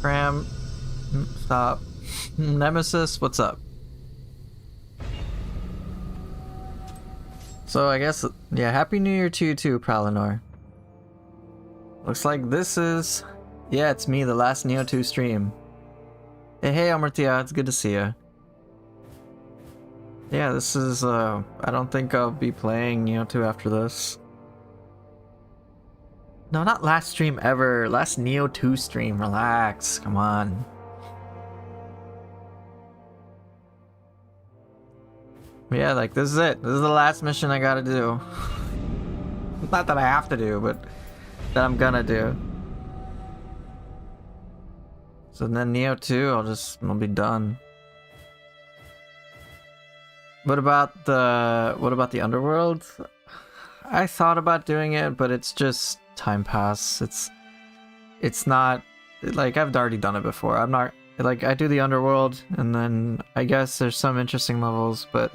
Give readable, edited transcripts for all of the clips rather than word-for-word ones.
Cram. Stop. Nemesis, what's up? So I guess, yeah, Happy New Year to you too, Pralinor. Looks like this is... Yeah, it's me, the last Nioh 2 stream. Hey, Amartya, it's good to see you. Yeah, this is, I don't think I'll be playing Nioh 2 after this. No, not last stream ever. Last Nioh 2 stream. Relax, come on. Yeah, like, this is it. This is the last mission I gotta do. Not that I have to do, but that I'm gonna do. So then Nioh 2, I'll be done. What about the Underworld? I thought about doing it, but it's just time pass. It's not like I've already done it before. I'm not like I do the Underworld and then I guess there's some interesting levels, but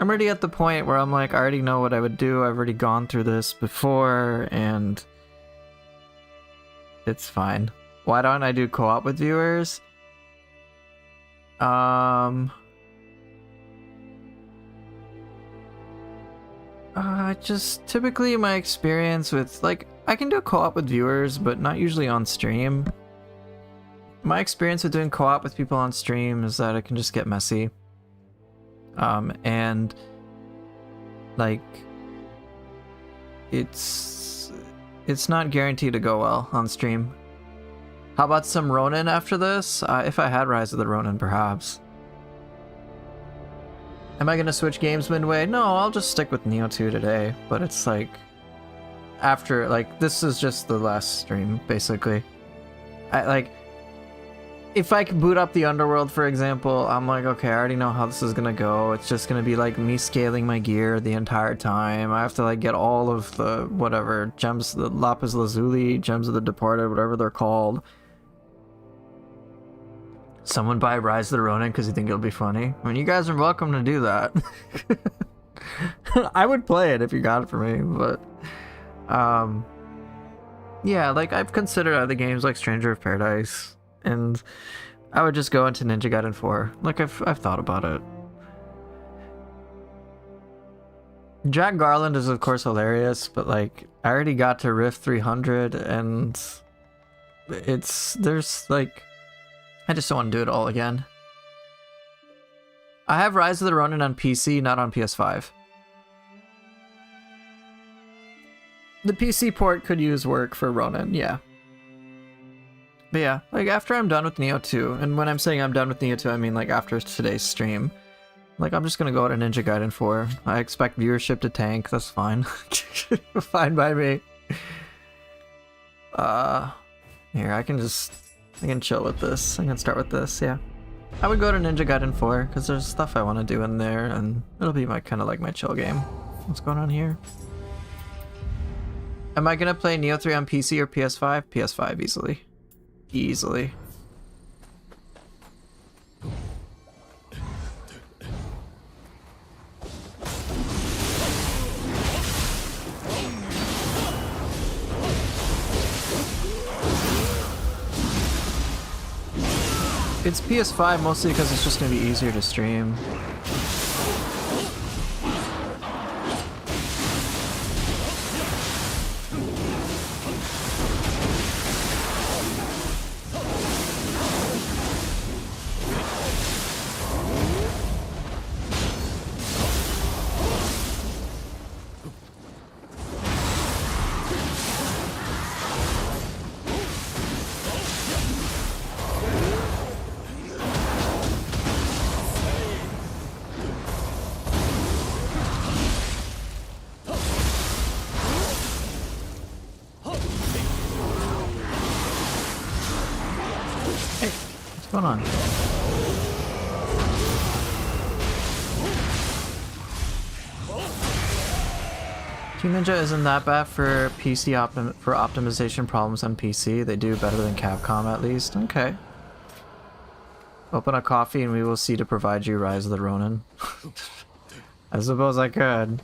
I'm already at the point where I'm like I already know what I would do. I've already gone through this before and it's fine. Why don't I do co-op with viewers? Just typically my experience with, like, I can do co-op with viewers, but not usually on stream. My experience with doing co-op with people on stream is that it can just get messy. And, like, it's not guaranteed to go well on stream. How about some Ronin after this? If I had Rise of the Ronin, perhaps. Am I gonna switch games midway? No, I'll just stick with Nioh 2 today, but it's like... After, like, this is just the last stream, basically. If I can boot up the Underworld, for example, I'm like, okay, I already know how this is gonna go. It's just gonna be like me scaling my gear the entire time. I have to, like, get all of the, whatever, gems, the Lapis Lazuli, Gems of the Departed, whatever they're called. Someone buy Rise of the Ronin because you think it'll be funny. I mean, you guys are welcome to do that. I would play it if you got it for me, but... yeah, like, I've considered other games like Stranger of Paradise, and I would just go into Ninja Gaiden 4. Like, I've thought about it. Jack Garland is, of course, hilarious, but, like, I already got to Rift 300, and... there's, like... I just don't want to do it all again. I have Rise of the Ronin on PC, not on PS5. The PC port could use work for Ronin, yeah. But yeah, like after I'm done with Nioh 2, and when I'm saying I'm done with Nioh 2, I mean like after today's stream. Like I'm just gonna go to Ninja Gaiden 4. I expect viewership to tank, that's fine. Fine by me. Here, I can chill with this. I can start with this, yeah. I would go to Ninja Gaiden 4, because there's stuff I want to do in there, and it'll be my kind of like my chill game. What's going on here? Am I gonna play Nioh 3 on PC or PS5? PS5, easily. Easily. It's PS5 mostly because it's just gonna be easier to stream. What's going on? Team Ninja isn't that bad for PC optimization problems on PC. They do better than Capcom at least. Okay. Open a coffee and we will see to provide you Rise of the Ronin. I suppose I could.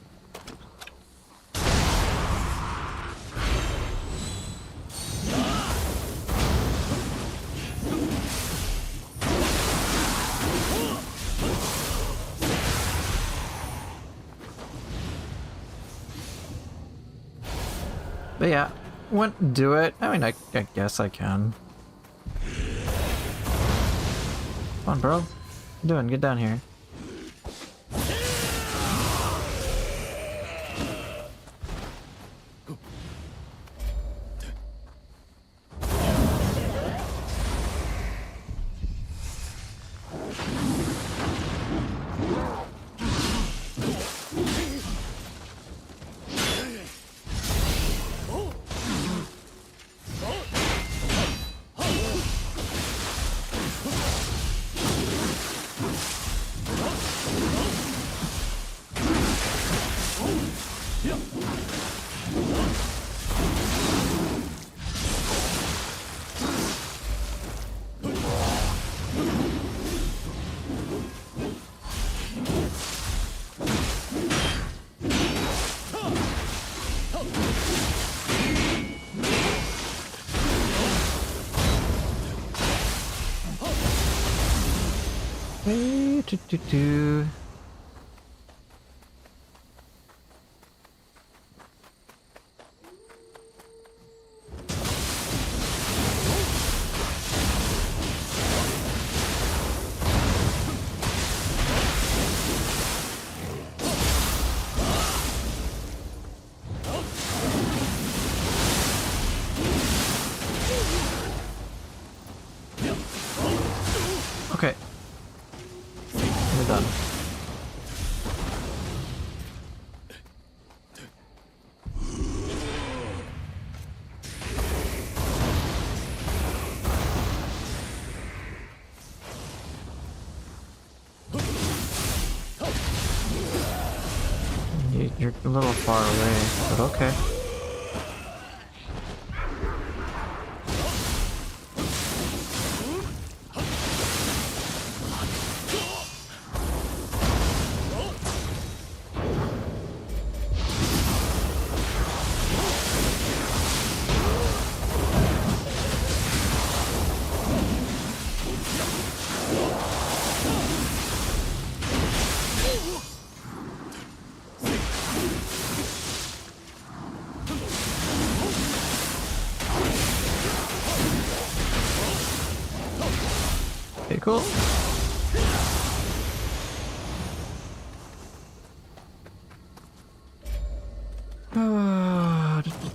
But yeah, wouldn't do it. I mean, I guess I can. Come on, bro. What you doing? Get down here. Hey, do. Okay. We're done. You're a little far away, but okay. Okay, cool.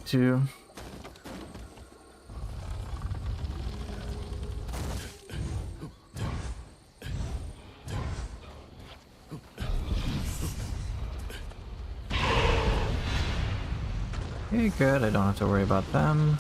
Two. Okay, good. I don't have to worry about them.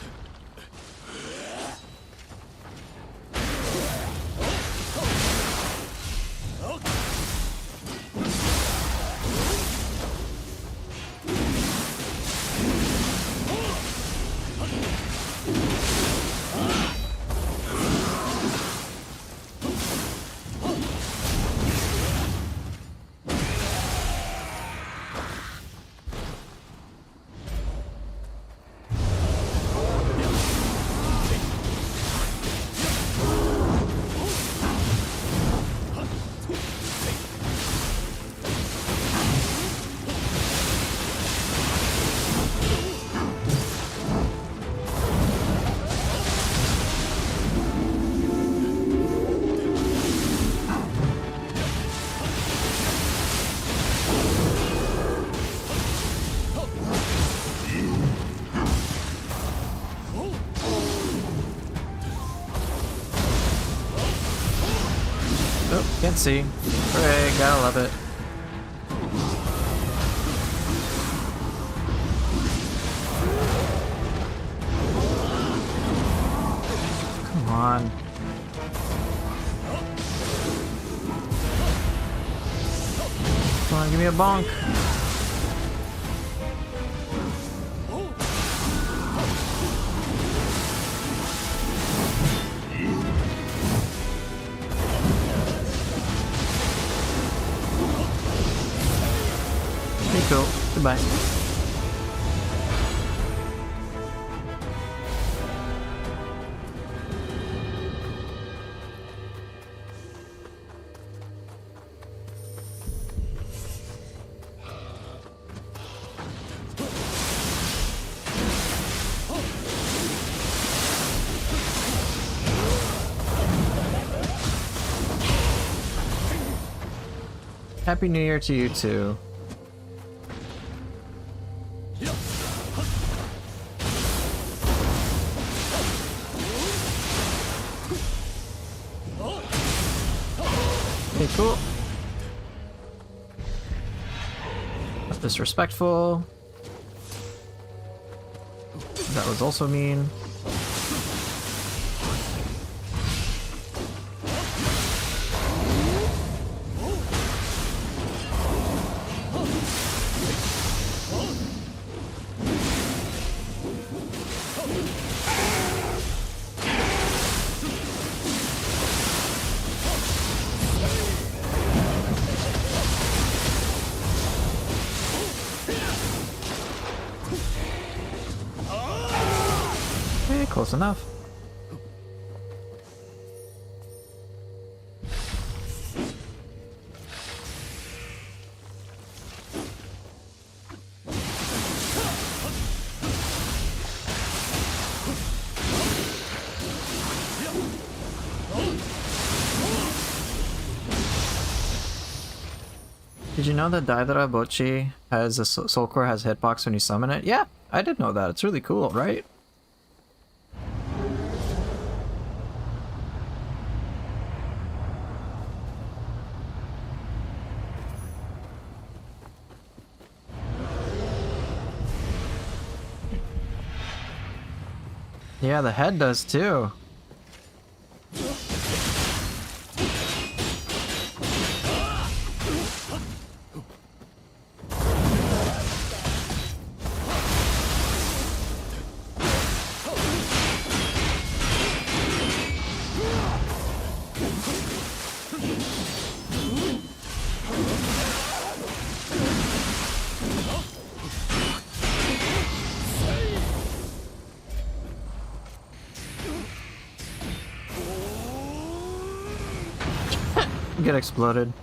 Oh, can't see. Hooray, gotta love it. Come on. Come on, give me a bonk. Okay, cool. Goodbye. Happy New Year to you too. Okay, cool. Not disrespectful. That was also mean. Close enough. Did you know that Daidara Bochi has a soul core has hitbox when you summon it? Yeah, I did know that. It's really cool, right? Yeah, the head does too. Get exploded.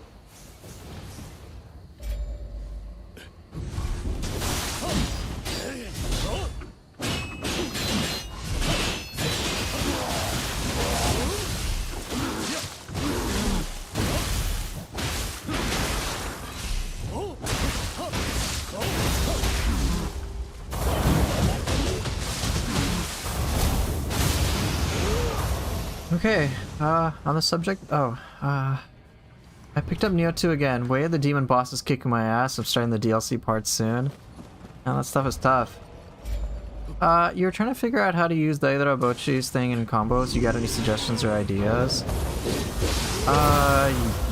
Okay, on the subject, I picked up Nioh 2 again. Way of the Demon boss is kicking my ass. I'm starting the DLC part soon. Now that stuff is tough. You were trying to figure out how to use the Daidara Bochi's thing in combos. You got any suggestions or ideas?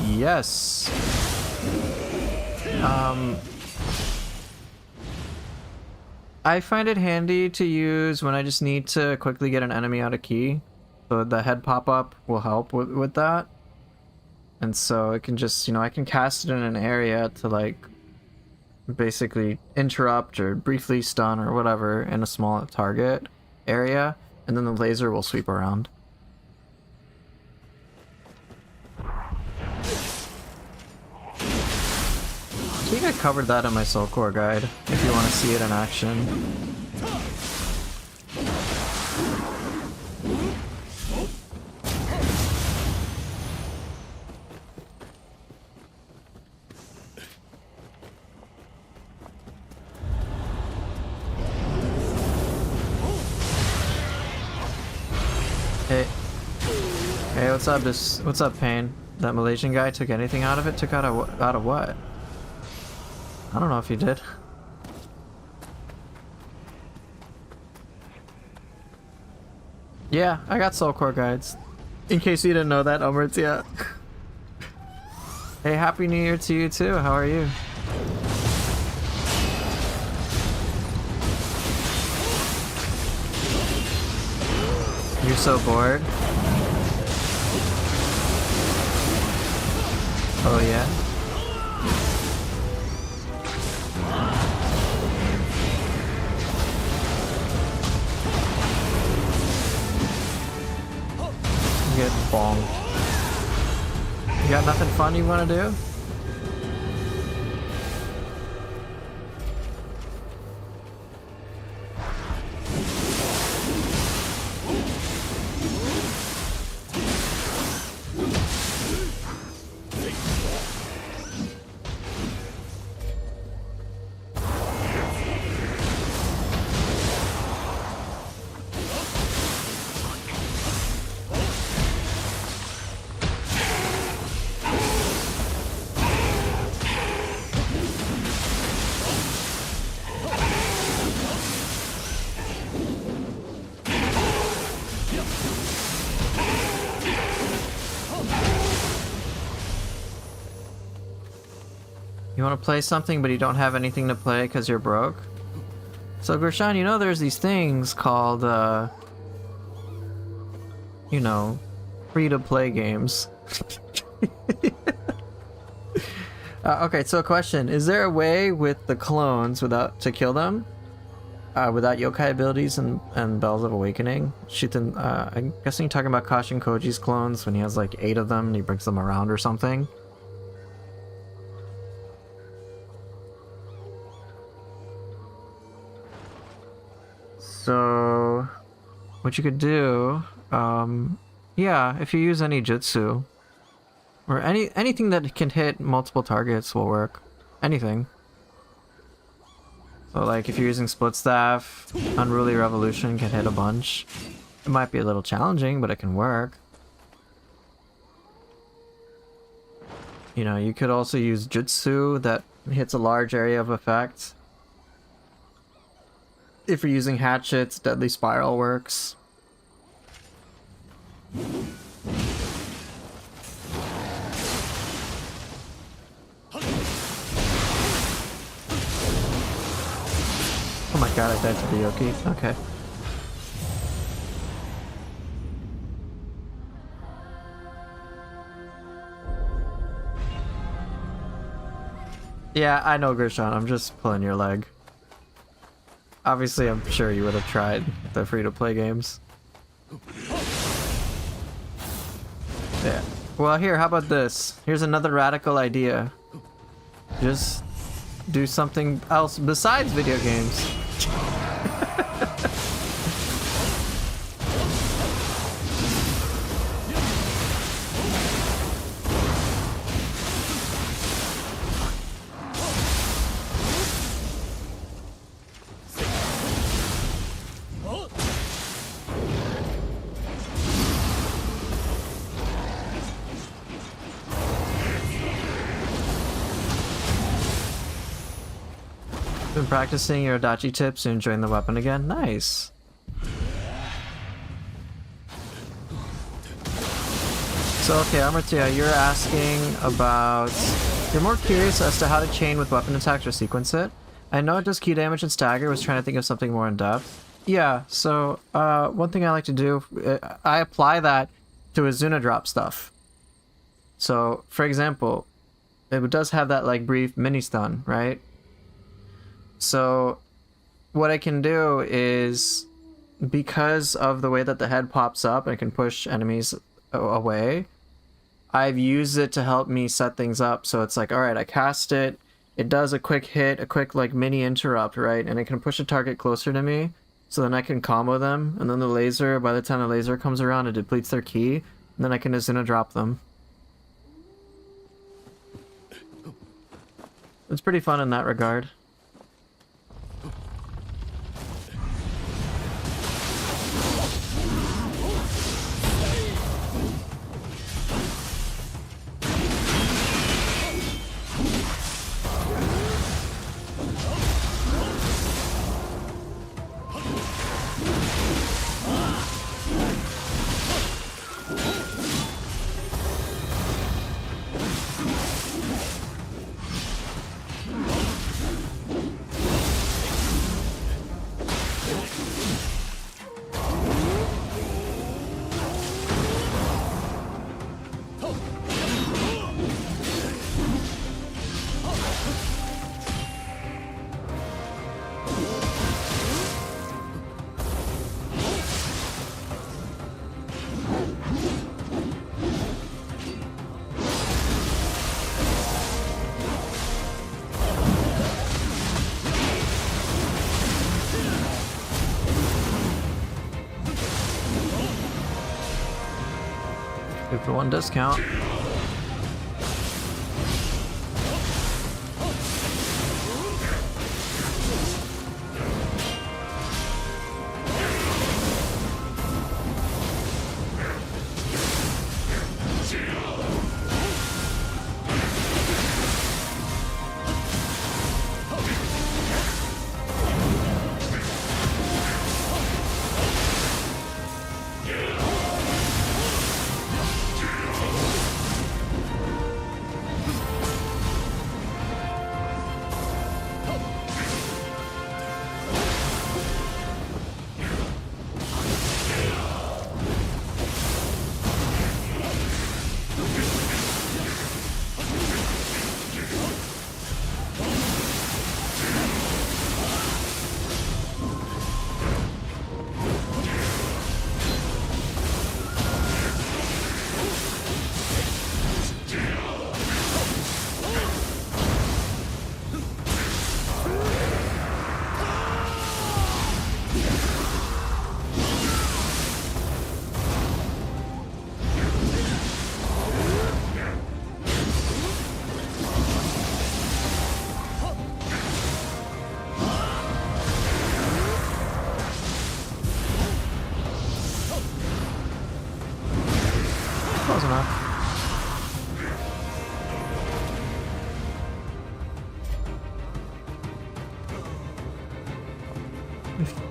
Yes. I find it handy to use when I just need to quickly get an enemy out of key. So the head pop-up will help with that. And so it can just, you know, I can cast it in an area to like basically interrupt or briefly stun or whatever in a small target area, and then the laser will sweep around. I think I covered that in my Soul Core guide, if you want to see it in action. Hey, what's up? What's up, Pain? That Malaysian guy took anything out of it? Took out of what? I don't know if he did. Yeah, I got Soul Core guides. In case you didn't know that, Umberts, yeah. Hey, Happy New Year to you too. How are you? You're so bored? Oh yeah? Get bombed. You got nothing fun you want to do? want to play something, but you don't have anything to play because you're broke? So, Gershan, you know there's these things called, you know, free-to-play games. Okay, so a question. Is there a way with the clones to kill them? Without yokai abilities and Bells of Awakening? Shoot them, I'm guessing you're talking about Kashin Koji's clones when he has like 8 of them and he brings them around or something. So, what you could do, yeah, if you use any jutsu, or anything that can hit multiple targets will work. Anything. So like if you're using Split Staff, Unruly Revolution can hit a bunch. It might be a little challenging, but it can work. You know, you could also use Jutsu that hits a large area of effect. If you're using Hatchets, Deadly Spiral works. Oh my god, I died to the Yoki. Okay. Yeah, I know, Gershan. I'm just pulling your leg. Obviously, I'm sure you would have tried the free-to-play games. Yeah. Well, here, how about this? Here's another radical idea. Just do something else besides video games. Been practicing your Adachi tips and enjoying the weapon again? Nice. So okay, Amartya, you're asking about... You're more curious as to how to chain with weapon attacks or sequence it. I know it does key damage and stagger, was trying to think of something more in depth. Yeah, so one thing I like to do, I apply that to Azuna drop stuff. So, for example, it does have that like brief mini stun, right? So what I can do is, because of the way that the head pops up and it can push enemies away, I've used it to help me set things up. So it's like, all right, I cast it, it does a quick hit, a quick like mini interrupt, right? And it can push a target closer to me, so then I can combo them, and then the laser, by the time the laser comes around, it depletes their ki, and then I can Azuna drop them. It's pretty fun in that regard. Good for one discount.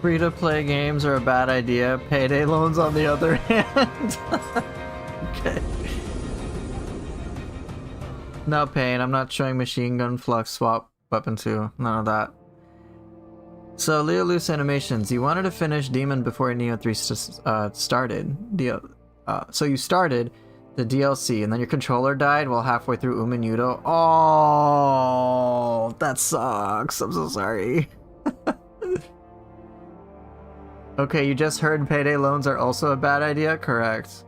Free-to-play games are a bad idea. Payday loans on the other hand. Okay. No pain. I'm not showing machine gun flux swap weapon 2. None of that. So, Leo Loose Animations. You wanted to finish Demon before Nioh 3 started. So you started the DLC, and then your controller died while halfway through Umenyudo. Oh, that sucks. I'm so sorry. Okay, you just heard payday loans are also a bad idea? Correct.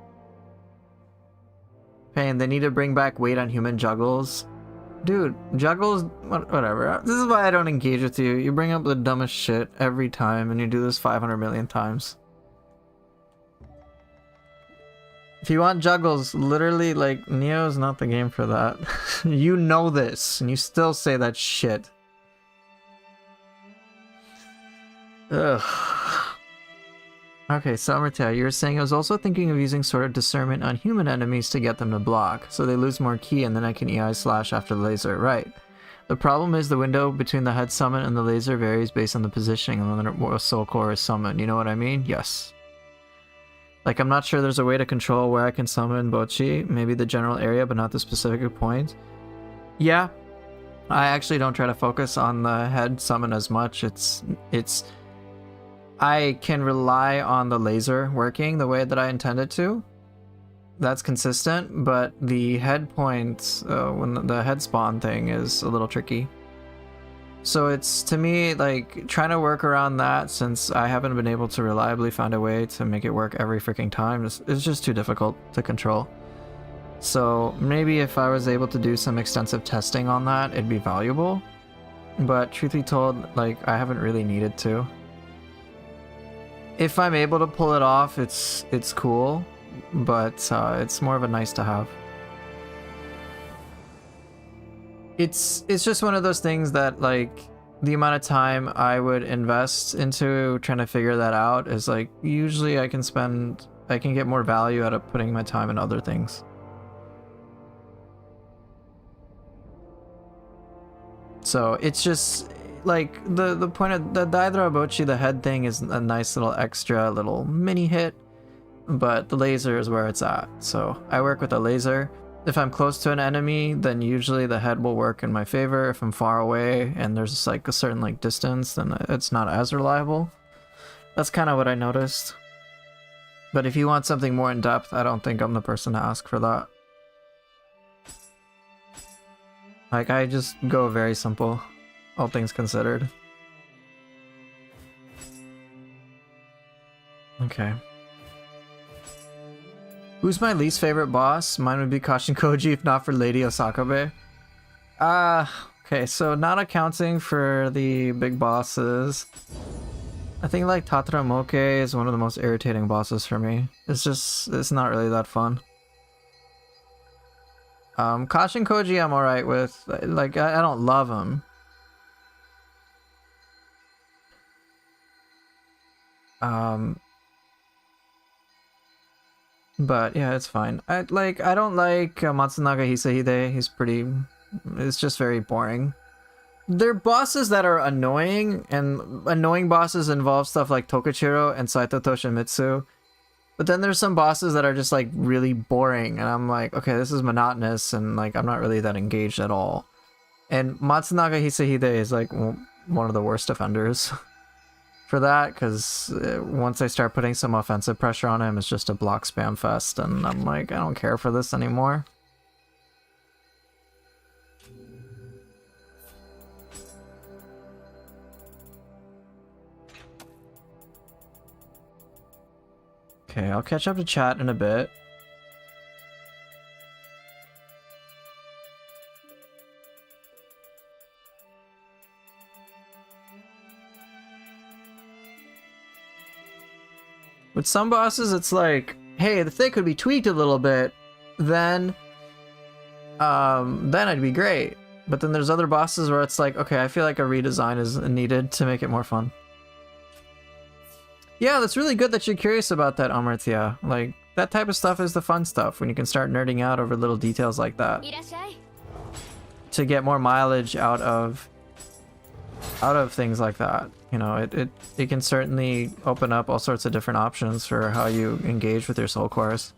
Pain, they need to bring back weight on human juggles. Dude, juggles, whatever. This is why I don't engage with you. You bring up the dumbest shit every time, and you do this 500 million times. If you want juggles, literally, like, Nioh is not the game for that. You know this, and you still say that shit. Ugh. Okay, Summertail, you were saying I was also thinking of using sort of discernment on human enemies to get them to block, so they lose more ki and then I can EI slash after the laser. Right. The problem is the window between the head summon and the laser varies based on the positioning and when a soul core is summoned. You know what I mean? Yes. Like, I'm not sure there's a way to control where I can summon Bochi. Maybe the general area, but not the specific point. Yeah. I actually don't try to focus on the head summon as much. I can rely on the laser working the way that I intend it to. That's consistent, but the head point, when the head spawn thing is a little tricky. So it's, to me, like, trying to work around that since I haven't been able to reliably find a way to make it work every freaking time. It's just too difficult to control. So maybe if I was able to do some extensive testing on that, it'd be valuable. But truth be told, like, I haven't really needed to. If I'm able to pull it off, it's cool, but it's more of a nice to have. It's just one of those things that, like, the amount of time I would invest into trying to figure that out is, like, usually I can get more value out of putting my time in other things. So it's just, like, the point of the Daidra Bochi, the head thing is a nice little extra little mini hit, but the laser is where it's at. So I work with a laser. If I'm close to an enemy, then usually the head will work in my favor. If I'm far away and there's like a certain like distance, then it's not as reliable. That's kind of what I noticed. But if you want something more in depth, I don't think I'm the person to ask for that. Like, I just go very simple, all things considered. Okay. Who's my least favorite boss? Mine would be Kashin Koji if not for Lady Osakabe. Okay, so not accounting for the big bosses. I think like Tataramoke is one of the most irritating bosses for me. It's not really that fun. Kashin Koji I'm alright with. Like, I don't love him. But yeah, it's fine. I don't like Matsunaga Hisahide. It's just very boring. They're bosses that are annoying, and annoying bosses involve stuff like Tokichiro and Saito Toshimitsu. But then there's some bosses that are just like really boring, and I'm like, okay, this is monotonous, and like I'm not really that engaged at all. And Matsunaga Hisahide is like one of the worst offenders for that, because once I start putting some offensive pressure on him, it's just a block spam fest, and I'm like, I don't care for this anymore. Okay, I'll catch up to chat in a bit. With some bosses, it's like, hey, if they could be tweaked a little bit, then it'd be great. But then there's other bosses where it's like, okay, I feel like a redesign is needed to make it more fun. Yeah, that's really good that you're curious about that, Amartya. Like, that type of stuff is the fun stuff, when you can start nerding out over little details like that. To get more mileage out of out of things like that. You know, it can certainly open up all sorts of different options for how you engage with your soul cores.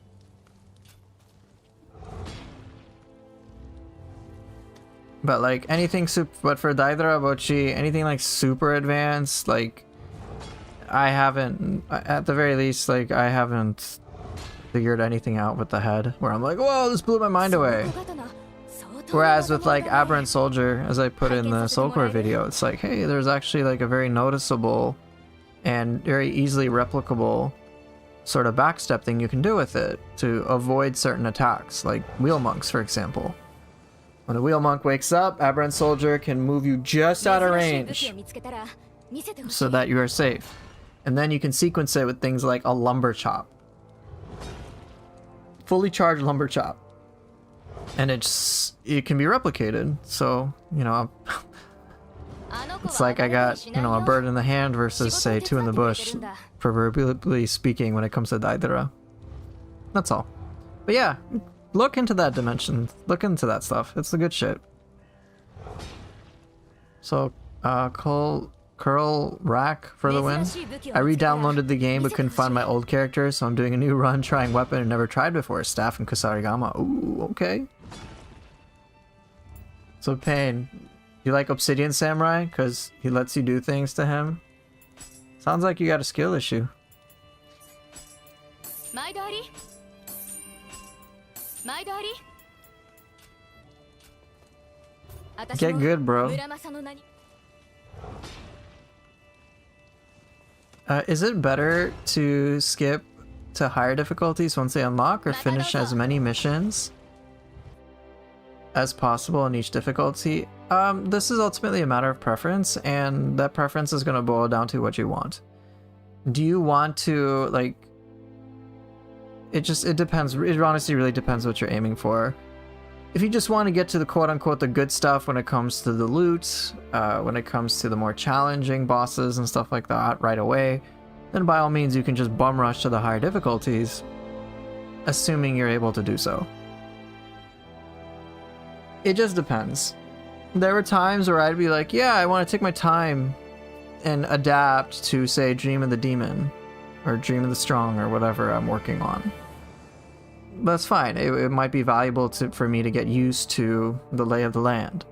But like anything but for Daidara Bochi, anything like super advanced, like I haven't, at the very least, like I haven't figured anything out with the head where I'm like, whoa, this blew my mind away. Whereas with like Aberrant Soldier, as I put in the Soul Core video, it's like, hey, there's actually like a very noticeable and very easily replicable sort of backstep thing you can do with it to avoid certain attacks, like Wheel Monks, for example. When a Wheel Monk wakes up, Aberrant Soldier can move you just out of range so that you are safe. And then you can sequence it with things like a Lumber Chop. Fully charged Lumber Chop. And it can be replicated, so, you know, it's like I got, you know, a bird in the hand versus, say, two in the bush, proverbially speaking, when it comes to Daidara. That's all. But yeah, look into that dimension. Look into that stuff. It's the good shit. So, Curl Rack for the win. I re-downloaded the game but couldn't find my old character, so I'm doing a new run trying weapon I never tried before, Staff and Kusarigama. Ooh, okay. So Pain, you like Obsidian Samurai? Because he lets you do things to him? Sounds like you got a skill issue. Get good, bro. Is it better to skip to higher difficulties once they unlock, or finish as many missions as possible in each difficulty? This is ultimately a matter of preference, and that preference is going to boil down to what you want. Do you want to, like, it depends. It honestly really depends what you're aiming for. If you just want to get to the quote-unquote the good stuff when it comes to the loot, when it comes to the more challenging bosses and stuff like that right away, then by all means you can just bum rush to the higher difficulties, assuming you're able to do so. It just depends. There were times where I'd be like, yeah, I want to take my time and adapt to, say, Dream of the Demon, or Dream of the Strong, or whatever I'm working on. That's fine. It might be valuable for me to get used to the lay of the land.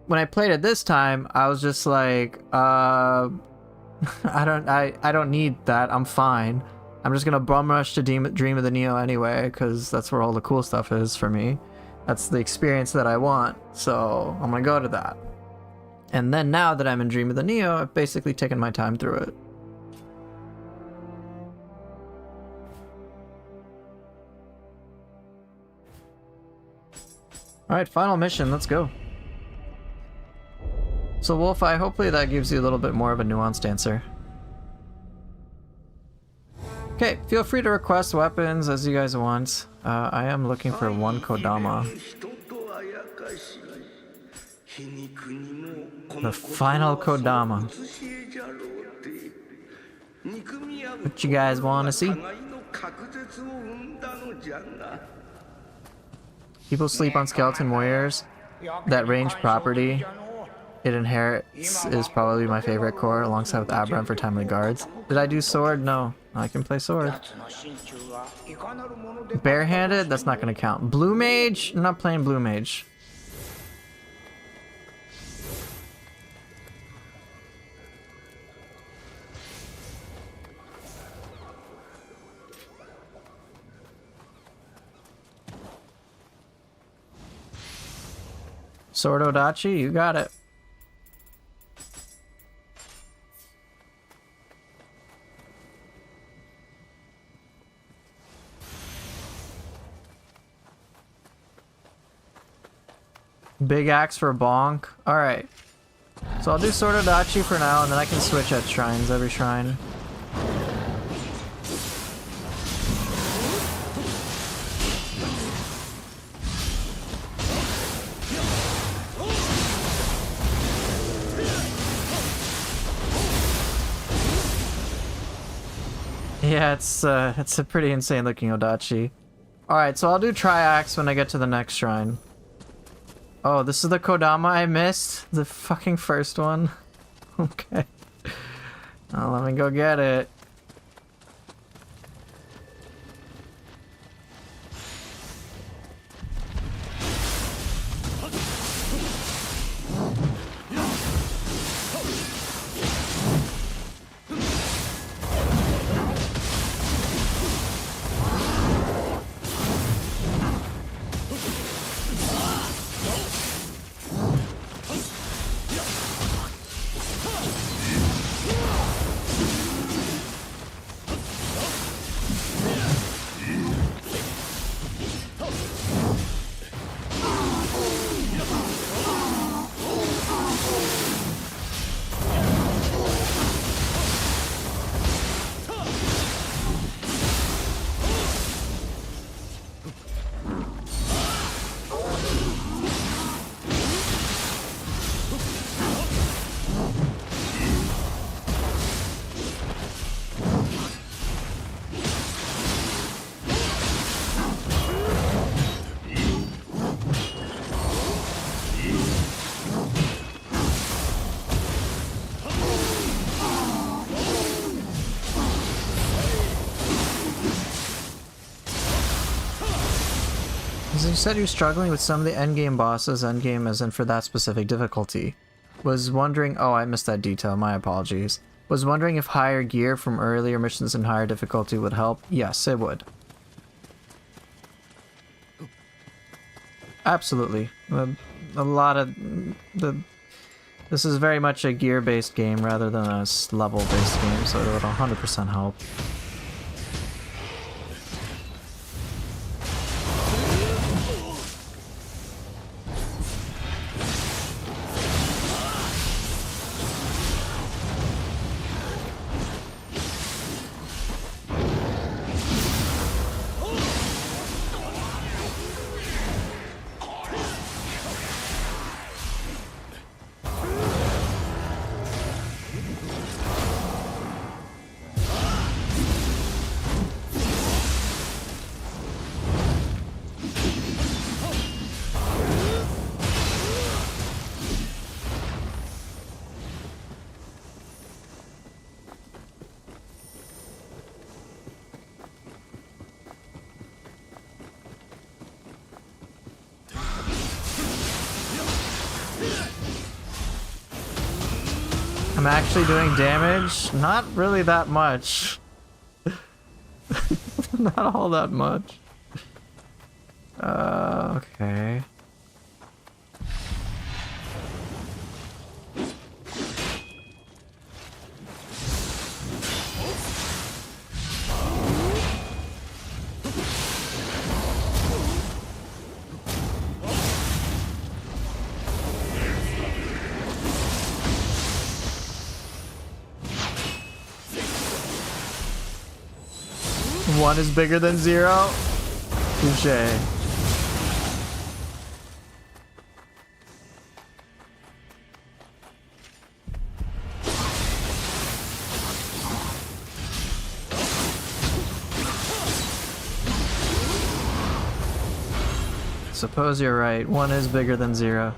When I played it this time, I was just like, I don't need that. I'm fine. I'm just gonna bum rush to Dream of the Nioh anyway, because that's where all the cool stuff is for me. That's the experience that I want, so I'm gonna go to that. And then now that I'm in Dream of the Nioh, I've basically taken my time through it. Alright, final mission, let's go. So Wolf-Eye, hopefully that gives you a little bit more of a nuanced answer. Okay, feel free to request weapons as you guys want. I am looking for one Kodama. The final Kodama. What you guys want to see? People sleep on skeleton warriors. That range property it inherits is probably my favorite core, alongside with Abraham for timely guards. Did I do sword? No. I can play sword. Barehanded? That's not going to count. Blue mage? I'm not playing blue mage. Sword Odachi, you got it. Big axe for bonk. Alright. So I'll do Sword Odachi for now, and then I can switch at shrines, every shrine. Yeah, it's a pretty insane looking Odachi. Alright, so I'll do Triaxe when I get to the next shrine. Oh, this is the Kodama I missed? The fucking first one? Okay. Well, let me go get it. You said you're struggling with some of the endgame bosses, endgame as in for that specific difficulty. Was wondering, oh, I missed that detail, my apologies. Was wondering if higher gear from earlier missions and higher difficulty would help. Yes, it would. Absolutely. A lot of this is very much a gear-based game rather than a level-based game, so it would 100% help. I'm actually doing damage? Not really that much. Not all that much. Okay. One is bigger than 0? Touché. Suppose you're right. 1 is bigger than 0.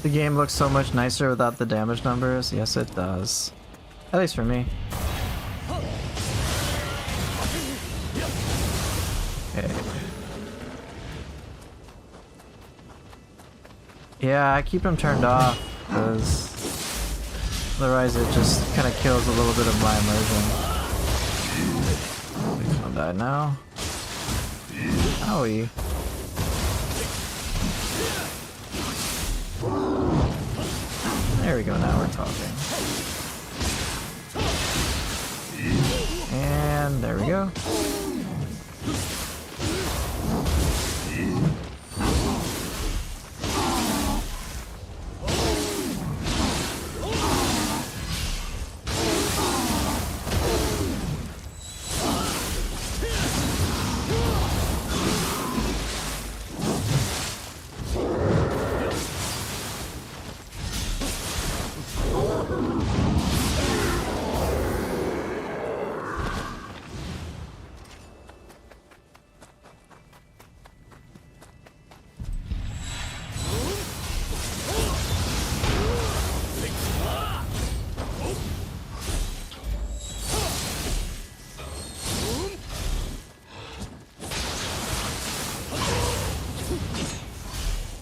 The game looks so much nicer without the damage numbers. Yes, it does. At least for me. Okay. Yeah, I keep them turned off because otherwise it just kind of kills a little bit of my immersion. Please don't die now. Owie. There we go, now we're talking. and there we go.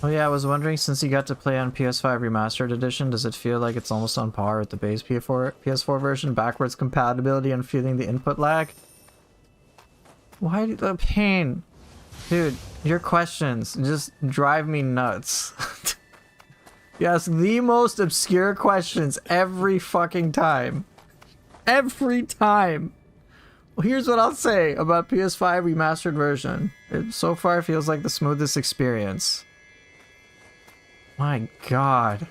Oh yeah, I was wondering, since you got to play on PS5 Remastered Edition, does it feel like it's almost on par with the base PS4 version? Backwards compatibility and feeling the input lag? Why the pain? Dude, your questions just drive me nuts. You ask the most obscure questions every fucking time. Every time! Well, here's what I'll say about PS5 Remastered version. It so far feels like the smoothest experience. My god.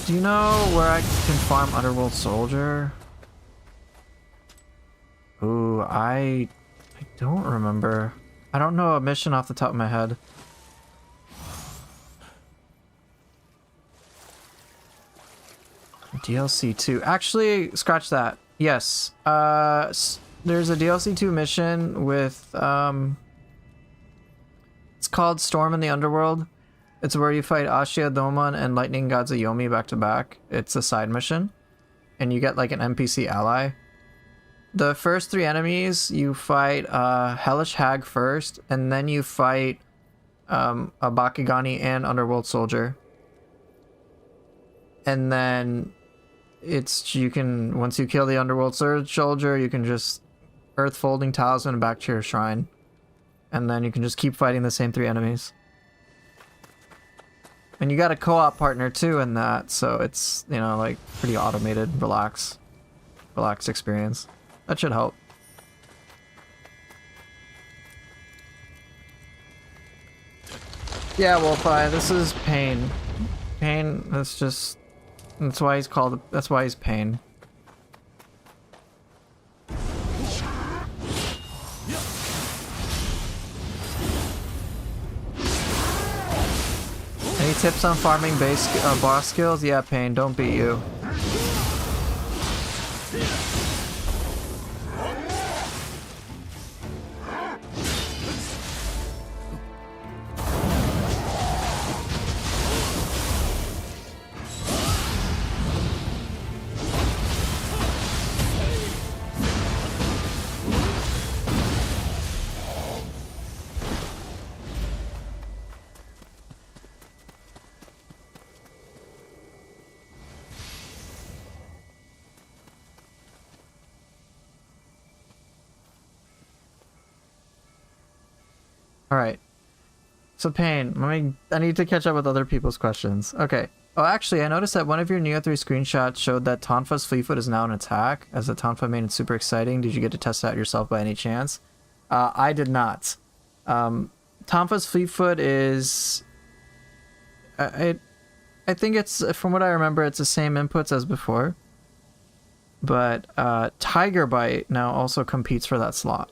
Do you know where I can farm Underworld Soldier? Ooh, I don't remember. I don't know a mission off the top of my head. DLC 2. Actually, scratch that. Yes. There's a DLC 2 mission with, it's called Storm in the Underworld. It's where you fight Ashia Doman and Lightning God Zayomi back to back. It's a side mission. And you get like an NPC ally. The first 3 enemies, you fight Hellish Hag first, and then you fight a Bakigani and Underworld Soldier. And then you can, once you kill the Underworld Soldier, you can just Earth Folding Talisman back to your shrine. And then you can just keep fighting the same 3 enemies. And you got a co-op partner too in that, so it's, you know, like pretty automated, relaxed experience. That should help. Yeah, Wolfeye, this is Pain. Pain, that's why he's called, that's why he's Pain. Any tips on farming base boss skills? Yeah, Pain, don't beat you. Alright. So Pain, I need to catch up with other people's questions. Okay. Oh, actually, I noticed that one of your Nioh 3 screenshots showed that Tonfa's Fleetfoot is now an attack. As a Tonfa main, it's super exciting. Did you get to test it out yourself by any chance? I did not. Tonfa's Fleetfoot is... I think it's, from what I remember, it's the same inputs as before. But Tiger Bite now also competes for that slot.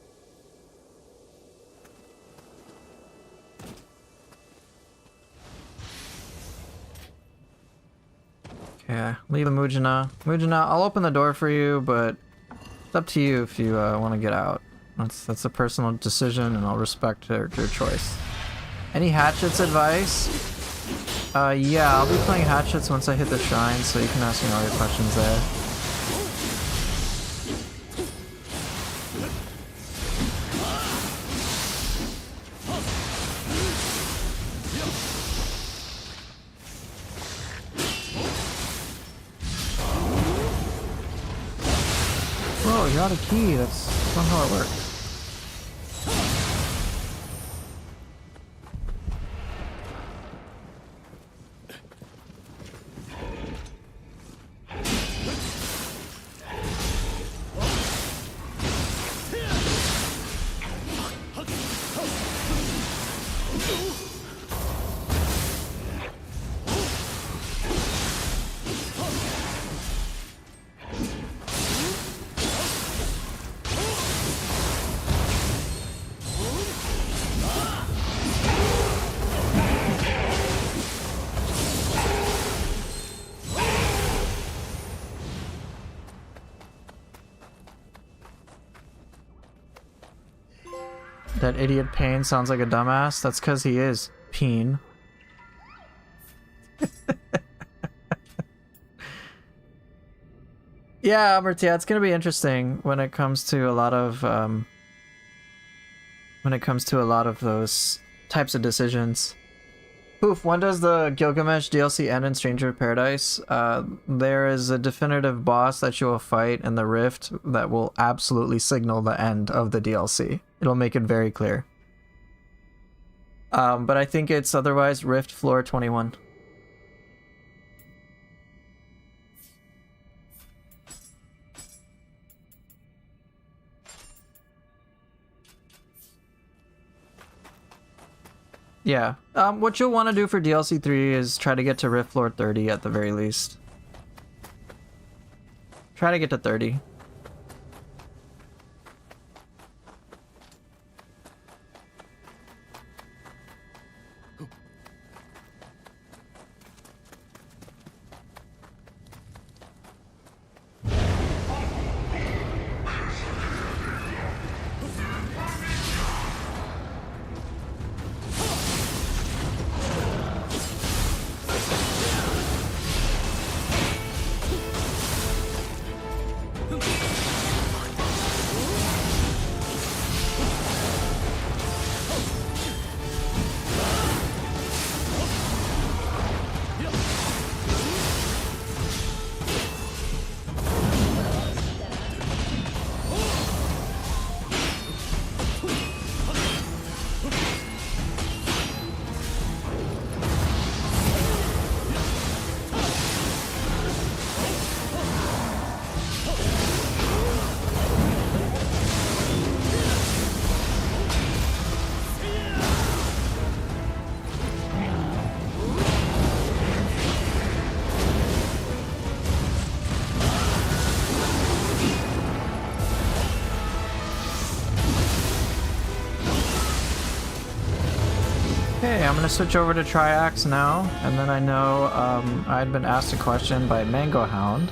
Yeah, leave the Mujina. Mujina, I'll open the door for you, but it's up to you if you want to get out. That's a personal decision, and I'll respect your choice. Any Hatchets advice? Yeah, I'll be playing Hatchets once I hit the shrine, so you can ask me all your questions there. Oh, you got a key. That's not how it works. That idiot Pain sounds like a dumbass. That's because he is. Peen. Yeah, Albert, yeah, it's gonna be interesting when it comes to a lot of those types of decisions. Poof, when does the Gilgamesh DLC end in Stranger of Paradise? There is a definitive boss that you will fight in the Rift that will absolutely signal the end of the DLC. It'll make it very clear. But I think it's otherwise Rift Floor 21. Yeah. What you'll want to do for DLC 3 is try to get to Rift Floor 30 at the very least. Try to get to 30. I'm gonna switch over to Triax now, and then I know I had been asked a question by Mango Hound,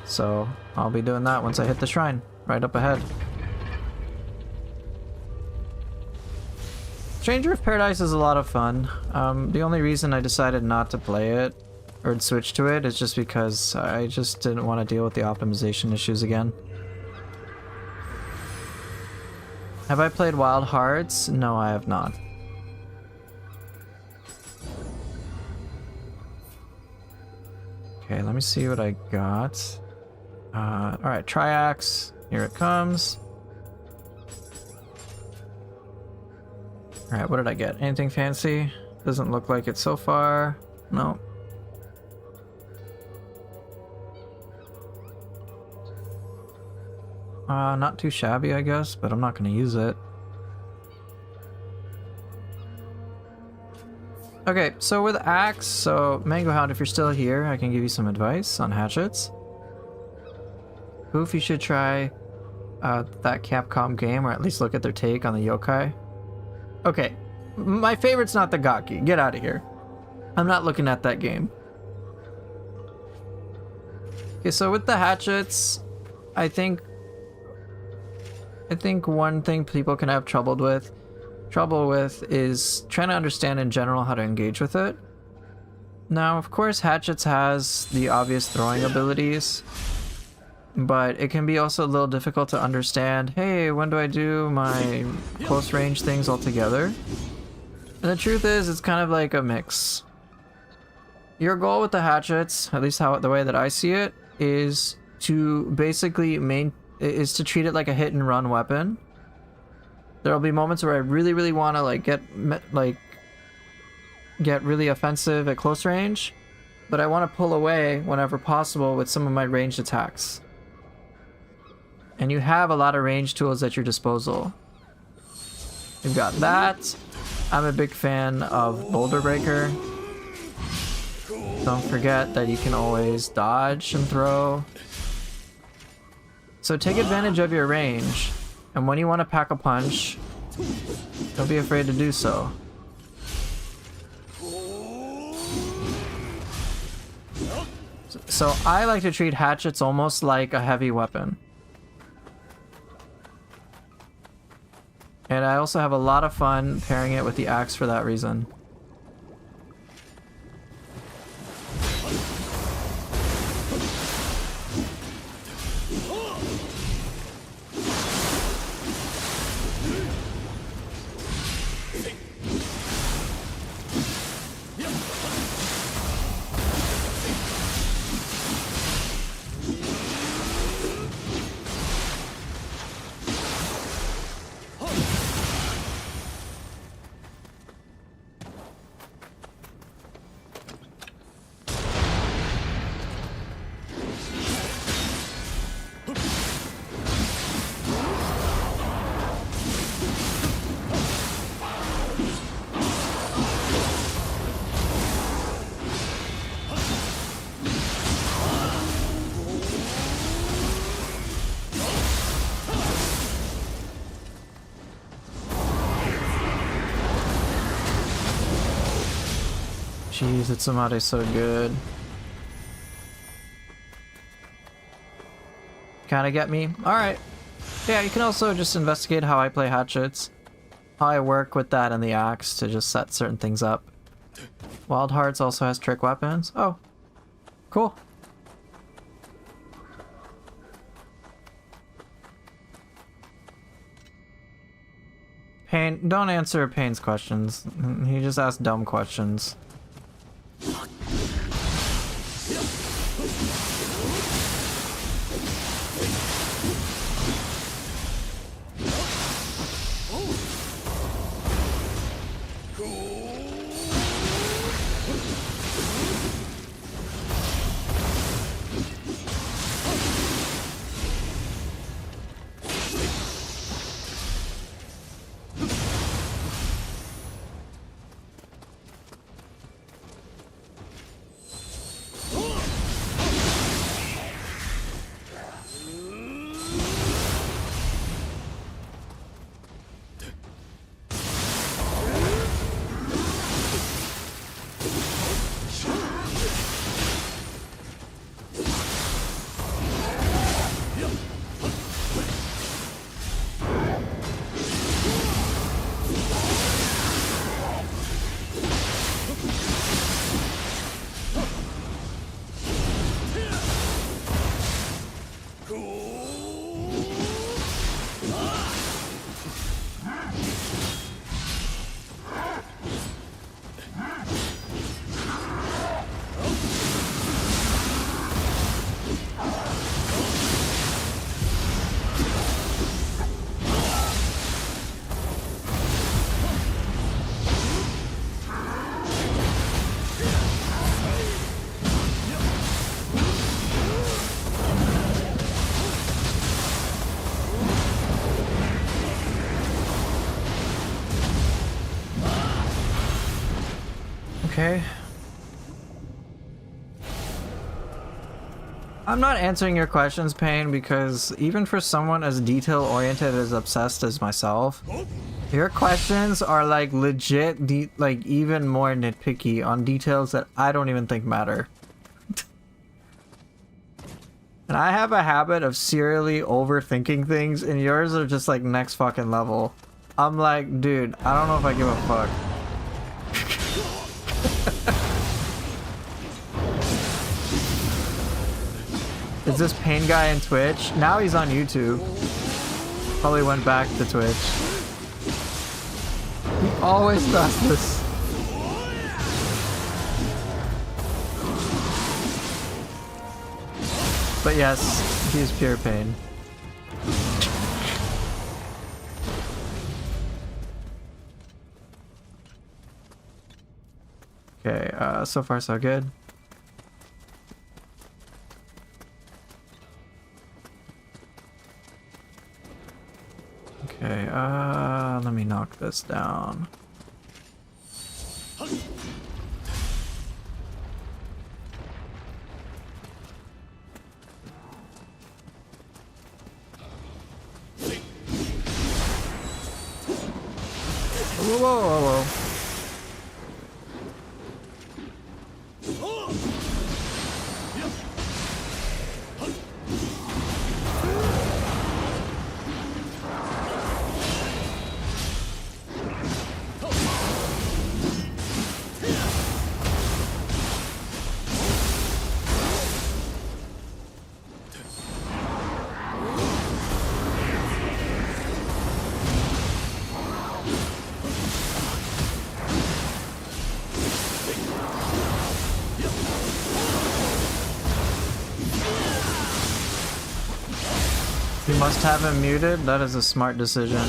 so I'll be doing that once I hit the shrine, right up ahead. Stranger of Paradise is a lot of fun. The only reason I decided not to play it, or switch to it, is just because I just didn't want to deal with the optimization issues again. Have I played Wild Hearts? No, I have not. Okay, let me see what I got. Alright, Triax. Here it comes. Alright, what did I get? Anything fancy? Doesn't look like it so far. No. Not too shabby, I guess, but I'm not going to use it. Okay, so with Axe, so Mango Hound, if you're still here, I can give you some advice on hatchets. Poof, you should try that Capcom game, or at least look at their take on the yokai. Okay, my favorite's not the Gaki. Get out of here. I'm not looking at that game. Okay, so with the hatchets, I think one thing people can have trouble with is trying to understand in general how to engage with it. Now, of course, Hatchets has the obvious throwing abilities, but it can be also a little difficult to understand, hey, when do I do my close range things all together? And the truth is, it's kind of like a mix. Your goal with the Hatchets, at least the way that I see it, is to basically treat it like a hit and run weapon. There'll be moments where I really want to get really offensive at close range, but I want to pull away whenever possible with some of my ranged attacks. And you have a lot of range tools at your disposal. You've got that. I'm a big fan of Boulder Breaker. Don't forget that you can always dodge and throw. So take advantage of your range. And when you want to pack a punch, don't be afraid to do so. So I like to treat hatchets almost like a heavy weapon. And I also have a lot of fun pairing it with the axe for that reason. Jeez, Itsumade's so good. Kinda get me? Alright. Yeah, you can also just investigate how I play Hatchets. How I work with that and the axe to just set certain things up. Wild Hearts also has trick weapons. Oh. Cool. Pain, don't answer Pain's questions. He just asks dumb questions. Okay. I'm not answering your questions, Pain, because even for someone as detail-oriented as obsessed as myself, your questions are like legit, like even more nitpicky on details that I don't even think matter. And I have a habit of serially overthinking things, and yours are just like next fucking level. I'm like, dude, I don't know if I give a fuck. Is this Pain guy in Twitch? Now he's on YouTube. Probably went back to Twitch. He always does this. But yes, he's pure Pain. Okay, so far so good. Okay, let me knock this down. Whoa, whoa, whoa, whoa. You must have him muted. That is a smart decision.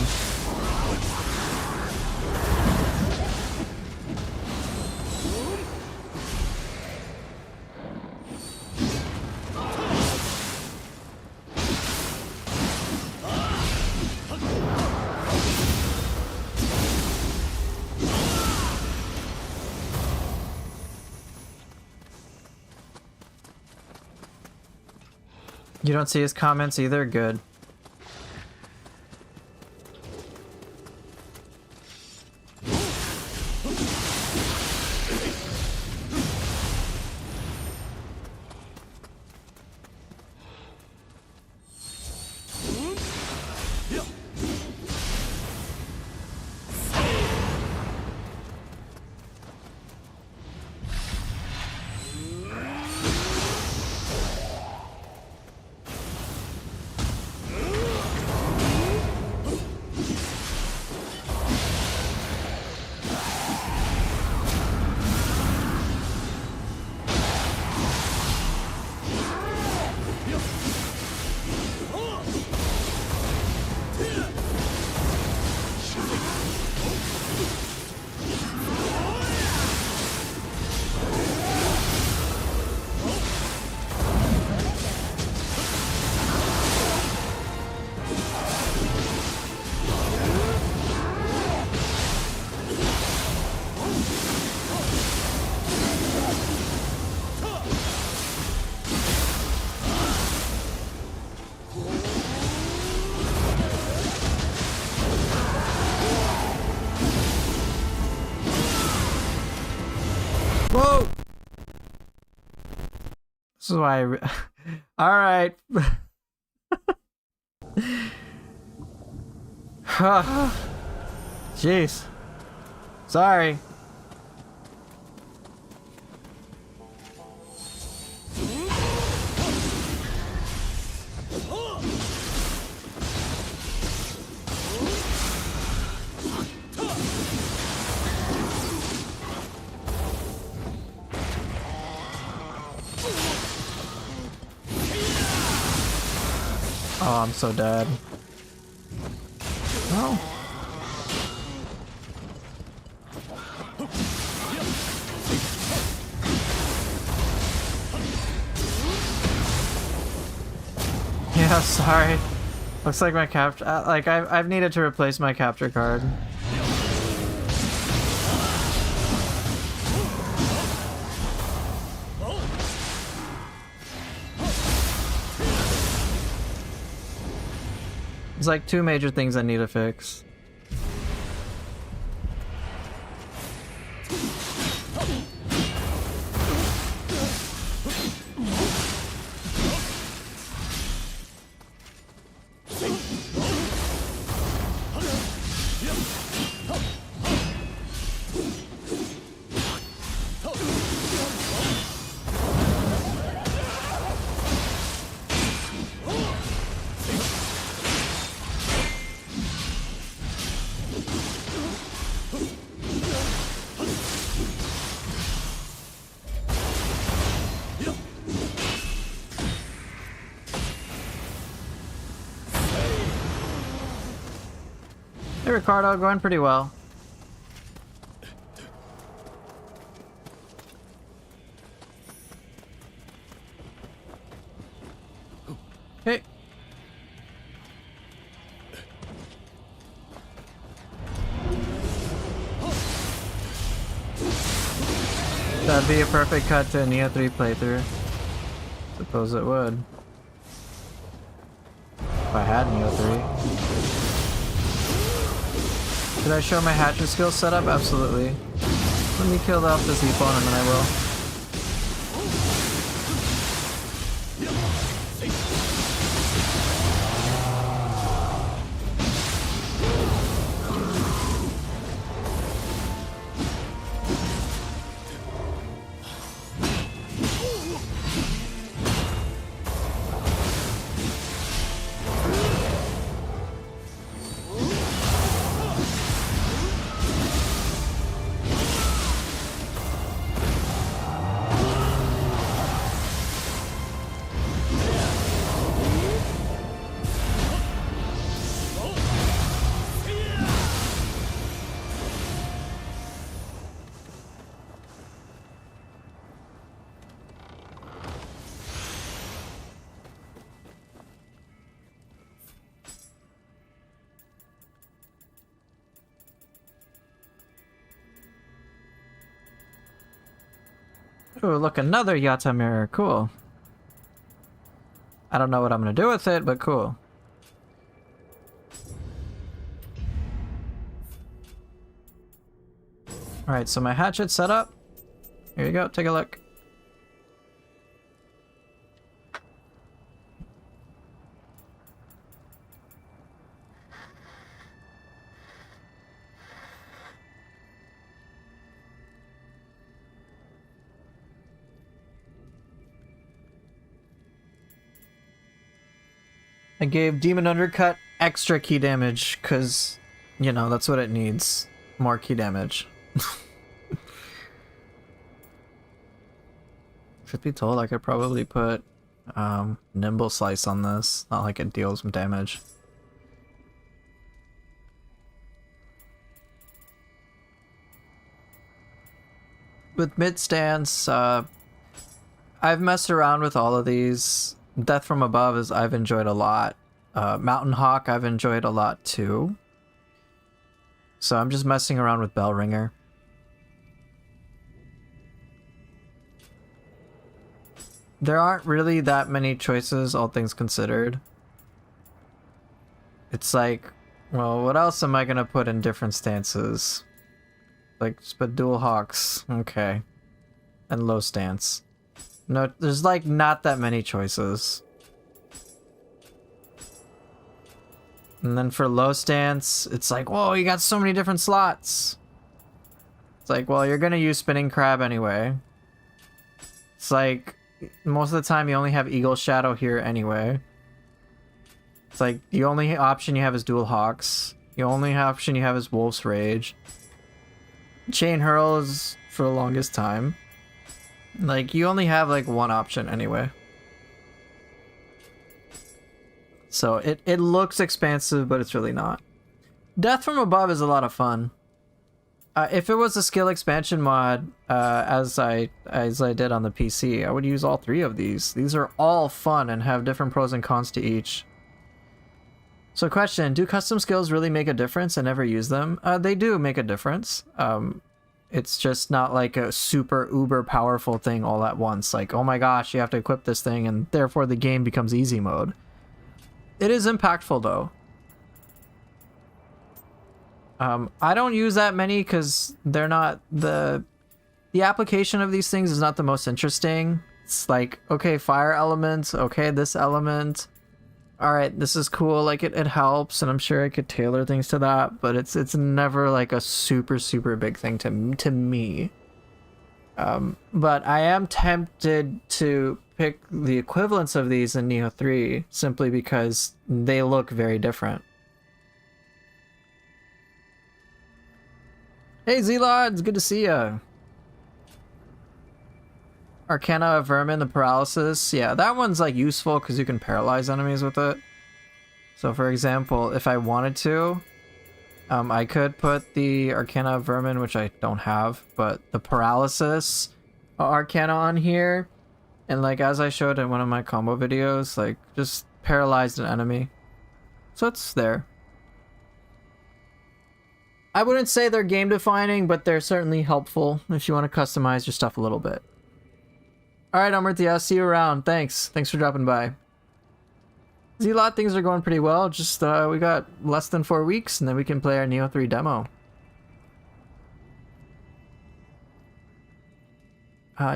You don't see his comments either? Good. Whoa! This is why all right. Jeez. Sorry. Oh, I'm so dead. No. Yeah, sorry. Looks like my capture. Like I've needed to replace my capture card. There's like two major things I need to fix. Hey Ricardo, going pretty well. Hey. That'd be a perfect cut to a Nioh 3 playthrough. Suppose it would. If I had Nioh 3. Did I show my hatchet skill setup? Absolutely. Let me kill off this Epon and then I will. Oh, look, another Yata mirror. Cool. I don't know what I'm gonna do with it, but cool. Alright, so my hatchet's set up. Here you go, take a look. I gave Demon Undercut extra key damage, because, you know, that's what it needs. More key damage. Truth be told, I could probably put Nimble Slice on this. Not like it deals some damage. With mid stance, I've messed around with all of these. Death from Above I've enjoyed a lot. Mountain Hawk I've enjoyed a lot too. So I'm just messing around with Bell Ringer. There aren't really that many choices, all things considered. It's like, well, what else am I gonna put in different stances? Like, just put Dual Hawks, okay. And low stance. No, there's like not that many choices. And then for low stance, it's like, whoa, you got so many different slots. It's like, well, you're gonna use Spinning Crab anyway. It's like, most of the time you only have Eagle Shadow here anyway. It's like, the only option you have is Dual Hawks. The only option you have is Wolf's Rage. Chain Hurl is for the longest time. Like, you only have like one option anyway. So it looks expansive, but it's really not. Death from Above is a lot of fun. If it was a skill expansion mod, as I did on the PC, I would use all three of these. These are all fun and have different pros and cons to each. So question, do custom skills really make a difference and never use them? They do make a difference. It's just not like a super uber powerful thing all at once. Like, oh my gosh, you have to equip this thing and therefore the game becomes easy mode. It is impactful though. I don't use that many because they're not the application of these things is not the most interesting. It's like, okay, fire element, okay, this element. All right, this is cool, like it helps, and I'm sure I could tailor things to that, but it's never like a super big thing to me. But I am tempted to pick the equivalents of these in Nioh 3 simply because they look very different. Hey Z-Lod, it's good to see ya. Arcana of Vermin, the Paralysis. Yeah, that one's like useful because you can paralyze enemies with it. So for example, if I wanted to, I could put the Arcana of Vermin, which I don't have, but the Paralysis Arcana on here. And like as I showed in one of my combo videos, like just paralyzed an enemy. So it's there. I wouldn't say they're game defining, but they're certainly helpful if you want to customize your stuff a little bit. Alright, Amartya, I'll see you around. Thanks for dropping by. Z-Lot, things are going pretty well. Just, we got less than 4 weeks, and then we can play our Nioh 3 demo.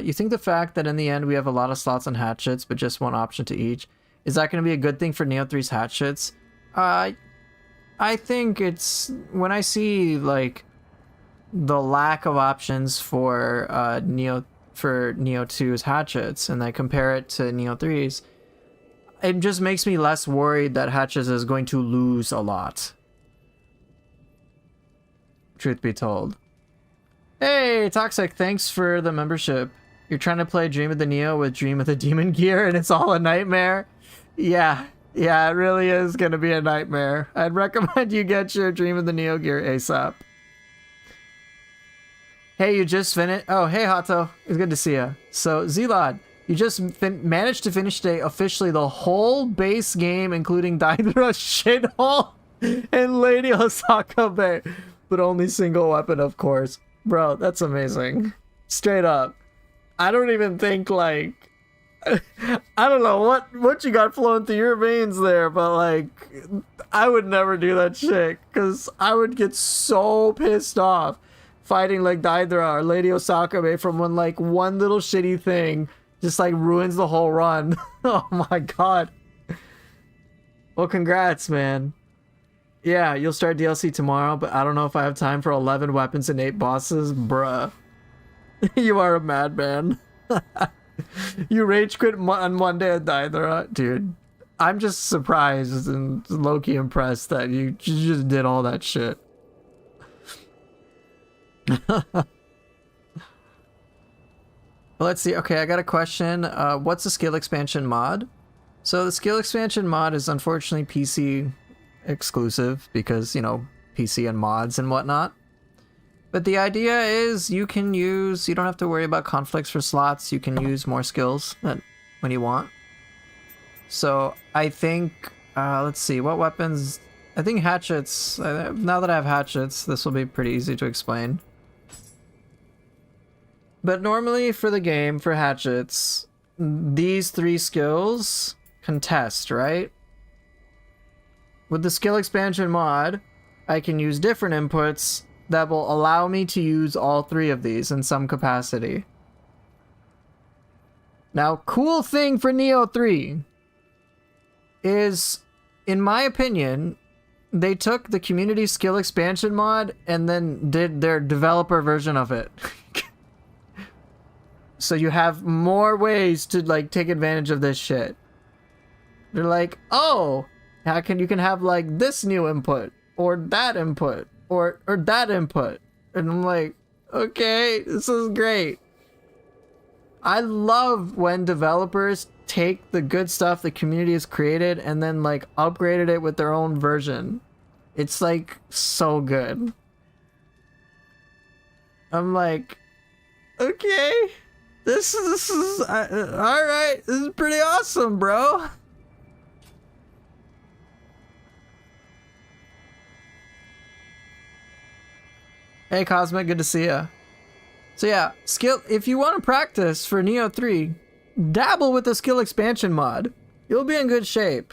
You think the fact that in the end we have a lot of slots on Hatchets, but just one option to each, is that going to be a good thing for Nioh 3's Hatchets? I think it's... When I see, like, the lack of options for Nioh 2's Hatchets, and I compare it to Nioh 3's, it just makes me less worried that Hatchets is going to lose a lot. Truth be told. Hey, Toxic, thanks for the membership. You're trying to play Dream of the Nioh with Dream of the Demon gear and it's all a nightmare? Yeah, it really is gonna be a nightmare. I'd recommend you get your Dream of the Nioh gear ASAP. Hey, you just finished... Oh, hey, Hato. It's good to see you. So, Z-Lod, you just managed to finish today officially the whole base game, including Daedra Shithole and Lady Osaka Bay. But only single weapon, of course. Bro, that's amazing. Straight up. I don't even think like I don't know what you got flowing through your veins there, but like I would never do that shit because I would get so pissed off fighting like Daedra or Lady Osakabe from when like one little shitty thing just like ruins the whole run. Oh my god. Well, congrats, man. Yeah, you'll start DLC tomorrow, but I don't know if I have time for 11 weapons and 8 bosses. Bruh. You are a madman. You rage quit on one day and Daedra. Dude, I'm just surprised and low-key impressed that you just did all that shit. Let's see. Okay, I got a question. What's the skill expansion mod? So the skill expansion mod is unfortunately PC exclusive because, you know, PC and mods and whatnot. But the idea is you don't have to worry about conflicts for slots. You can use more skills when you want. So I think, let's see, what weapons? I think hatchets. Now that I have hatchets, this will be pretty easy to explain. But normally for the game, for hatchets, these 3 skills contest, right? With the skill expansion mod, I can use different inputs that will allow me to use all 3 of these in some capacity. Now, cool thing for Nioh 3 is, in my opinion, they took the community skill expansion mod and then did their developer version of it. So you have more ways to like take advantage of this shit. They're like, oh, you can have like this new input or that input or that input. And I'm like, okay, this is great. I love when developers take the good stuff the community has created and then like upgraded it with their own version. It's like so good. I'm like, okay, this is all right. This is pretty awesome, bro. Hey Cosmic, good to see ya. So yeah, if you want to practice for Nioh 3, dabble with the skill expansion mod. You'll be in good shape.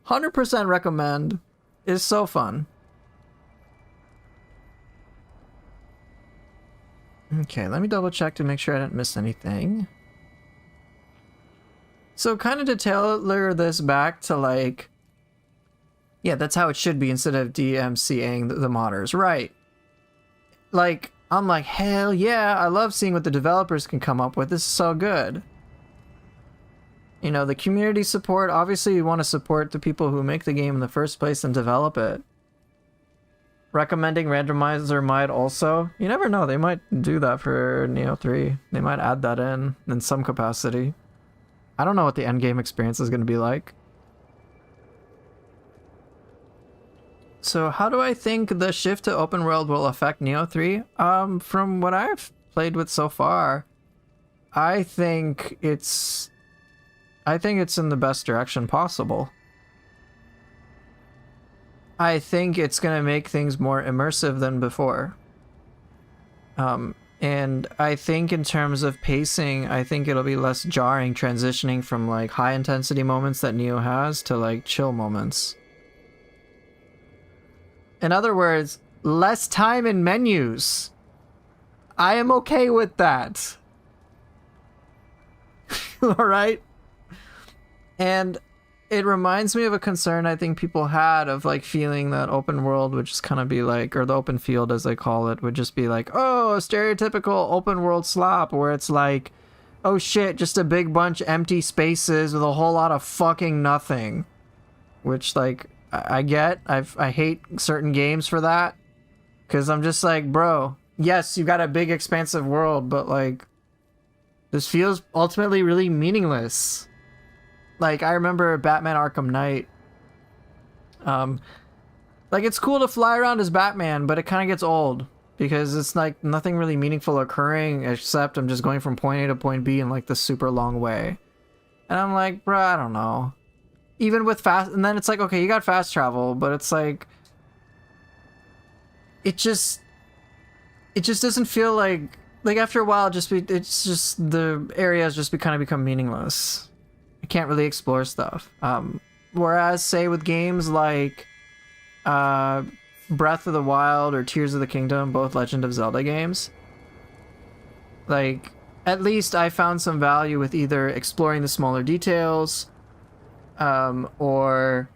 100% recommend. It's so fun. Okay, let me double check to make sure I didn't miss anything. So kind of to tailor this back to like, yeah, that's how it should be instead of DMCAing the modders, right? Like, I'm like, hell yeah, I love seeing what the developers can come up with. This is so good. You know, the community support, obviously you want to support the people who make the game in the first place and develop it. Recommending randomizer might also, you never know, they might do that for Nioh 3. They might add that in some capacity. I don't know what the endgame experience is going to be like. So how do I think the shift to open world will affect Nioh 3? From what I've played with so far, I think it's in the best direction possible. I think it's going to make things more immersive than before. And I think in terms of pacing, I think it'll be less jarring transitioning from like high intensity moments that Nioh has to like chill moments. In other words, less time in menus. I am okay with that. Alright? And it reminds me of a concern I think people had of like feeling that open world would just kind of be like, or the open field as they call it, would just be like, oh, stereotypical open world slop where it's like, oh shit, just a big bunch of empty spaces with a whole lot of fucking nothing. Which like, I get. I hate certain games for that. Because I'm just like, bro, yes, you got a big expansive world, but like, this feels ultimately really meaningless. Like, I remember Batman Arkham Knight. Like, it's cool to fly around as Batman, but it kind of gets old. Because it's like nothing really meaningful occurring, except I'm just going from point A to point B in like this super long way. And I'm like, bro, I don't know. Even with fast, and then it's like, okay, you got fast travel, but it's like, it just doesn't feel like like after a while, it's just the areas just kind of become meaningless. I can't really explore stuff. Whereas, say with games like Breath of the Wild or Tears of the Kingdom, both Legend of Zelda games, like at least I found some value with either exploring the smaller details, or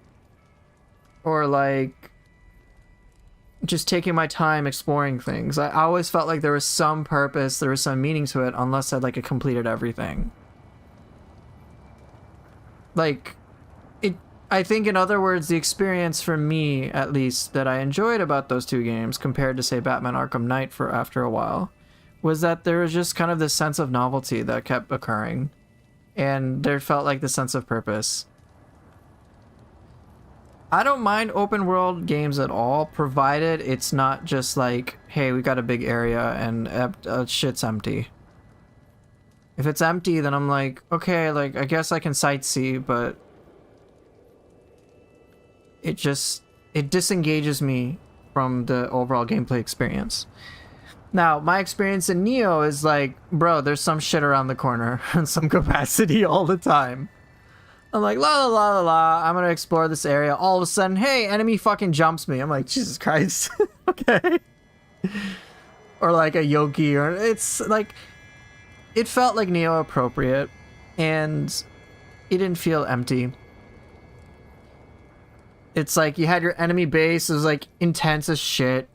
like just taking my time exploring things. I always felt like there was some purpose, there was some meaning to it, unless I'd like completed everything. Like, I think, in other words, the experience for me, at least, that I enjoyed about those two games compared to, say, Batman Arkham Knight for after a while, was that there was just kind of this sense of novelty that kept occurring, and there felt like the sense of purpose. I don't mind open world games at all, provided it's not just like, hey, we got a big area and shit's empty. If it's empty, then I'm like, okay, like, I guess I can sightsee, but it disengages me from the overall gameplay experience. Now, my experience in Nioh is like, bro, there's some shit around the corner and some capacity all the time. I'm like, la la la la la, I'm gonna explore this area. All of a sudden, hey, enemy fucking jumps me. I'm like, Jesus Christ. Okay. Or like a Yogi, or it's like, it felt like Nioh appropriate, and it didn't feel empty. It's like you had your enemy base, it was like intense as shit.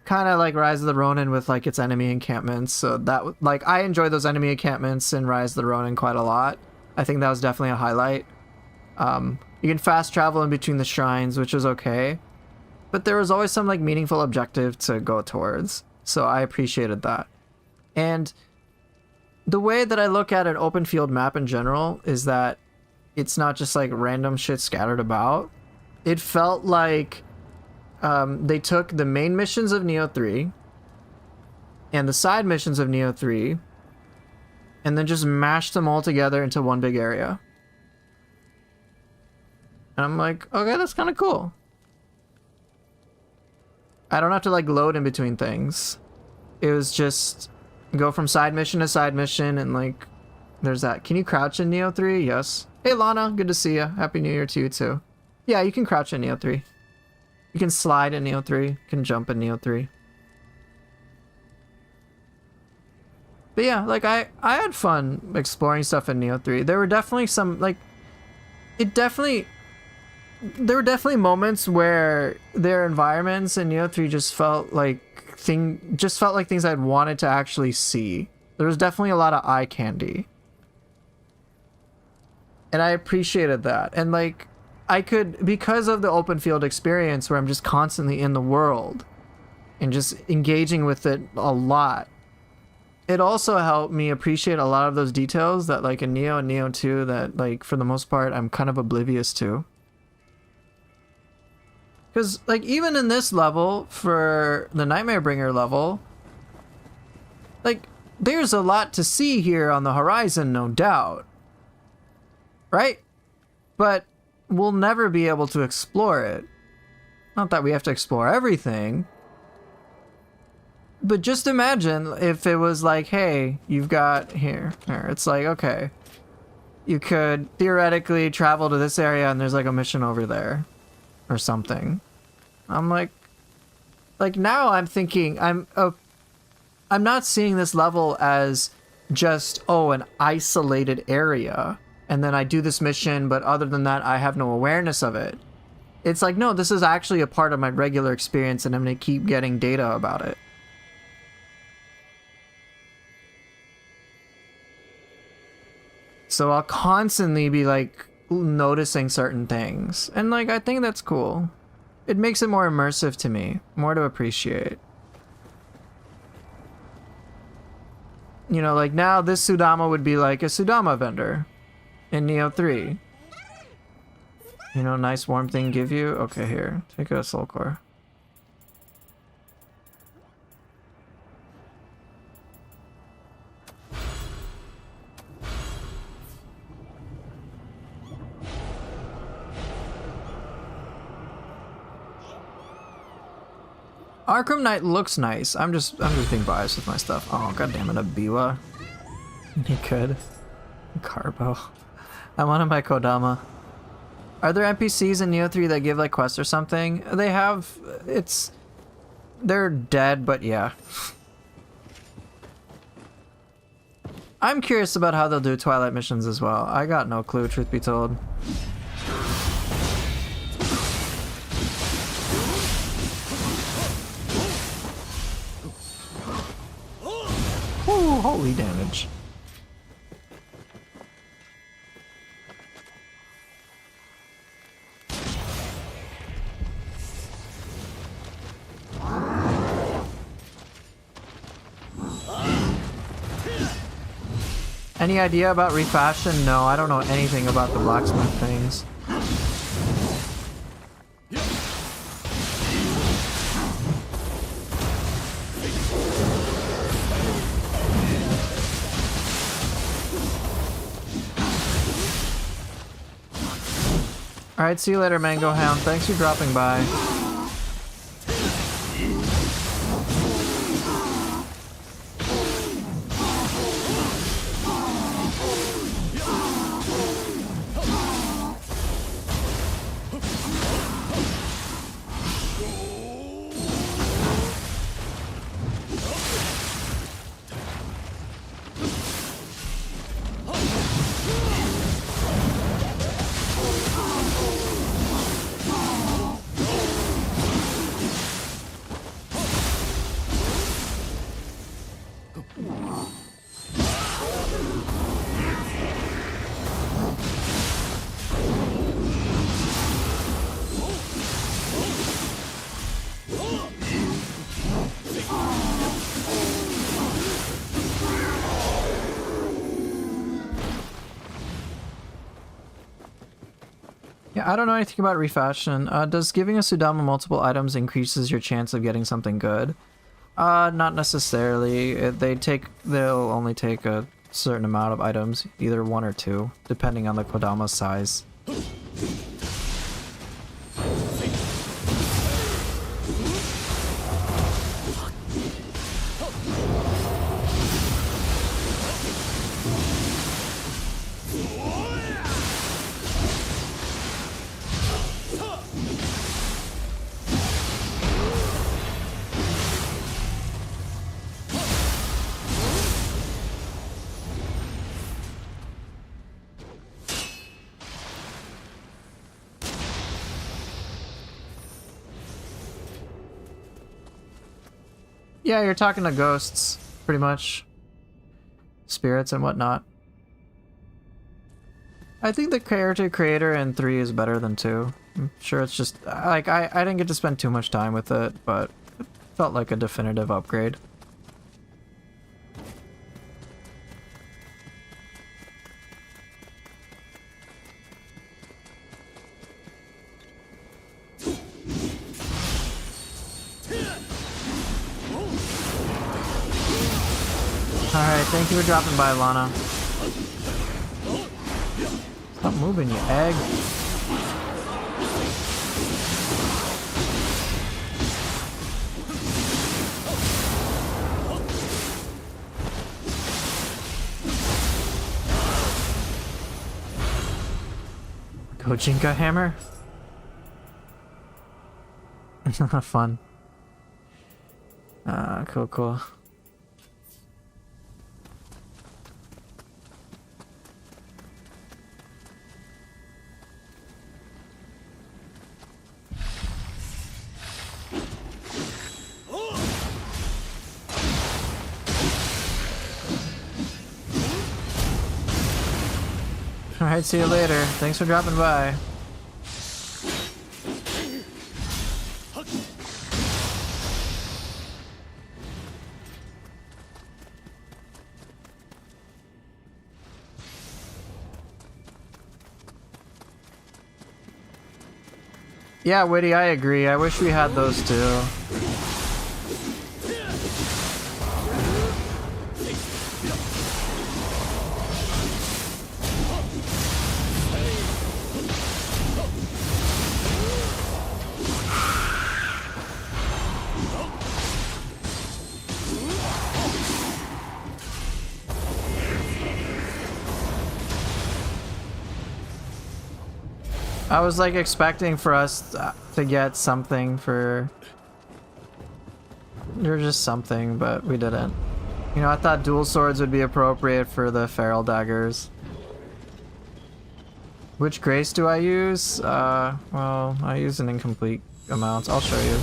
Kind of like Rise of the Ronin with like its enemy encampments. So that, like, I enjoyed those enemy encampments in Rise of the Ronin quite a lot. I think that was definitely a highlight. You can fast travel in between the shrines, which was okay. But there was always some like meaningful objective to go towards. So I appreciated that. And the way that I look at an open field map in general is that it's not just like random shit scattered about. It felt like they took the main missions of Nioh 3 and the side missions of Nioh 3 and then just mashed them all together into one big area. And I'm like, okay, that's kind of cool. I don't have to like load in between things. It was just go from side mission to side mission, and like there's that. Can you crouch in Nioh 3? Yes. Hey Lana, good to see you. Happy New Year to you too. Yeah, you can crouch in Nioh 3. You can slide in Nioh 3. You can jump in Nioh 3. But yeah, like I had fun exploring stuff in Nioh 3. There were definitely some like there were definitely moments where their environments in Nioh 3 just felt like things I'd wanted to actually see. There was definitely a lot of eye candy. And I appreciated that. And like I could, because of the open field experience where I'm just constantly in the world and just engaging with it a lot, it also helped me appreciate a lot of those details that like in Nioh and Nioh 2 that like for the most part I'm kind of oblivious to. Because like even in this level, for the Nightmare Bringer level, like there's a lot to see here on the horizon, no doubt. Right? But we'll never be able to explore it. Not that we have to explore everything. But just imagine if it was like, hey, you've got here. It's like, okay, you could theoretically travel to this area and there's like a mission over there or something. I'm like now I'm thinking I'm not seeing this level as just, oh, an isolated area. And then I do this mission, but other than that, I have no awareness of it. It's like, no, this is actually a part of my regular experience and I'm going to keep getting data about it. So I'll constantly be like noticing certain things. And like, I think that's cool. It makes it more immersive to me, more to appreciate. You know, like now this Sudama would be like a Sudama vendor in Nioh 3. You know, nice warm thing give you? Okay, here, take a soul core. Arkham Knight looks nice. I'm just being biased with my stuff. Oh god damn it, a Biwa. He could. Carbo. I wanted my Kodama. Are there NPCs in Nioh 3 that give like quests or something? They have. They're dead, but yeah. I'm curious about how they'll do Twilight missions as well. I got no clue, truth be told. Ooh, holy damage. Any idea about refashion? No, I don't know anything about the blacksmith things. Alright, see you later, Mango Hound. Thanks for dropping by. Yeah, I don't know anything about refashion. Does giving a Sudama multiple items increases your chance of getting something good? Not necessarily. They'll only take a certain amount of items, either one or two, depending on the Kodama's size. Yeah, you're talking to ghosts, pretty much. Spirits and whatnot. I think the character creator in 3 is better than 2. I'm sure it's just, like, I didn't get to spend too much time with it, but it felt like a definitive upgrade. Alright, thank you for dropping by, Lana. Stop moving, you egg. Kojinka hammer? Fun. Cool. Alright, see you later. Thanks for dropping by. Yeah, Witty, I agree. I wish we had those too. I was like expecting for us to get something for... There's just something, but we didn't. You know, I thought dual swords would be appropriate for the feral daggers. Which grace do I use? Well, I use an incomplete amount. I'll show you.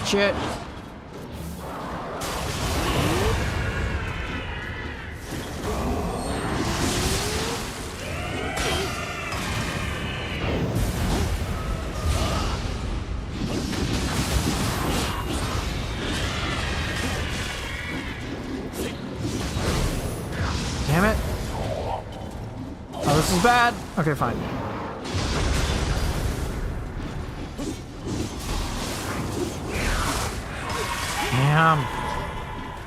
Shit. Damn it. Oh, this is bad. Okay, fine. Damn.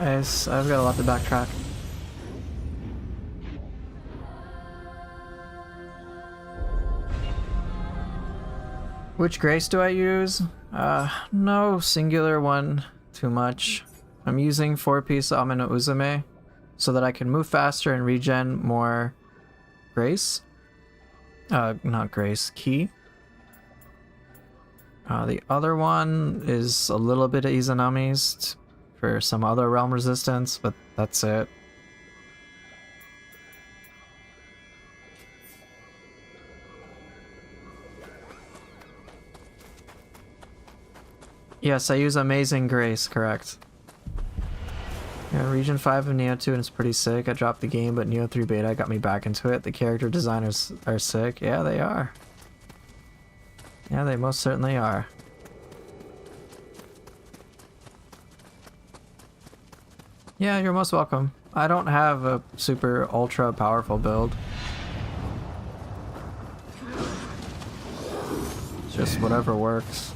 I've got a lot to backtrack. Which grace do I use? No singular one too much. I'm using 4-piece Amino Uzume so that I can move faster and regen more grace. Not grace, ki. The other one is a little bit of Izanami's for some other realm resistance, but that's it. Yes, I use Amazing Grace, correct. Yeah, Region 5 of Nioh 2 and it's pretty sick. I dropped the game, but Nioh 3 Beta got me back into it. The character designers are sick. Yeah, they are. Yeah, they most certainly are. Yeah, you're most welcome. I don't have a super ultra powerful build. It's just whatever works.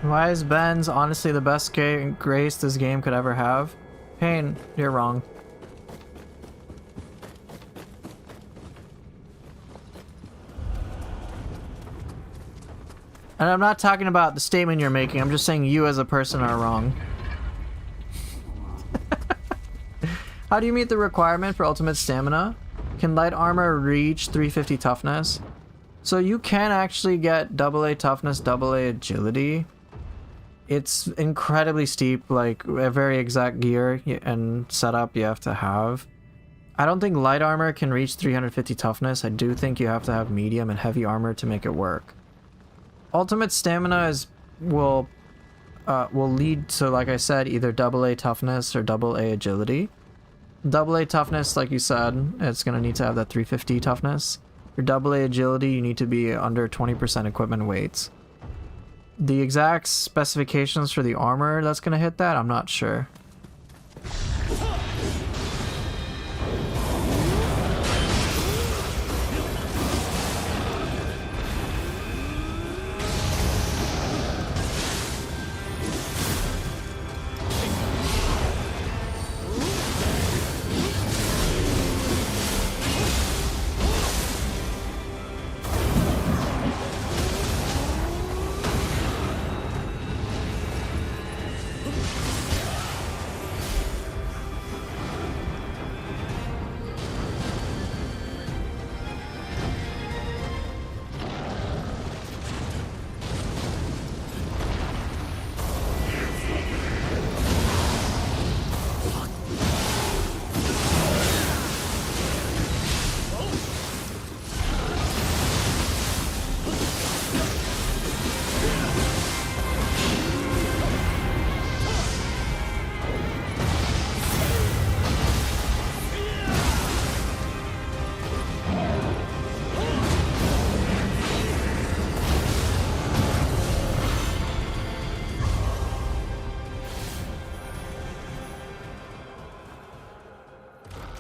Why is Ben's honestly the best grace this game could ever have? Pain, you're wrong. And I'm not talking about the statement you're making, I'm just saying you as a person are wrong. How do you meet the requirement for ultimate stamina? Can light armor reach 350 toughness? So you can actually get AA toughness, AA agility. It's incredibly steep, like a very exact gear and setup you have to have. I don't think light armor can reach 350 toughness. I do think you have to have medium and heavy armor to make it work. Ultimate stamina will will lead to, like I said, either AA toughness or AA agility. AA toughness, like you said, it's going to need to have that 350 toughness. For AA agility, you need to be under 20% equipment weights. The exact specifications for the armor that's going to hit that, I'm not sure.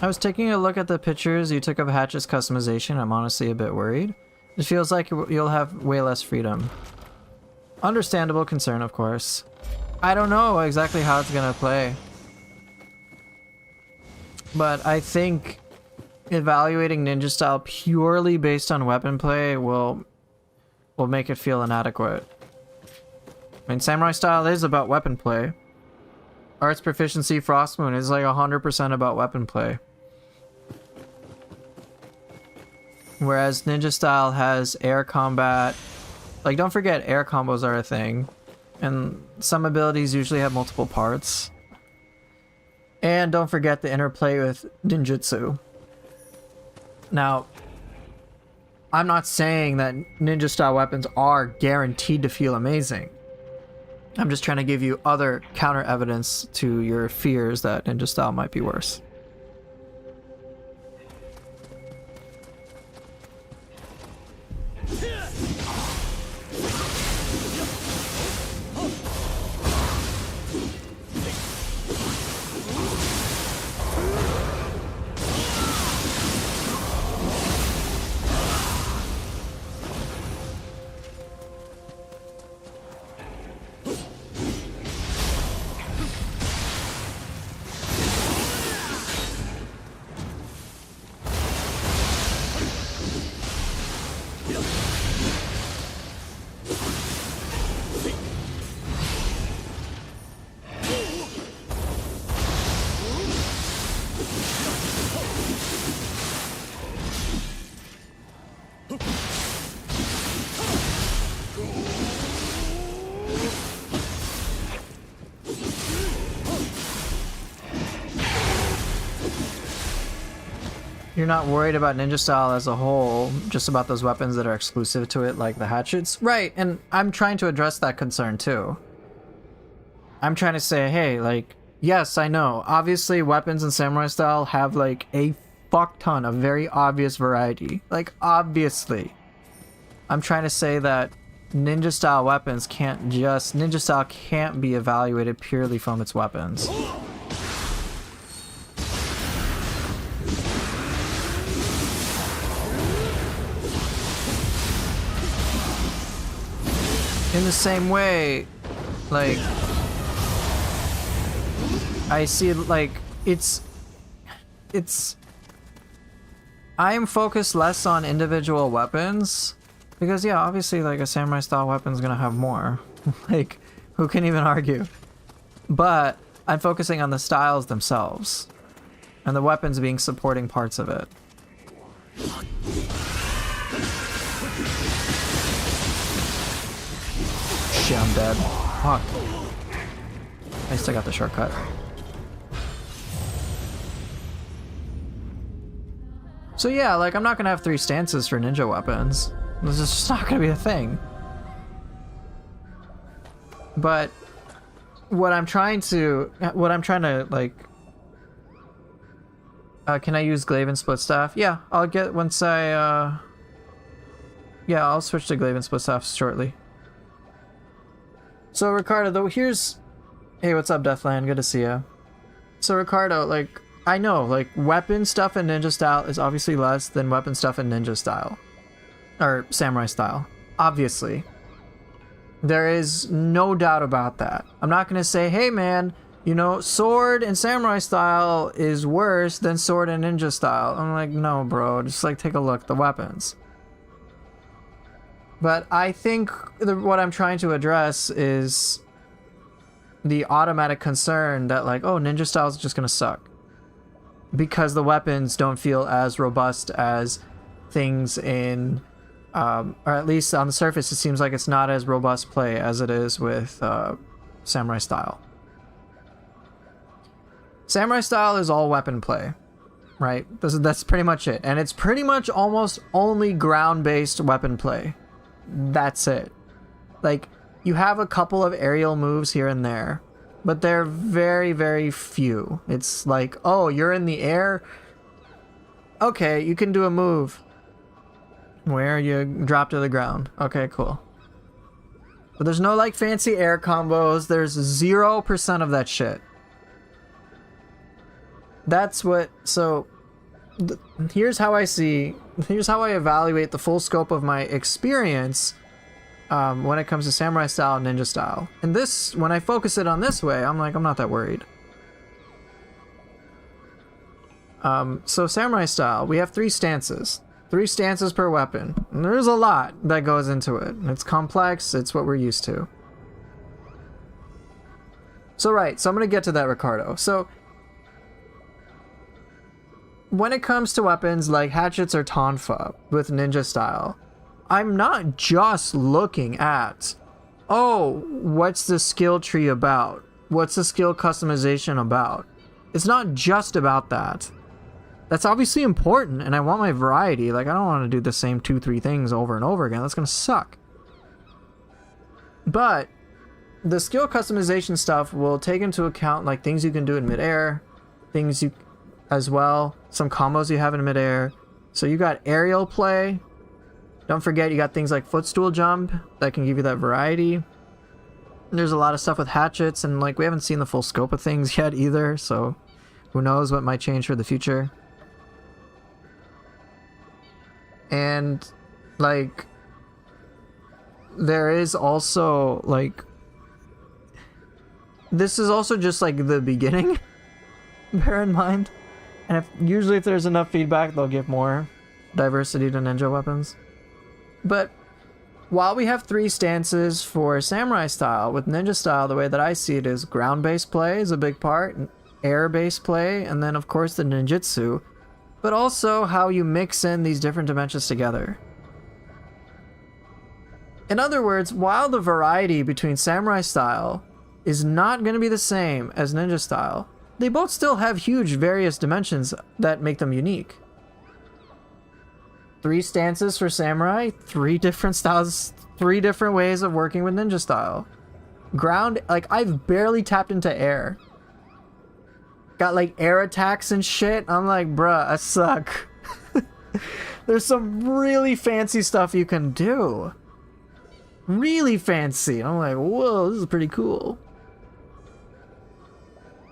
I was taking a look at the pictures you took of Hatchets customization. I'm honestly a bit worried. It feels like you'll have way less freedom. Understandable concern, of course. I don't know exactly how it's gonna play. But I think evaluating ninja style purely based on weapon play will make it feel inadequate. I mean, samurai style is about weapon play. Arts proficiency Frostmoon is like 100% about weapon play. Whereas ninja style has air combat. Like, don't forget air combos are a thing. And some abilities usually have multiple parts. And don't forget the interplay with ninjutsu. Now, I'm not saying that ninja style weapons are guaranteed to feel amazing. I'm just trying to give you other counter evidence to your fears that ninja style might be worse. You're not worried about ninja style as a whole, just about those weapons that are exclusive to it, like the hatchets? Right, and I'm trying to address that concern too. I'm trying to say, hey, like, yes, I know, obviously weapons in samurai style have like a fuck ton of very obvious variety. Like, obviously. I'm trying to say that ninja style weapons ninja style can't be evaluated purely from its weapons. In the same way, like, I see, like, I am focused less on individual weapons, because yeah, obviously, like, a samurai style weapon is gonna have more. Like, who can even argue? But I'm focusing on the styles themselves, and the weapons being supporting parts of it. Shit, I'm dead. Fuck. I still got the shortcut. So yeah, like, I'm not gonna have 3 stances for ninja weapons. This is just not gonna be a thing. But what I'm trying to like. Can I use glaive and split staff? Yeah, I'll get once I. Yeah, I'll switch to glaive and split staff shortly. So Ricardo, though, here's. Hey, what's up, Deathland? Good to see you. So Ricardo, like, I know, like, weapon stuff in ninja style is obviously less than weapon stuff in ninja style. Or samurai style. Obviously. There is no doubt about that. I'm not gonna say, hey man, you know, sword in samurai style is worse than sword in ninja style. I'm like, no bro, just like take a look at the weapons. But I think what I'm trying to address is the automatic concern that like, oh, ninja style is just gonna suck. Because the weapons don't feel as robust as things in, or at least on the surface, it seems like it's not as robust play as it is with samurai style. Samurai style is all weapon play, right? That's pretty much it. And it's pretty much almost only ground-based weapon play. That's it. Like, you have a couple of aerial moves here and there, but they're very, very few. It's like, oh, you're in the air? Okay, you can do a move where you drop to the ground. Okay, cool. But there's no, like, fancy air combos. There's 0% of that shit. That's what... So, here's how I evaluate the full scope of my experience when it comes to samurai style and ninja style. And this, when I focus it on this way, I'm like, I'm not that worried. So samurai style, we have 3 stances. 3 stances per weapon. And there's a lot that goes into it. It's complex, it's what we're used to. So right, so I'm gonna get to that, Ricardo. So, when it comes to weapons like hatchets or tonfa with ninja style, I'm not just looking at, oh, what's the skill tree about? What's the skill customization about? It's not just about that. That's obviously important, and I want my variety. Like, I don't want to do the same 2-3 things over and over again. That's gonna suck. But the skill customization stuff will take into account like things you can do in midair, things you as well, some combos you have in midair. So you got aerial play. Don't forget you got things like footstool jump that can give you that variety. There's a lot of stuff with hatchets, and like we haven't seen the full scope of things yet either, so who knows what might change for the future. And like there is also like, this is also just like the beginning. Bear in mind. And usually if there's enough feedback, they'll give more diversity to ninja weapons. But while we have 3 stances for samurai style, with ninja style, the way that I see it is ground-based play is a big part, air-based play, and then of course the ninjutsu, but also how you mix in these different dimensions together. In other words, while the variety between samurai style is not going to be the same as ninja style, they both still have huge various dimensions that make them unique. 3 stances for samurai, 3 different styles, 3 different ways of working with ninja style. Ground, like I've barely tapped into air. Got like air attacks and shit. I'm like, bruh, I suck. There's some really fancy stuff you can do. Really fancy. I'm like, whoa, this is pretty cool.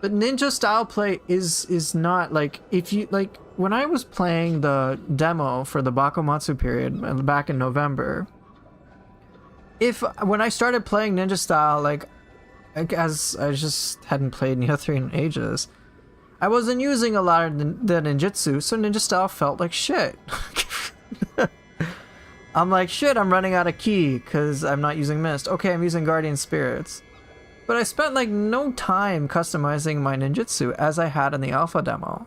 But ninja style play is not like, if you like, when I was playing the demo for the Bakumatsu period back in November, when I started playing ninja style, like, as I just hadn't played Nioh 3 in ages, I wasn't using a lot of the ninjutsu, so ninja style felt like shit. I'm like, shit, I'm running out of ki because I'm not using mist. Okay, I'm using guardian spirits. But I spent like no time customizing my ninjutsu as I had in the alpha demo.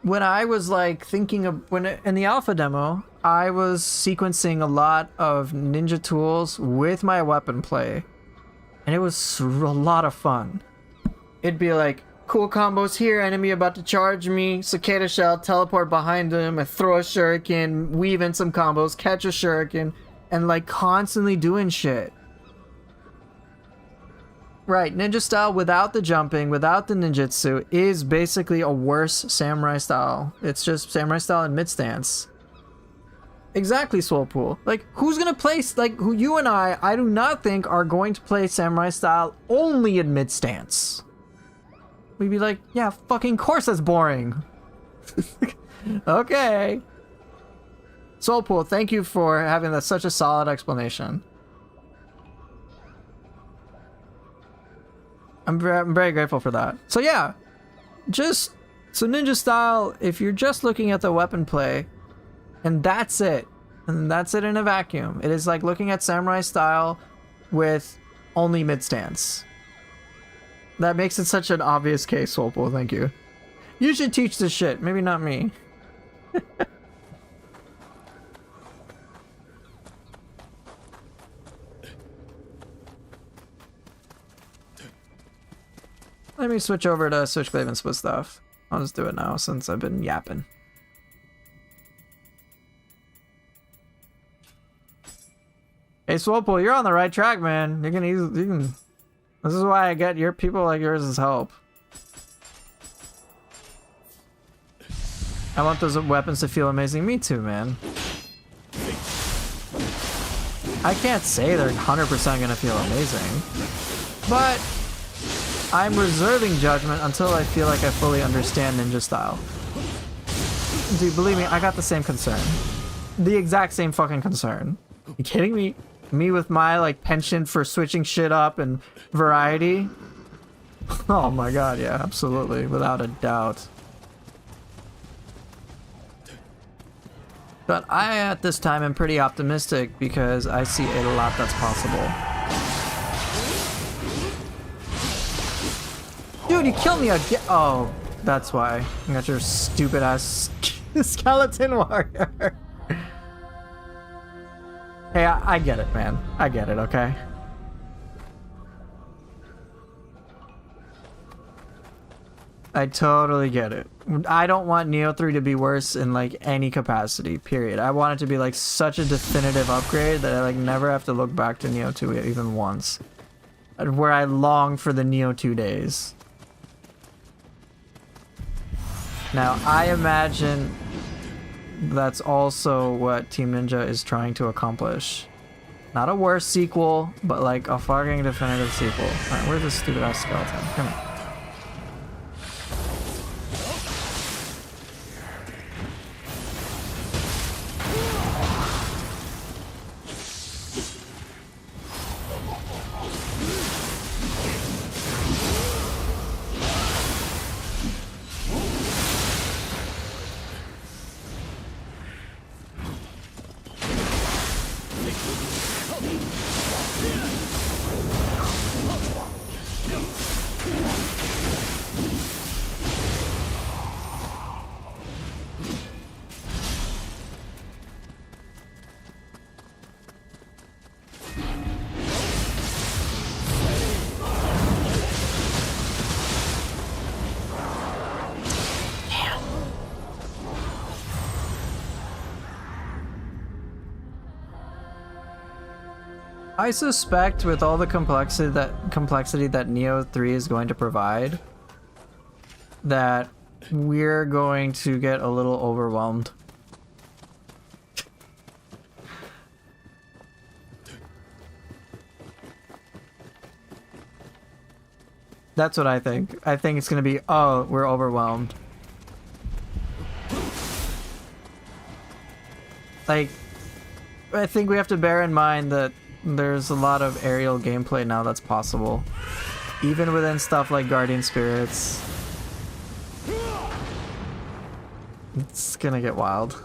When I was like thinking of, in the alpha demo, I was sequencing a lot of ninja tools with my weapon play, and it was a lot of fun. It'd be like, cool combos here, enemy about to charge me, cicada shell, teleport behind him, and throw a shuriken, weave in some combos, catch a shuriken, and like constantly doing shit. Right, ninja style without the jumping, without the ninjutsu, is basically a worse samurai style. It's just samurai style in mid stance. Exactly, Swolpool. Like, who's gonna play, like, who you and I do not think are going to play samurai style only in mid stance. We'd be like, yeah, fucking course that's boring. Okay. Swolpool, thank you for having that such a solid explanation. I'm very grateful for that. So yeah, so ninja style, if you're just looking at the weapon play, and that's it in a vacuum, it is like looking at samurai style with only mid stance. That makes it such an obvious case, Swolpool, thank you. You should teach this shit, maybe not me. Let me switch over to Switchblade and Split Stuff. I'll just do it now since I've been yapping. Hey Swolpool, you're on the right track, man. You can. This is why I get your people like yours as help. I want those weapons to feel amazing. Me too, man. I can't say they're 100% gonna feel amazing, but I'm reserving judgment until I feel like I fully understand ninja style. Dude, believe me, I got the same concern. The exact same fucking concern. You kidding me? Me with my, like, penchant for switching shit up and variety? Oh my god, yeah, absolutely. Without a doubt. But I, at this time, am pretty optimistic because I see a lot that's possible. Dude, you killed me again. Oh, that's why. You got your stupid ass skeleton warrior. Hey, I get it, man. I get it, okay? I totally get it. I don't want Nioh 3 to be worse in, like, any capacity, period. I want it to be, like, such a definitive upgrade that I, like, never have to look back to Nioh 2 even once. Where I long for the Nioh 2 days. Now, I imagine that's also what Team Ninja is trying to accomplish. Not a worse sequel, but like a fucking definitive sequel. Alright, where's this stupid ass skeleton? Come here. I suspect with all the complexity that Nioh 3 is going to provide, that we're going to get a little overwhelmed. That's what I think. I think it's gonna be, oh, we're overwhelmed. Like, I think we have to bear in mind that there's a lot of aerial gameplay now that's possible. Even within stuff like Guardian Spirits. It's gonna get wild.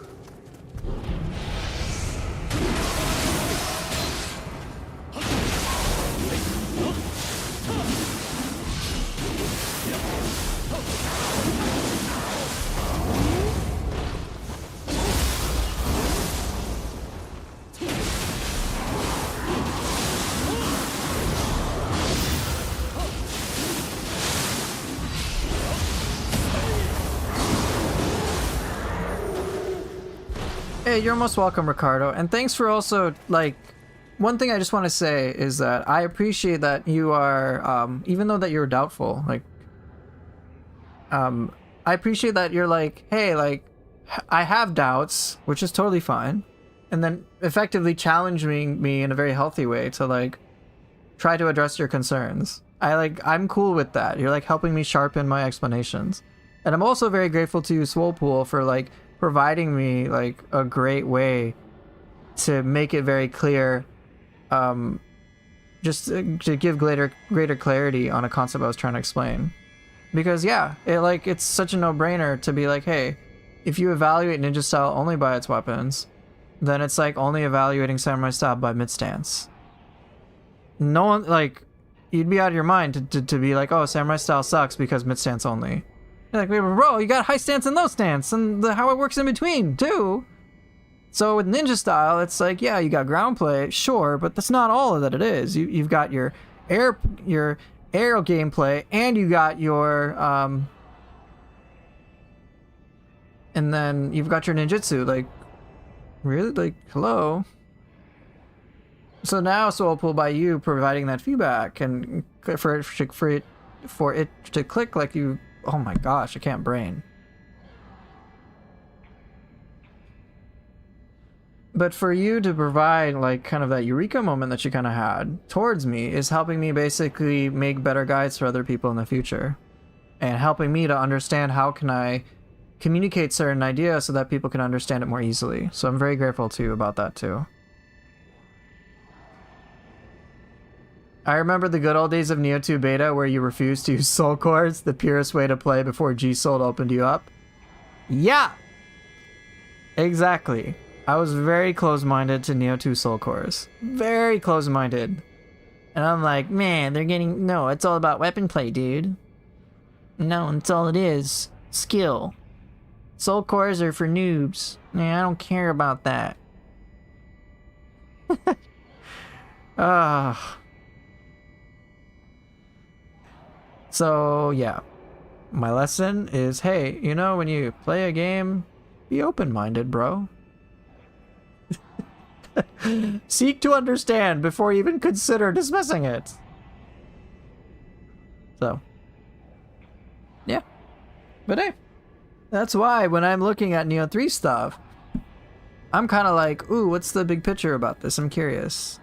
Hey, you're most welcome, Ricardo, and thanks for also, like, one thing I just want to say is that I appreciate that you are, even though that you're doubtful, like, I appreciate that you're like, hey, like, I have doubts, which is totally fine, and then effectively challenging me in a very healthy way to like try to address your concerns. I'm cool with that. You're like helping me sharpen my explanations. And I'm also very grateful to you, Swolepool, for like providing me like a great way to make it very clear, just to give greater clarity on a concept I was trying to explain. Because yeah, it's such a no-brainer to be like, hey, if you evaluate ninja style only by its weapons, then it's like only evaluating samurai style by mid stance. No one, like, you'd be out of your mind to be like, oh, samurai style sucks because mid stance only. You're like, wait, bro, you got high stance and low stance, and how it works in between too. So with ninja style, it's like, yeah, you got ground play, sure, but that's not all that it is. You've got your aerial gameplay, and you got your and then you've got your ninjutsu. Like, really, like, hello. So now Soulpool, by you providing that feedback and for it to click, like, you, oh my gosh, I can't brain. But for you to provide like kind of that eureka moment that you kind of had towards me is helping me basically make better guides for other people in the future, and helping me to understand how can I communicate certain ideas so that people can understand it more easily. So I'm very grateful to you about that too. I remember the good old days of Nioh 2 beta where you refused to use soul cores, the purest way to play before G-Soul opened you up. Yeah! Exactly. I was very close-minded to Nioh 2 soul cores. Very close-minded. And I'm like, man, no, it's all about weapon play, dude. No, that's all it is. Skill. Soul cores are for noobs. Yeah, I don't care about that. So, yeah. My lesson is, hey, you know, when you play a game, be open-minded, bro. Seek to understand before you even consider dismissing it. So, yeah. But hey, that's why when I'm looking at Nioh 3 stuff, I'm kind of like, ooh, what's the big picture about this? I'm curious.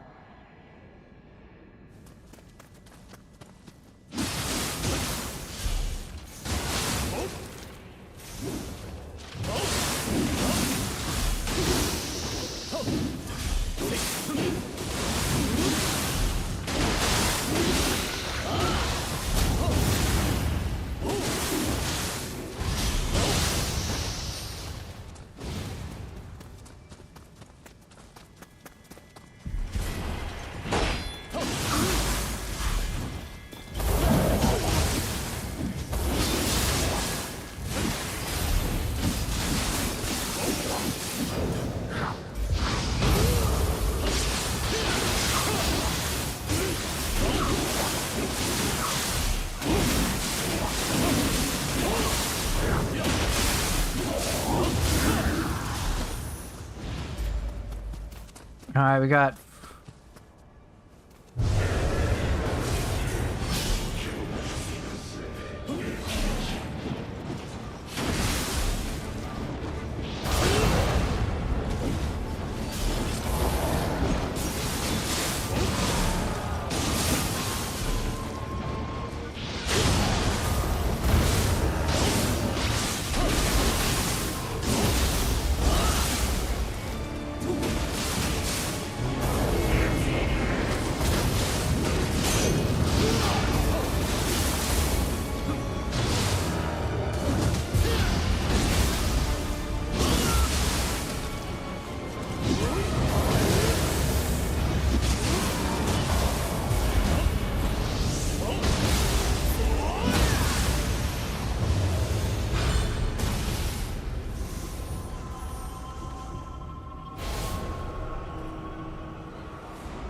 Alright, we got...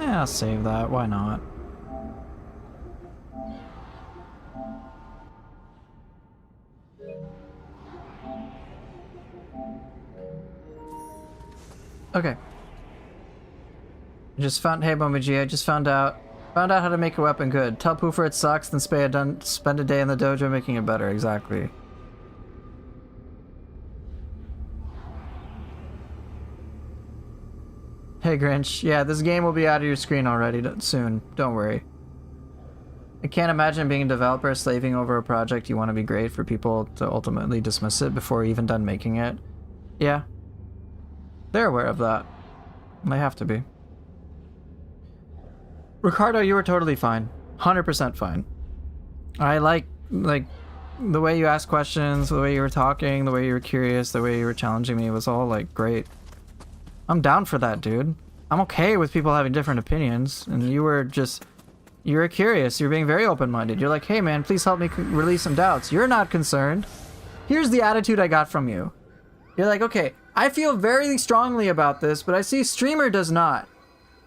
Yeah, I'll save that. Why not? Okay. Just found, hey Momiji, I just found out how to make a weapon good. Tell Poofer it sucks, then spend a day in the dojo making it better. Exactly. Hey Grinch, yeah, this game will be out of your screen already soon. Don't worry. I can't imagine being a developer slaving over a project you want to be great for people to ultimately dismiss it before you're even done making it. Yeah. They're aware of that. They have to be. Ricardo, you were totally fine. 100% fine. I like the way you asked questions, the way you were talking, the way you were curious, the way you were challenging me was all like great. I'm down for that, dude. I'm okay with people having different opinions, and you were curious. You're being very open-minded. You're like, hey man, please help me release some doubts. You're not concerned. Here's the attitude I got from you. You're like, okay, I feel very strongly about this, but I see streamer does not.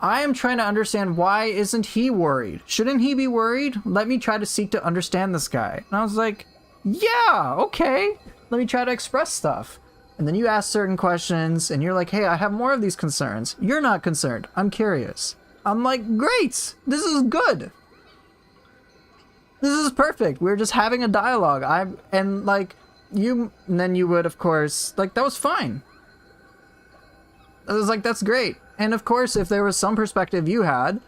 I am trying to understand, why isn't he worried? Shouldn't he be worried? Let me try to seek to understand this guy. And I was like, yeah, okay. Let me try to express stuff. And then you ask certain questions and you're like, hey, I have more of these concerns. You're not concerned. I'm curious. I'm like, great. This is good. This is perfect. We're just having a dialogue. And then you would, of course, like, that was fine. I was like, that's great. And of course, if there was some perspective you had,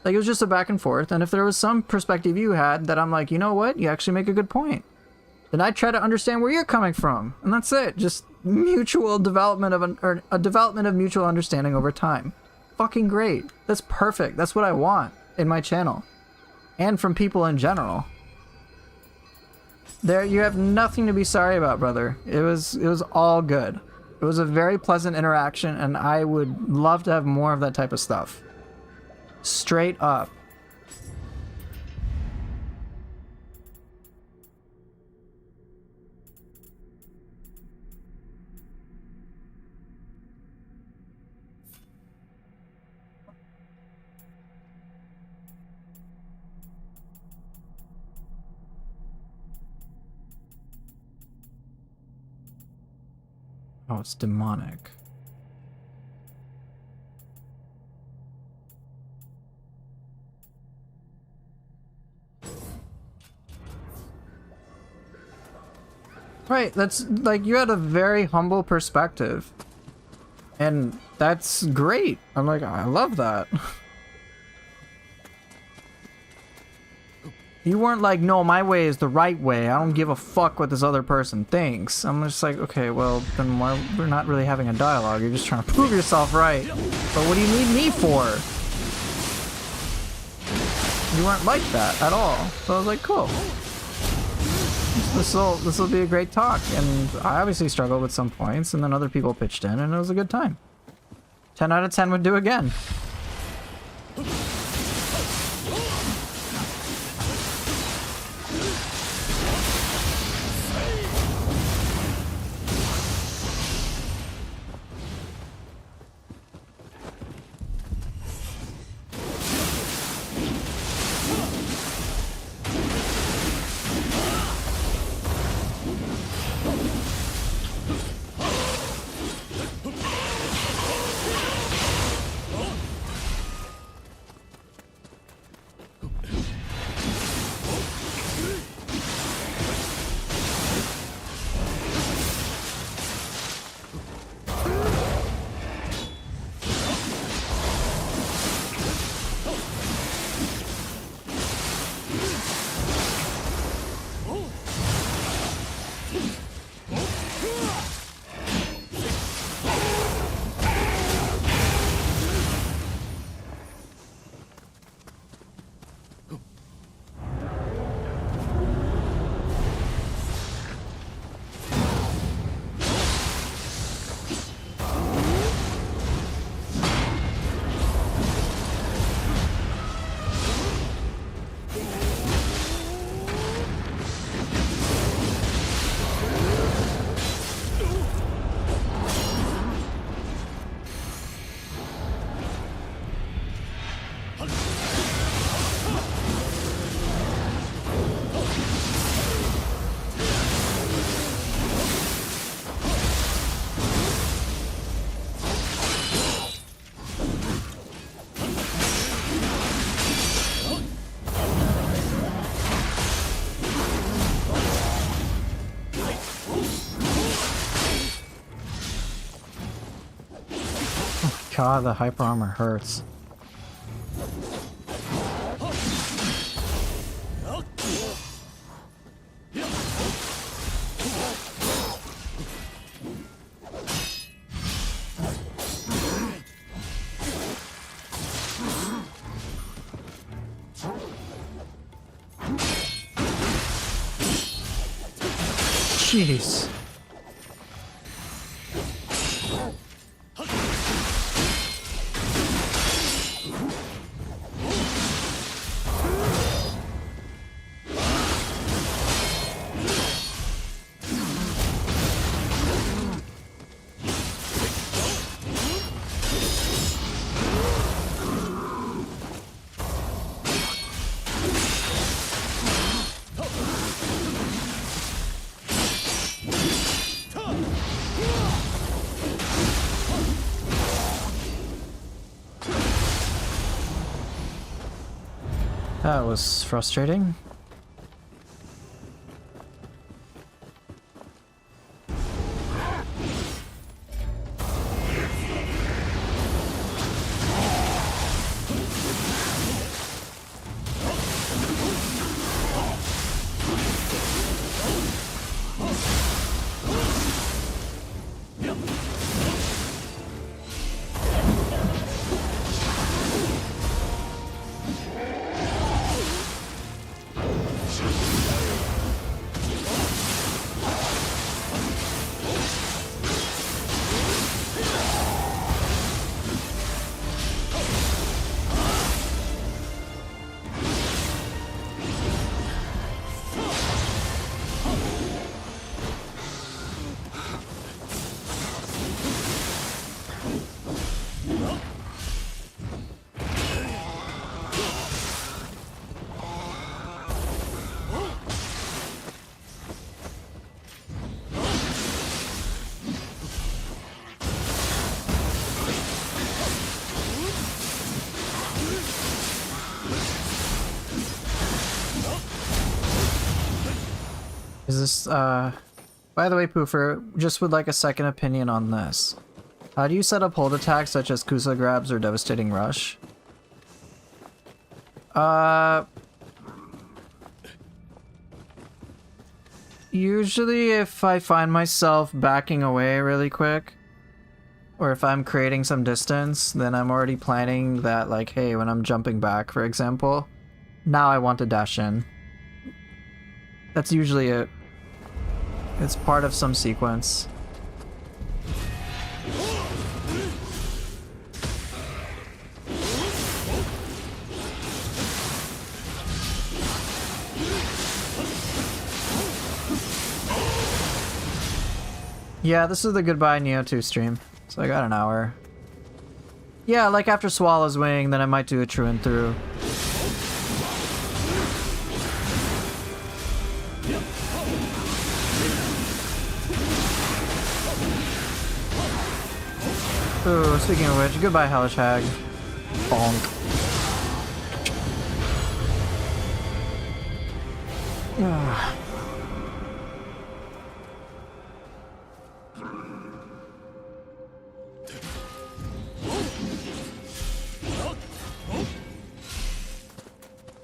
like, it was just a back and forth. And if there was some perspective you had that I'm like, you know what? You actually make a good point. Then I try to understand where you're coming from. And that's it. Just mutual development of a development of mutual understanding over time. Fucking great. That's perfect. That's what I want in my channel. And from people in general. There, you have nothing to be sorry about, brother. It was all good. It was a very pleasant interaction, and I would love to have more of that type of stuff. Straight up. Oh, it's demonic. Right, that's like, you had a very humble perspective. And that's great. I'm like, I love that. You weren't like, no, my way is the right way. I don't give a fuck what this other person thinks. I'm just like, okay, well, then why, we're not really having a dialogue. You're just trying to prove yourself right. But what do you need me for? You weren't like that at all. So I was like, cool. This will be a great talk. And I obviously struggled with some points, and then other people pitched in, and it was a good time. 10 out of 10 would do again. God, the hyper armor hurts. Jeez. That was frustrating. Is this, by the way, Poofer, just would like a second opinion on this. How do you set up hold attacks such as Kusa grabs or Devastating Rush? Usually if I find myself backing away really quick, or if I'm creating some distance, then I'm already planning that, like, hey, when I'm jumping back, for example, now I want to dash in. That's usually it. It's part of some sequence. Yeah, this is the Goodbye Nioh 2 stream, so I got an hour. Yeah, like after Swallow's Wing, then I might do a True and Through. Ooh, speaking of which, goodbye Hellish Hag. Bonk.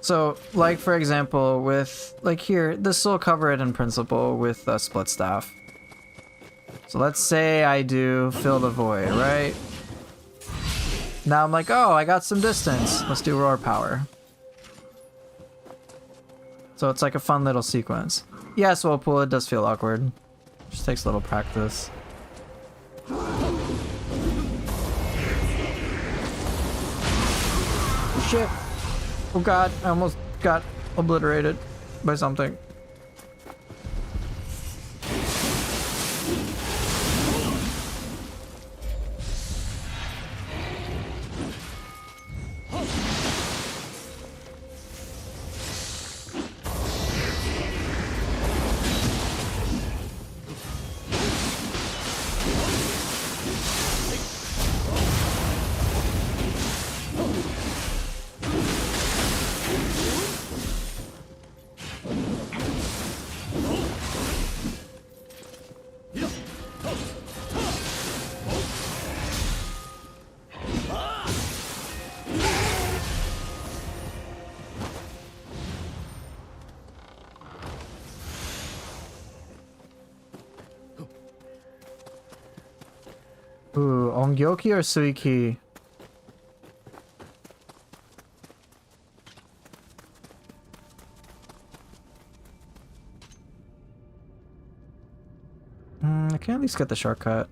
So, like for example, with, like here, this will cover it in principle with Split Staff. So let's say I do Fill the Void, right? Now I'm like, oh, I got some distance. Let's do Roar Power. So it's like a fun little sequence. Yes, Whirlpool, it does feel awkward. Just takes a little practice. Shit. Oh god, I almost got obliterated by something. Ooh, Ongyoki or Suiki? I can at least get the shortcut.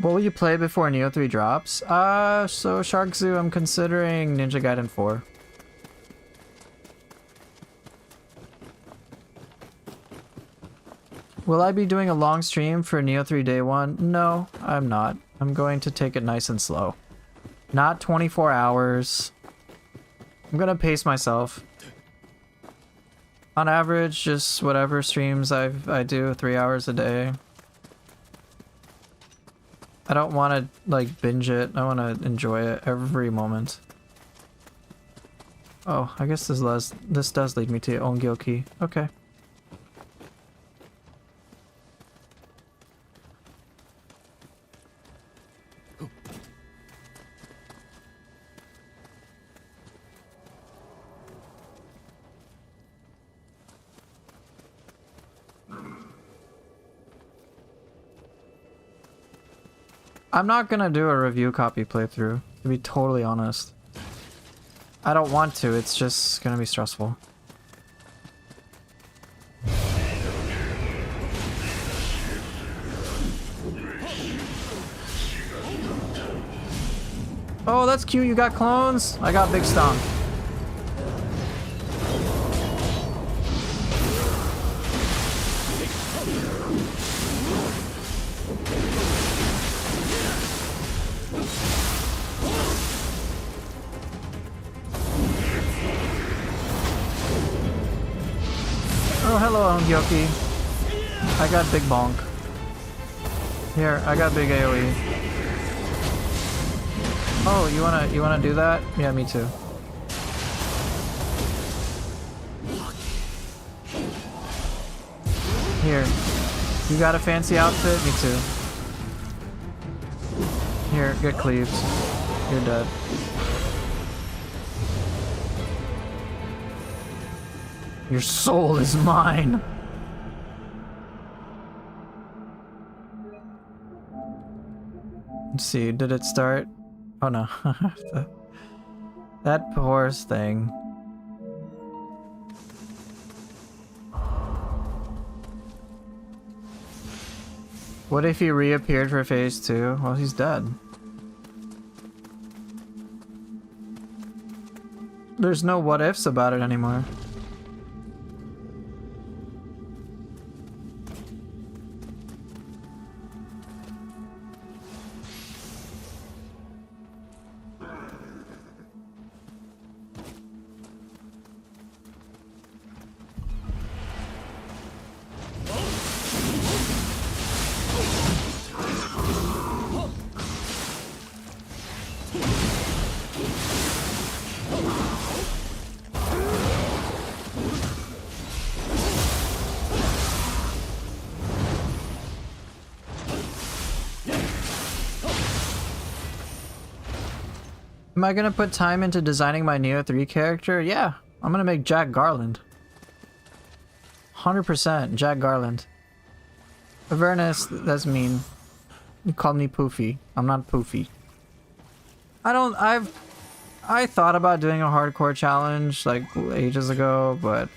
What will you play before Nioh 3 drops? So Shark Zoo, I'm considering Ninja Gaiden 4. Will I be doing a long stream for Nioh 3 Day 1? No, I'm not. I'm going to take it nice and slow. Not 24 hours. I'm gonna pace myself. On average, just whatever streams I do, 3 hours a day. I don't want to, like, binge it. I want to enjoy it every moment. Oh, I guess this does lead me to Ongyoki. Okay. I'm not gonna do a review copy playthrough, to be totally honest. I don't want to, it's just gonna be stressful. Oh, that's cute, you got clones? I got Big Stomp. Oh, hello, Ongyoki. I got Big Bonk. Here, I got Big AoE. Oh, you wanna do that? Yeah, me too. Here. You got a fancy outfit? Me too. Here, get cleaved. You're dead. Your soul is mine! Let's see, did it start? Oh no. That poor thing. What if he reappeared for phase 2? Well, he's dead. There's no what ifs about it anymore. Am I gonna put time into designing my Nioh 3 character? Yeah, I'm gonna make Jack Garland. 100% Jack Garland. Avernus, that's mean. You called me Poofy. I'm not Poofy. I thought about doing a hardcore challenge like ages ago, but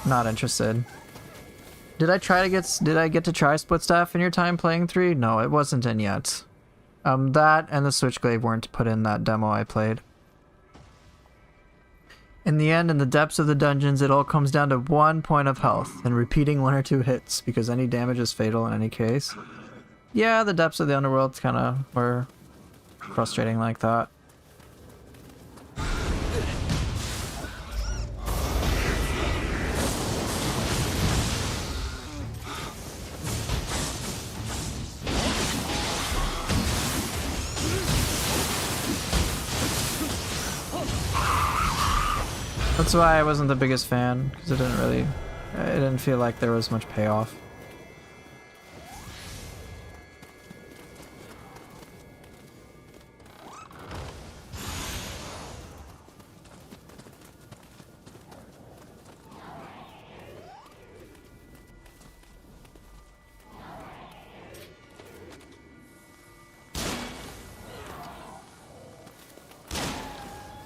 not interested. Did I get to try Split Staff in your time playing 3? No, it wasn't in yet. That and the Switchglaive weren't put in that demo I played. In the end, in the depths of the dungeons, it all comes down to 1 point of health and repeating 1 or 2 hits because any damage is fatal in any case. Yeah, the depths of the Underworld kind of were frustrating like that. That's why I wasn't the biggest fan, because it didn't feel like there was much payoff.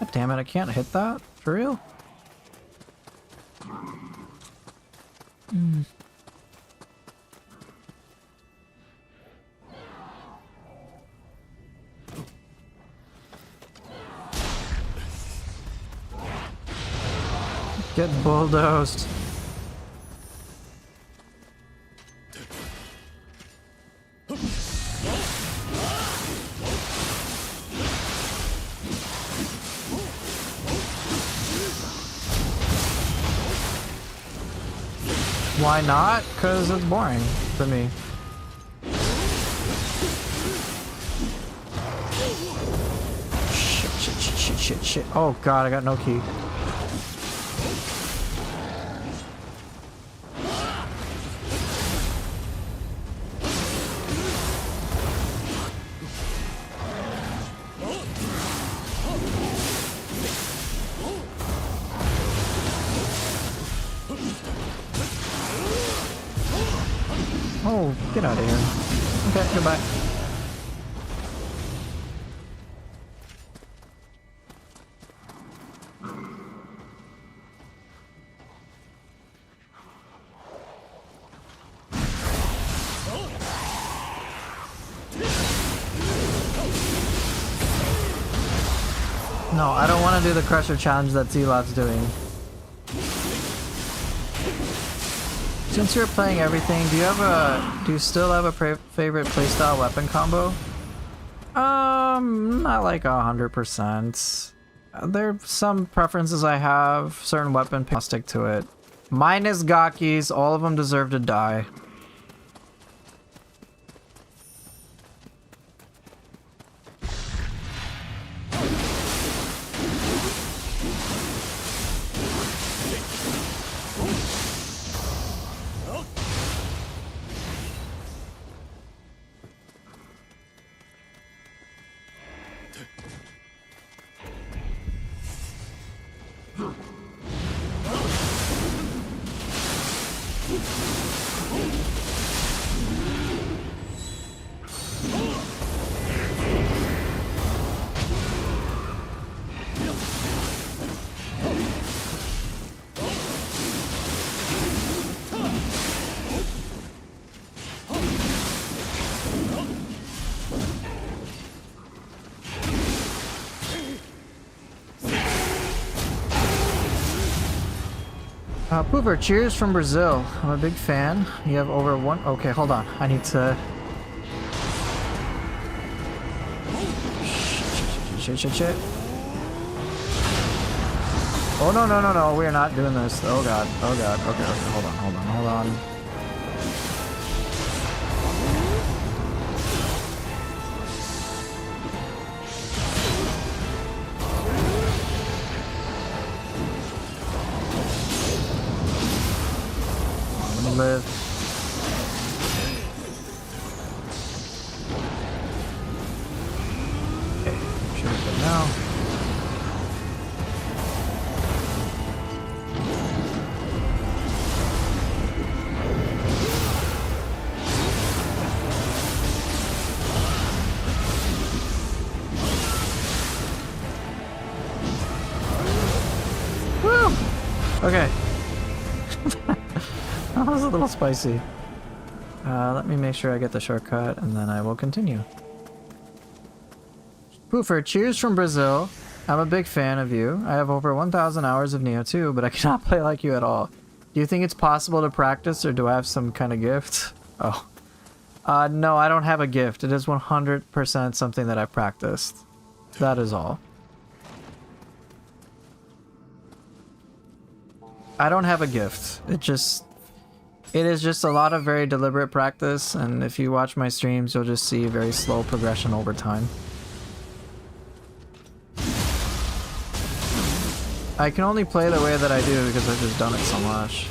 God damn it, I can't hit that? For real? Get bulldozed. Why not? Because it's boring for me. Shit. Oh god, I got no key. Oh, get out of here. Okay, goodbye. No, I don't want to do the Crusher challenge that Z-Lot's doing. Since you're playing everything, do you still have a favorite playstyle weapon combo? Not like 100%. There's some preferences I have. Certain weapon, I'll stick to it. Mine is Gaki's. All of them deserve to die. Pooper, cheers from Brazil. I'm a big fan. You have over one. Okay, hold on. I need to. Shit. Oh, no. We're not doing this. Oh, God. Okay. Hold on. Live. Okay, should be good now. Woo! Okay. That was a little spicy. Let me make sure I get the shortcut and then I will continue. Poofer, cheers from Brazil. I'm a big fan of you. I have over 1,000 hours of Nioh 2, but I cannot play like you at all. Do you think it's possible to practice or do I have some kind of gift? Oh. No, I don't have a gift. It is 100% something that I practiced. That is all. I don't have a gift. It is just a lot of very deliberate practice, and if you watch my streams, you'll just see very slow progression over time. I can only play the way that I do because I've just done it so much.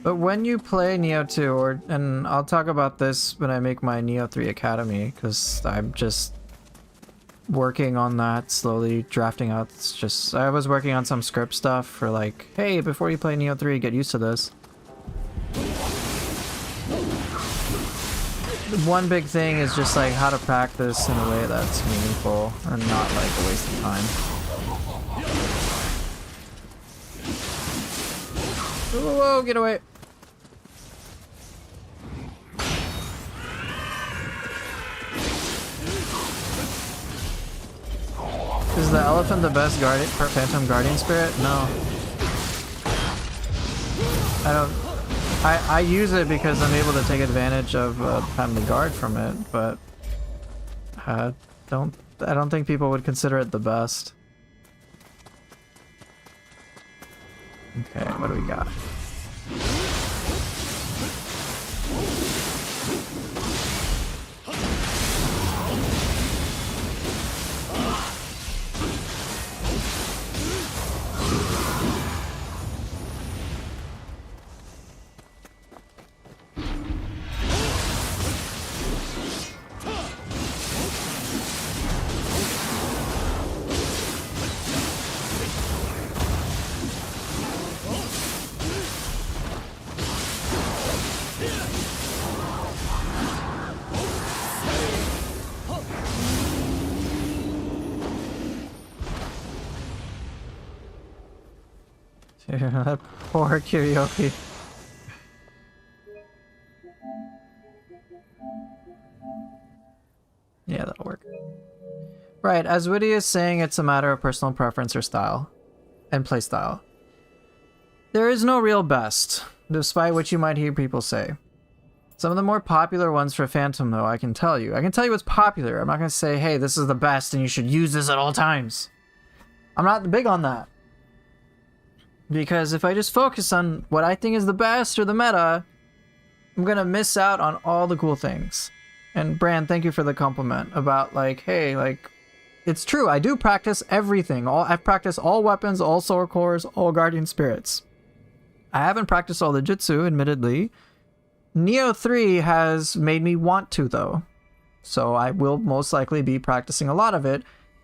But when you play Nioh 2, and I'll talk about this when I make my Nioh 3 Academy, because I'm just working on that, slowly drafting out. It's just, I was working on some script stuff for like, hey, before you play Nioh 3, get used to this. One big thing is just like how to practice in a way that's meaningful and not like a waste of time. Whoa, whoa, get away! Is the elephant the best guardian for Phantom Guardian Spirit? No. I don't. I use it because I'm able to take advantage of having the guard from it, but I don't think people would consider it the best. Okay, what do we got? That poor karaoke. Yeah, that'll work. Right, as Witty is saying, it's a matter of personal preference or style. And play style. There is no real best, despite what you might hear people say. Some of the more popular ones for Phantom, though, I can tell you. I can tell you what's popular. I'm not going to say, hey, this is the best and you should use this at all times. I'm not big on that. Because if I just focus on what I think is the best or the meta, I'm gonna miss out on all the cool things. And Brand, thank you for the compliment about like, hey, like, it's true, I do practice everything. I've practiced all weapons, all soul cores, all guardian spirits. I haven't practiced all the jutsu, admittedly. Nioh 3 has made me want to, though. So I will most likely be practicing a lot of it,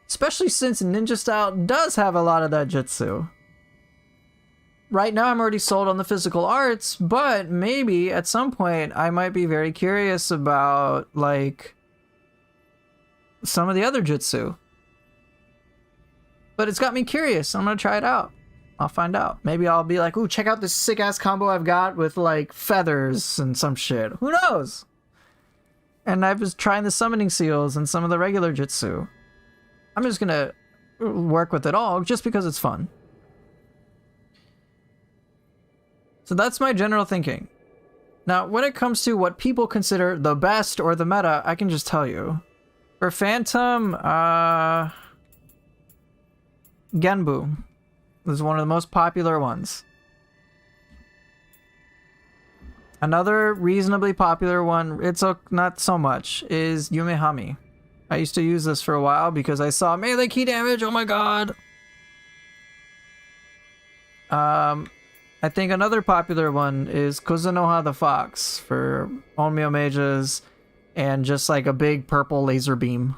especially since Ninja Style does have a lot of that jutsu. Right now I'm already sold on the physical arts, but maybe at some point I might be very curious about, like, some of the other jutsu. But it's got me curious. I'm gonna try it out. I'll find out. Maybe I'll be like, ooh, check out this sick-ass combo I've got with, like, feathers and some shit. Who knows? And I was trying the summoning seals and some of the regular jutsu. I'm just gonna work with it all just because it's fun. So that's my general thinking. Now, when it comes to what people consider the best or the meta, I can just tell you. For Phantom, Genbu is one of the most popular ones. Another reasonably popular one, it's not so much, is Yumehami. I used to use this for a while because I saw melee key damage, oh my god! I think another popular one is Kuzunoha the Fox for Onmyo mages and just like a big purple laser beam.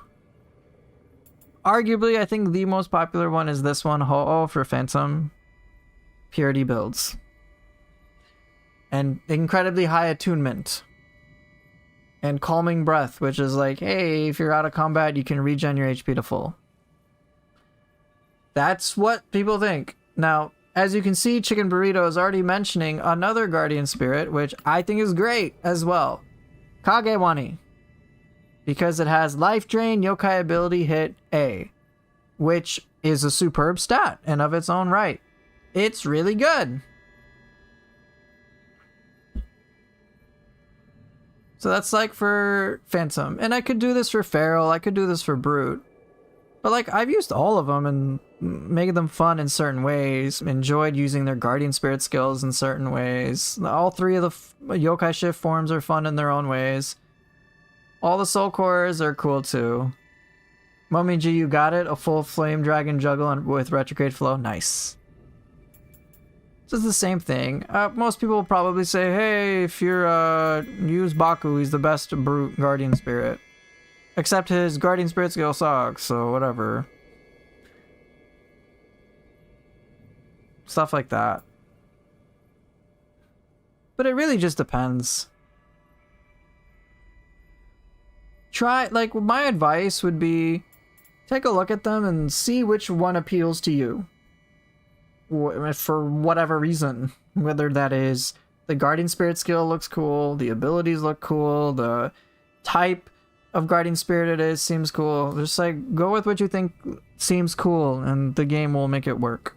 Arguably, I think the most popular one is this one, Ho-Oh for Phantom. Purity builds. And incredibly high attunement. And Calming Breath, which is like, hey, if you're out of combat, you can regen your HP to full. That's what people think. Now, as you can see, Chicken Burrito is already mentioning another Guardian Spirit, which I think is great as well. Kagewani. Because it has Life Drain, Yokai Ability Hit A. Which is a superb stat and of its own right. It's really good. So that's like for Phantom. And I could do this for Feral, I could do this for Brute. But like, I've used all of them and made them fun in certain ways. Enjoyed using their Guardian Spirit skills in certain ways. All three of the Yokai Shift forms are fun in their own ways. All the Soul Cores are cool too. Momiji, you got it? A full Flame Dragon Juggle with Retrograde Flow? Nice. This is the same thing. Most people will probably say, hey, if you're use Baku, he's the best Brute Guardian Spirit. Except his guardian spirit skill sucks, so whatever. Stuff like that. But it really just depends. Try, like, my advice would be take a look at them and see which one appeals to you. For whatever reason. Whether that is the guardian spirit skill looks cool, the abilities look cool, the type of guardian spirit it is seems cool. Just like, go with what you think seems cool and the game will make it work.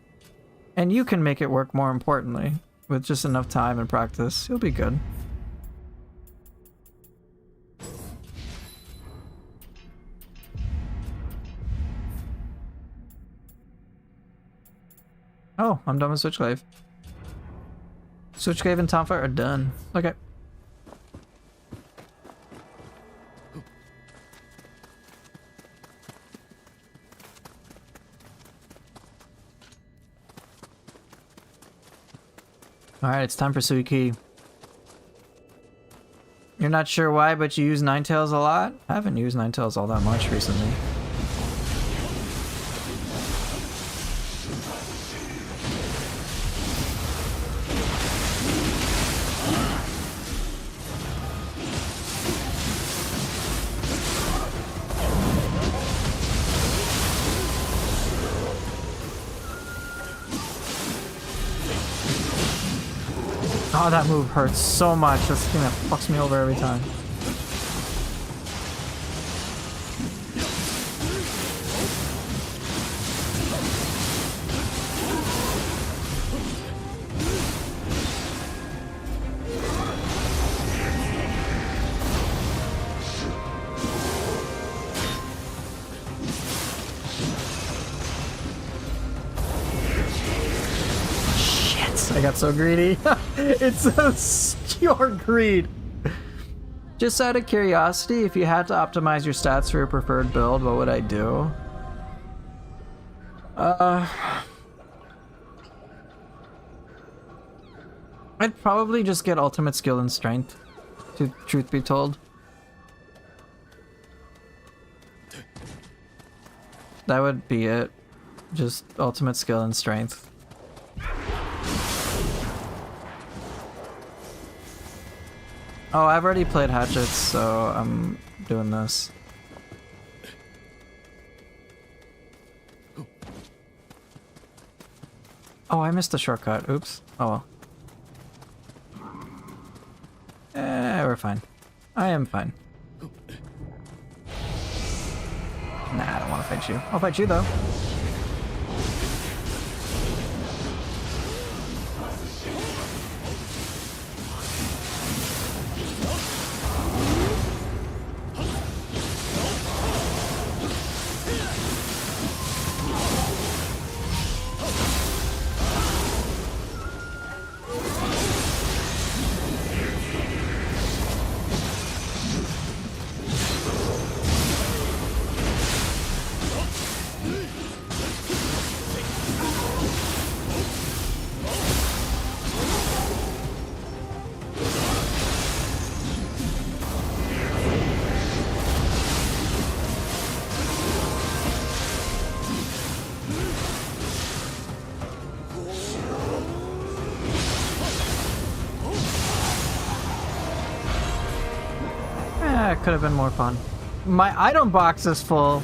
And you can make it work, more importantly. With just enough time and practice, you'll be good. Oh, I'm done with Switchglaive. Switchglaive and Tonfa are done. Okay. Alright, it's time for Suiki. You're not sure why, but you use Ninetales a lot? I haven't used Ninetales all that much recently. Oh, that move hurts so much. That's the thing that fucks me over every time. I got so greedy. It's so pure greed. Just out of curiosity, if you had to optimize your stats for your preferred build, what would I do? I'd probably just get ultimate skill and strength, to truth be told. That would be it. Just ultimate skill and strength. Oh, I've already played Hatchets, so I'm doing this. Oh, I missed the shortcut. Oops. Oh well. We're fine. I am fine. Nah, I don't want to fight you. I'll fight you though. It could have been more fun. My item box is full.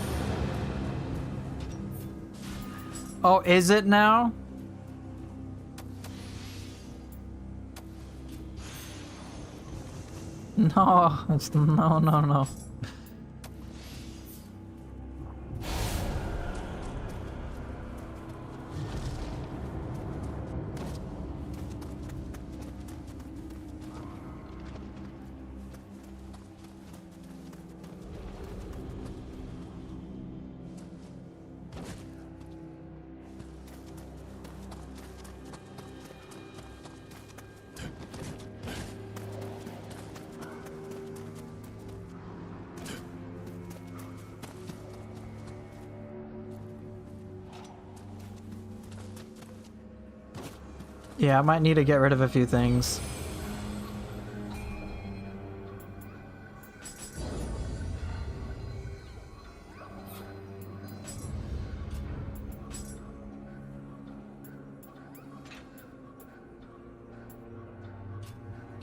Oh, is it now? No, it's no. Yeah, I might need to get rid of a few things.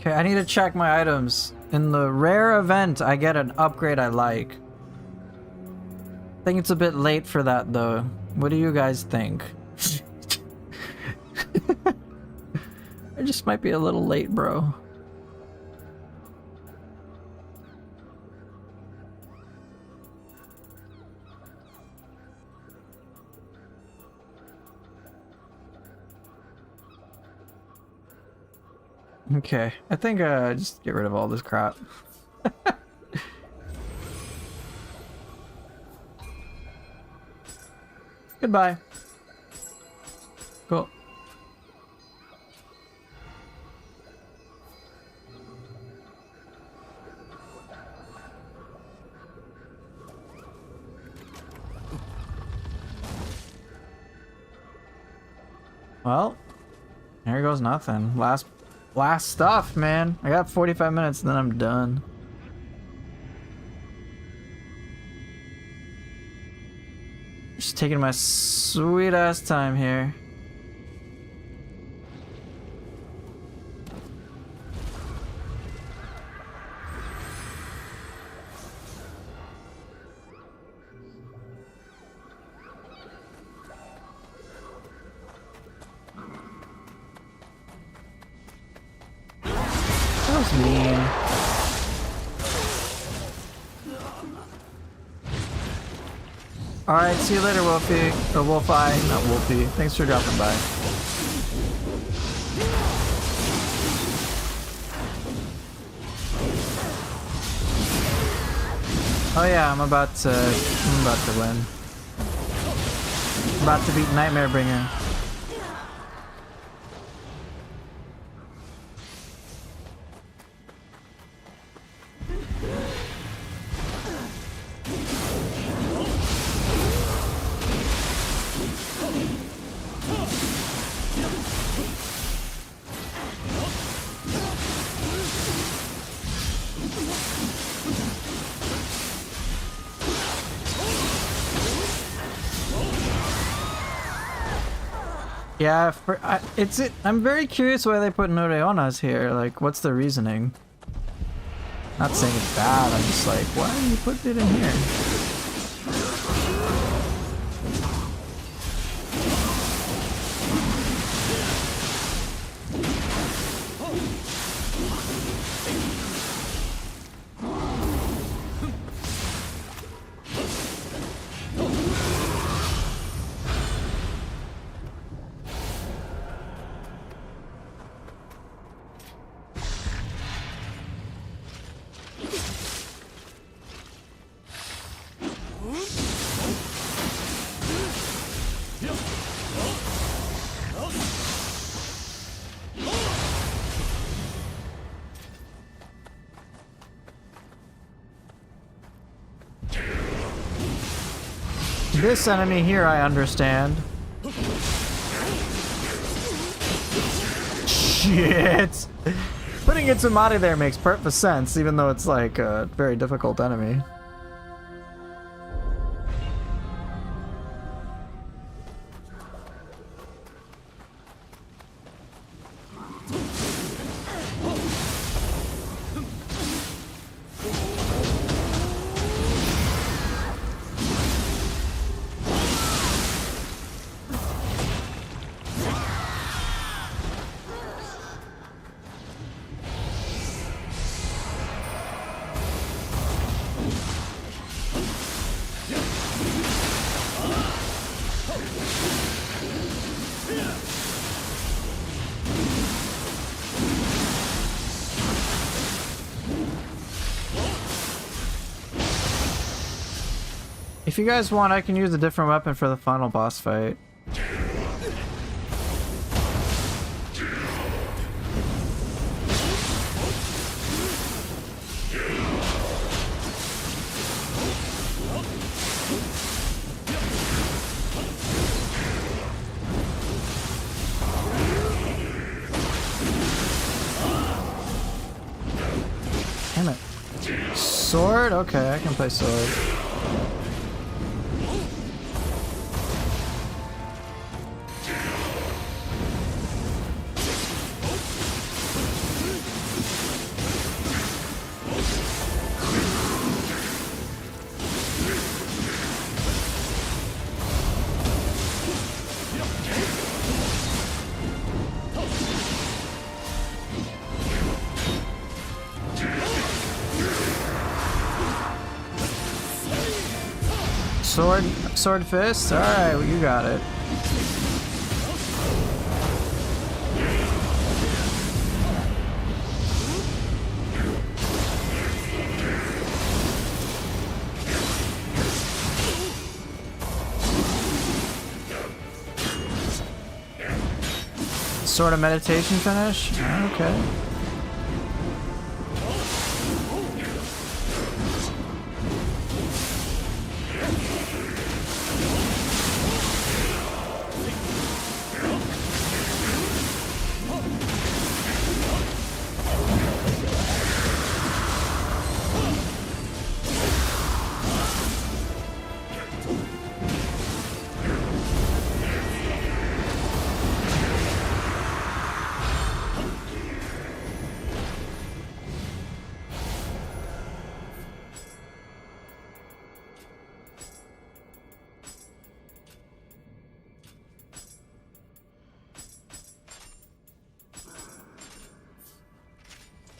Okay, I need to check my items. In the rare event, I get an upgrade I like. I think it's a bit late for that, though. What do you guys think? I just might be a little late, bro. Okay, I think just get rid of all this crap. Goodbye. Cool. Well, here goes nothing. Last stuff, man. I got 45 minutes and then I'm done. Just taking my sweet ass time here. That was mean. Alright, see you later, Wolfie. Or Wolfie, not Wolfie. Thanks for dropping by. Oh yeah, I'm about to win. I'm about to beat Nightmare Bringer. Yeah, I'm very curious why they put Noreonas here. Like, what's the reasoning? Not saying it's bad, I'm just like, why do you put it in here? This enemy here, I understand. Shit! Putting Itsumari there makes perfect sense, even though it's like a very difficult enemy. If you guys want, I can use a different weapon for the final boss fight. Damn it. Sword? Okay, I can play sword. Sword fist? Alright, well, you got it. Sort of meditation finish? Okay.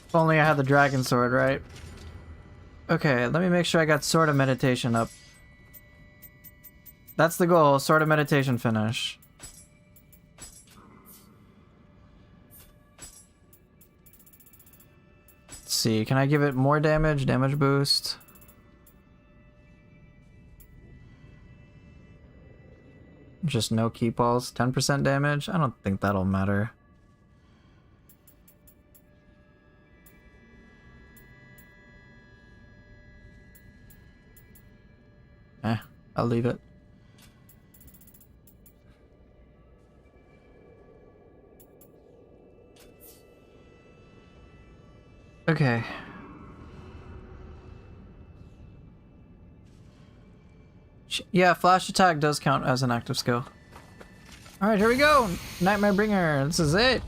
If only I had the dragon sword, right? Okay, let me make sure I got Sword of Meditation up. That's the goal, Sword of Meditation finish. Let's see, can I give it more damage? Damage boost. Just no key pulse, 10% damage? I don't think that'll matter. I'll leave it. Okay. Yeah, flash attack does count as an active skill. Alright, here we go! Nightmare Bringer, this is it!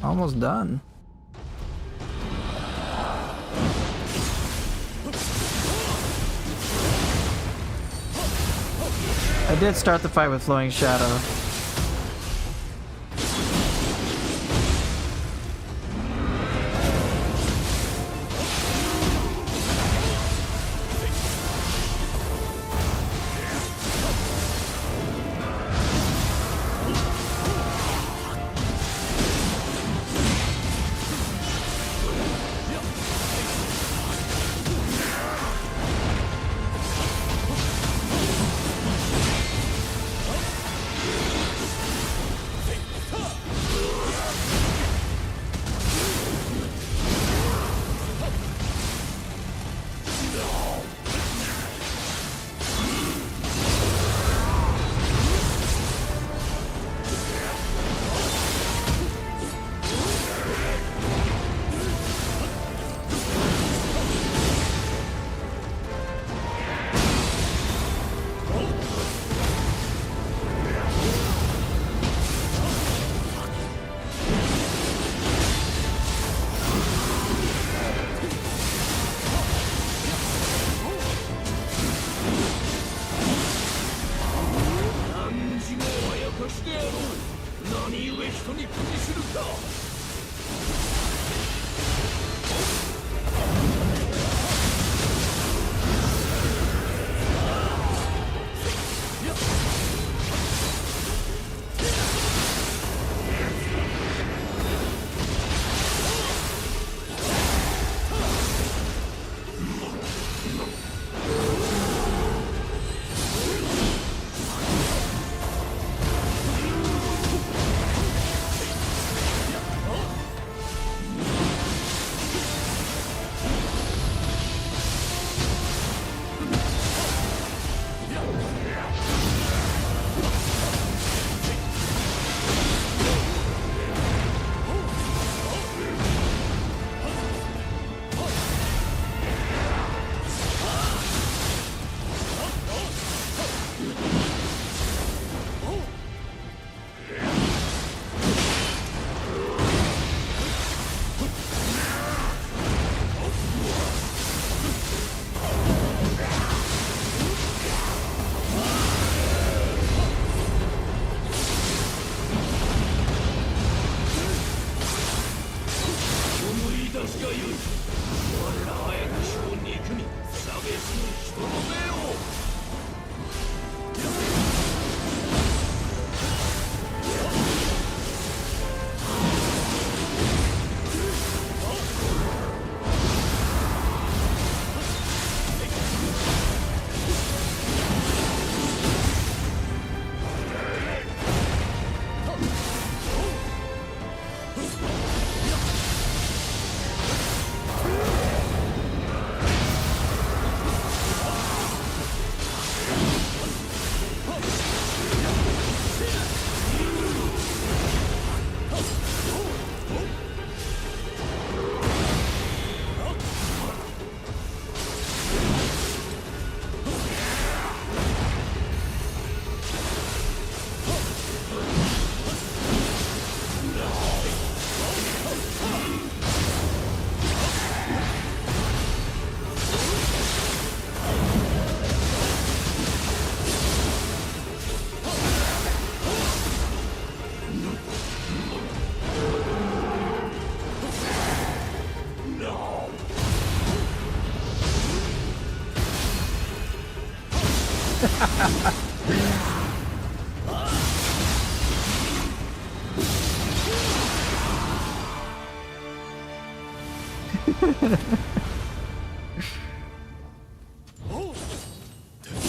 Almost done. I did start the fight with Flowing Shadow.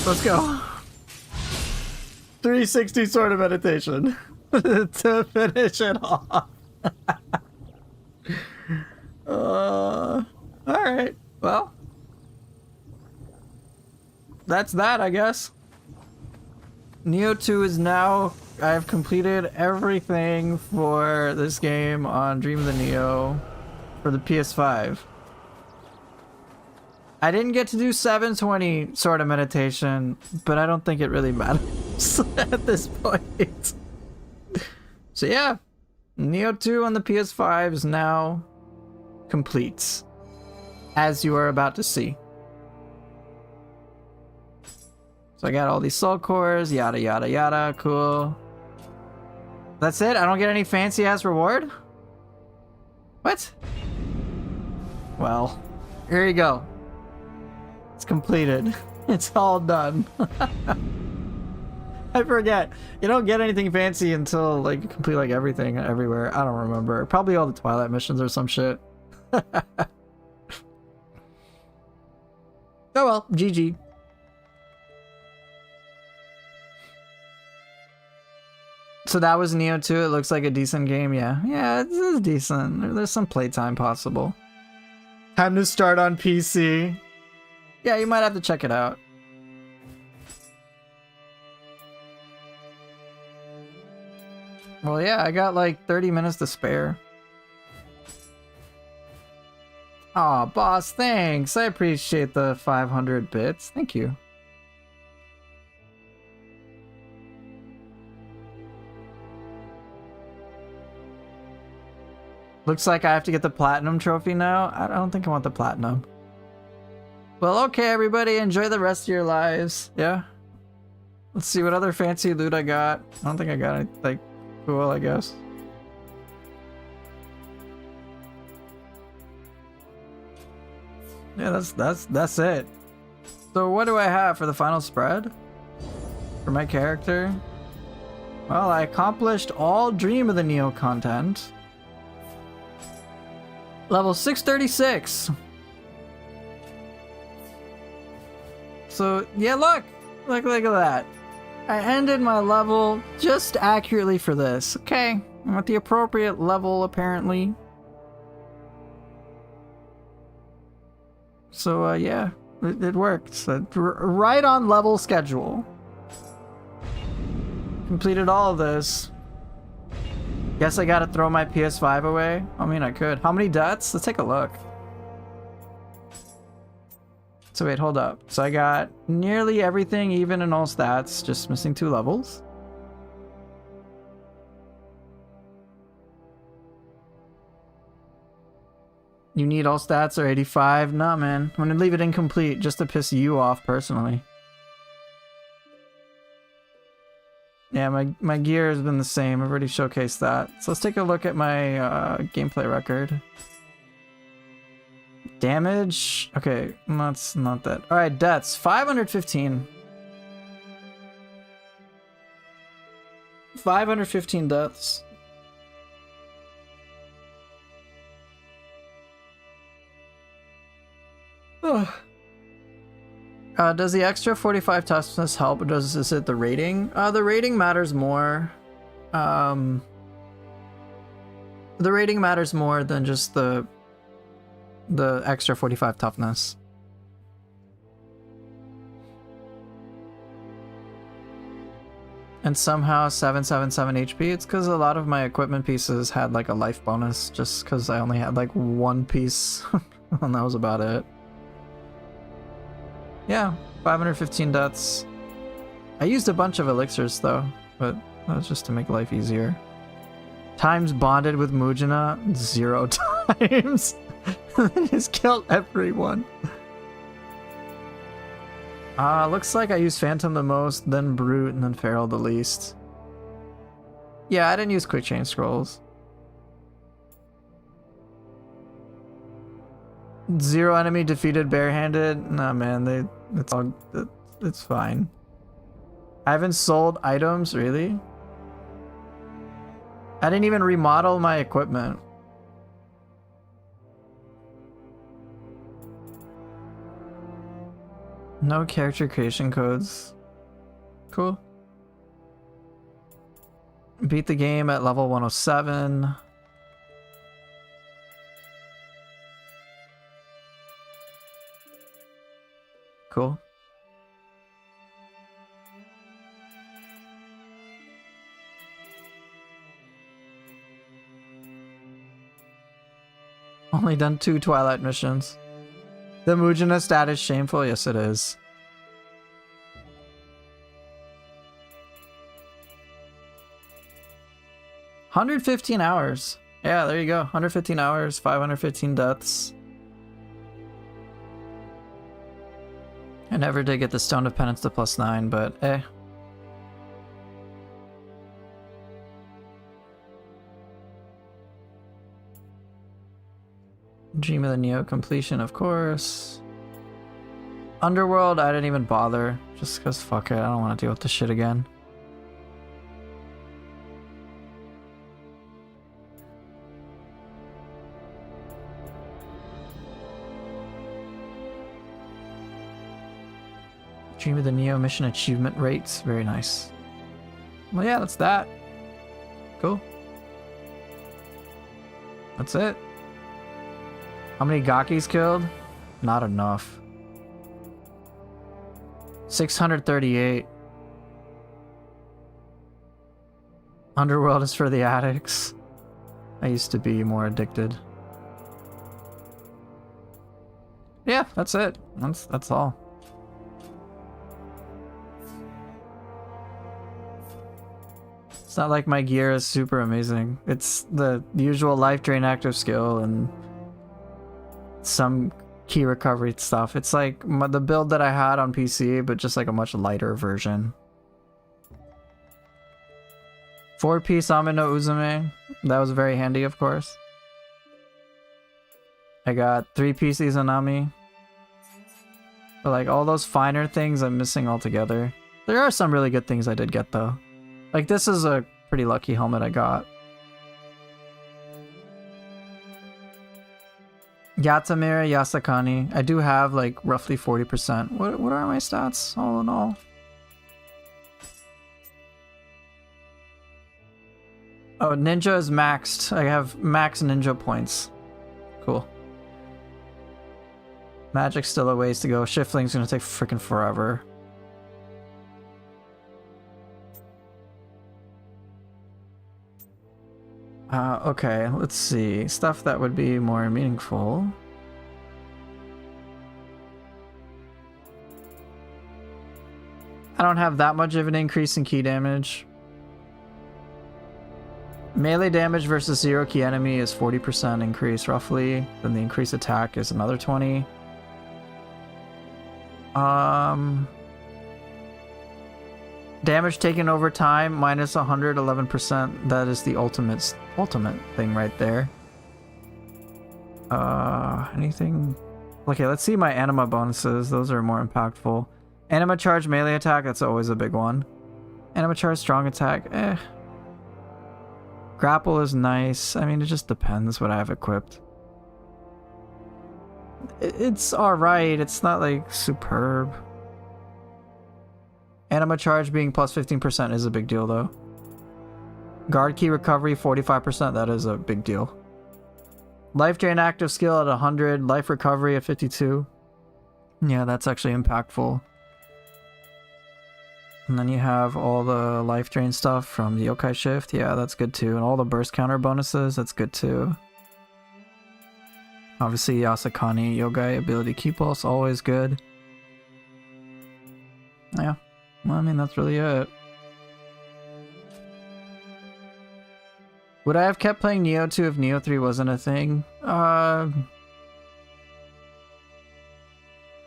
Let's go. 360 sword of meditation to finish it off. Alright. Well, that's that, I guess. Nioh 2 is now... I have completed everything for this game on Dream of the Nioh for the PS5. I didn't get to do 720 Sword of Meditation, but I don't think it really matters at this point. So yeah, Nioh 2 on the PS5 is now complete, as you are about to see. So I got all these soul cores, yada yada yada, cool. That's it? I don't get any fancy ass reward? What? Well, here you go. It's completed. It's all done. I forget. You don't get anything fancy until like you complete like everything everywhere. I don't remember. Probably all the Twilight missions or some shit. Oh well, GG. So that was Nioh 2. It looks like a decent game. Yeah, it is decent. There's some playtime possible. Time to start on PC. Yeah, you might have to check it out. Well, yeah, I got like 30 minutes to spare. Aw, boss, thanks. I appreciate the 500 bits. Thank you. Looks like I have to get the platinum trophy now. I don't think I want the platinum. Well, okay, everybody, enjoy the rest of your lives. Yeah? Let's see what other fancy loot I got. I don't think I got anything, like, cool, I guess. Yeah, that's it. So what do I have for the final spread? For my character? Well, I accomplished all Dream of the Nioh content. Level 636. So, yeah, look at that. I ended my level just accurately for this. Okay, I'm at the appropriate level, apparently. So, yeah, it worked. So, right on level schedule. Completed all of this. Guess I gotta throw my PS5 away. I mean, I could. How many deaths? Let's take a look. So wait, hold up. So I got nearly everything, even in all stats, just missing 2 levels. You need all stats or 85? Nah, man. I'm gonna leave it incomplete just to piss you off personally. Yeah, my gear has been the same. I've already showcased that. So let's take a look at my gameplay record. Damage? Okay, that's not that. Alright, deaths. 515. 515 deaths. Ugh. Does the extra 45 toughness help, or is it the rating? The rating matters more. The rating matters more than just the extra 45 toughness. And somehow 777 HP. It's because a lot of my equipment pieces had like a life bonus, just because I only had like 1 piece, and that was about it. Yeah, 515 deaths. I used a bunch of elixirs though, but that was just to make life easier. Times bonded with Mujina? 0 times. Just killed everyone. Looks like I used Phantom the most, then Brute, and then Feral the least. Yeah, I didn't use Quick Chain Scrolls. 0 enemy defeated barehanded? Nah, man, it's fine. I haven't sold items, really? I didn't even remodel my equipment. No character creation codes. Cool. Beat the game at level 107. Cool. Only done 2 Twilight missions. The Mujina stat is shameful? Yes, it is. $115 hours. Yeah, there you go. 115 hours, 515 deaths. I never did get the Stone of Penance to +9, but eh. Dream of the Nioh completion, of course. Underworld, I didn't even bother. Just because fuck it, I don't want to deal with this shit again. Dream of the Nioh mission achievement rates. Very nice. Well, yeah, that's that. Cool. That's it. How many Gakis killed? Not enough. 638. Underworld is for the addicts. I used to be more addicted. Yeah, that's it. That's all. It's not like my gear is super amazing. It's the usual life drain active skill and some key recovery stuff. It's like the build that I had on PC, but just like a much lighter version. 4-piece Ame no Uzume. That was very handy, of course. I got 3-piece Izanami. But like all those finer things I'm missing altogether. There are some really good things I did get though. Like this is a pretty lucky helmet I got. Yatamira Yasakani. I do have like roughly 40%. What are my stats all in all? Oh, ninja is maxed. I have max ninja points. Cool. Magic's still a ways to go. Shiftling's gonna take freaking forever. Okay, let's see. Stuff that would be more meaningful. I don't have that much of an increase in key damage. Melee damage versus 0 key enemy is 40% increase roughly. Then the increased attack is another 20. Damage taken over time minus 111%. That is the ultimate thing right there. Anything? Okay, let's see my anima bonuses. Those are more impactful. Anima charge melee attack, that's always a big one. Anima charge strong attack, eh. Grapple is nice. I mean, it just depends what I have equipped. It's alright. It's not like superb. Anima charge being plus 15% is a big deal though. Guard key recovery 45%, that is a big deal. Life drain active skill at 100, life recovery at 52. Yeah, that's actually impactful. And then you have all the life drain stuff from the yokai shift. Yeah, that's good too. And all the burst counter bonuses, that's good too. Obviously Yasakani yogai ability key pulse, always good. Yeah. Well, I mean, that's really it. Would I have kept playing Nioh 2 if Nioh 3 wasn't a thing? On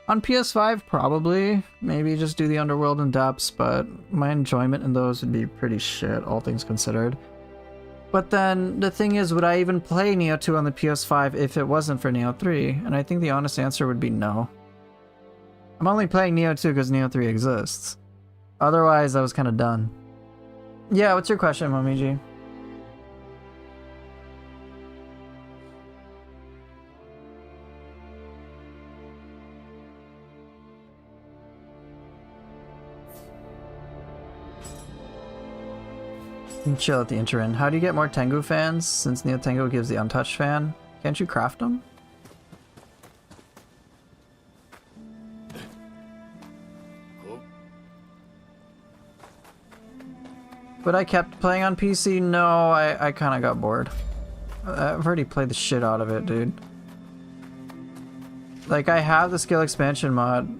PS5, probably. Maybe just do the Underworld and depths, but my enjoyment in those would be pretty shit, all things considered. But then, the thing is, would I even play Nioh 2 on the PS5 if it wasn't for Nioh 3? And I think the honest answer would be no. I'm only playing Nioh 2 because Nioh 3 exists. Otherwise, I was kind of done. Yeah, what's your question, Momiji? You can chill at the interim. How do you get more Tengu fans since Neo Tengu gives the untouched fan? Can't you craft them? But I kept playing on PC? No, I kind of got bored. I've already played the shit out of it, dude. Like, I have the skill expansion mod.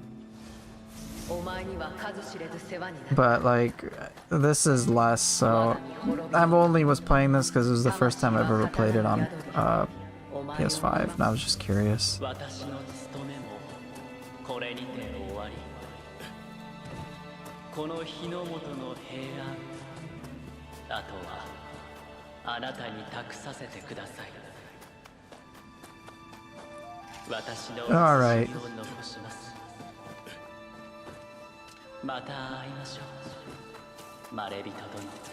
But, like, this is less, so... I only was playing this because it was the first time I've ever played it on PS5, and I was just curious. Alright.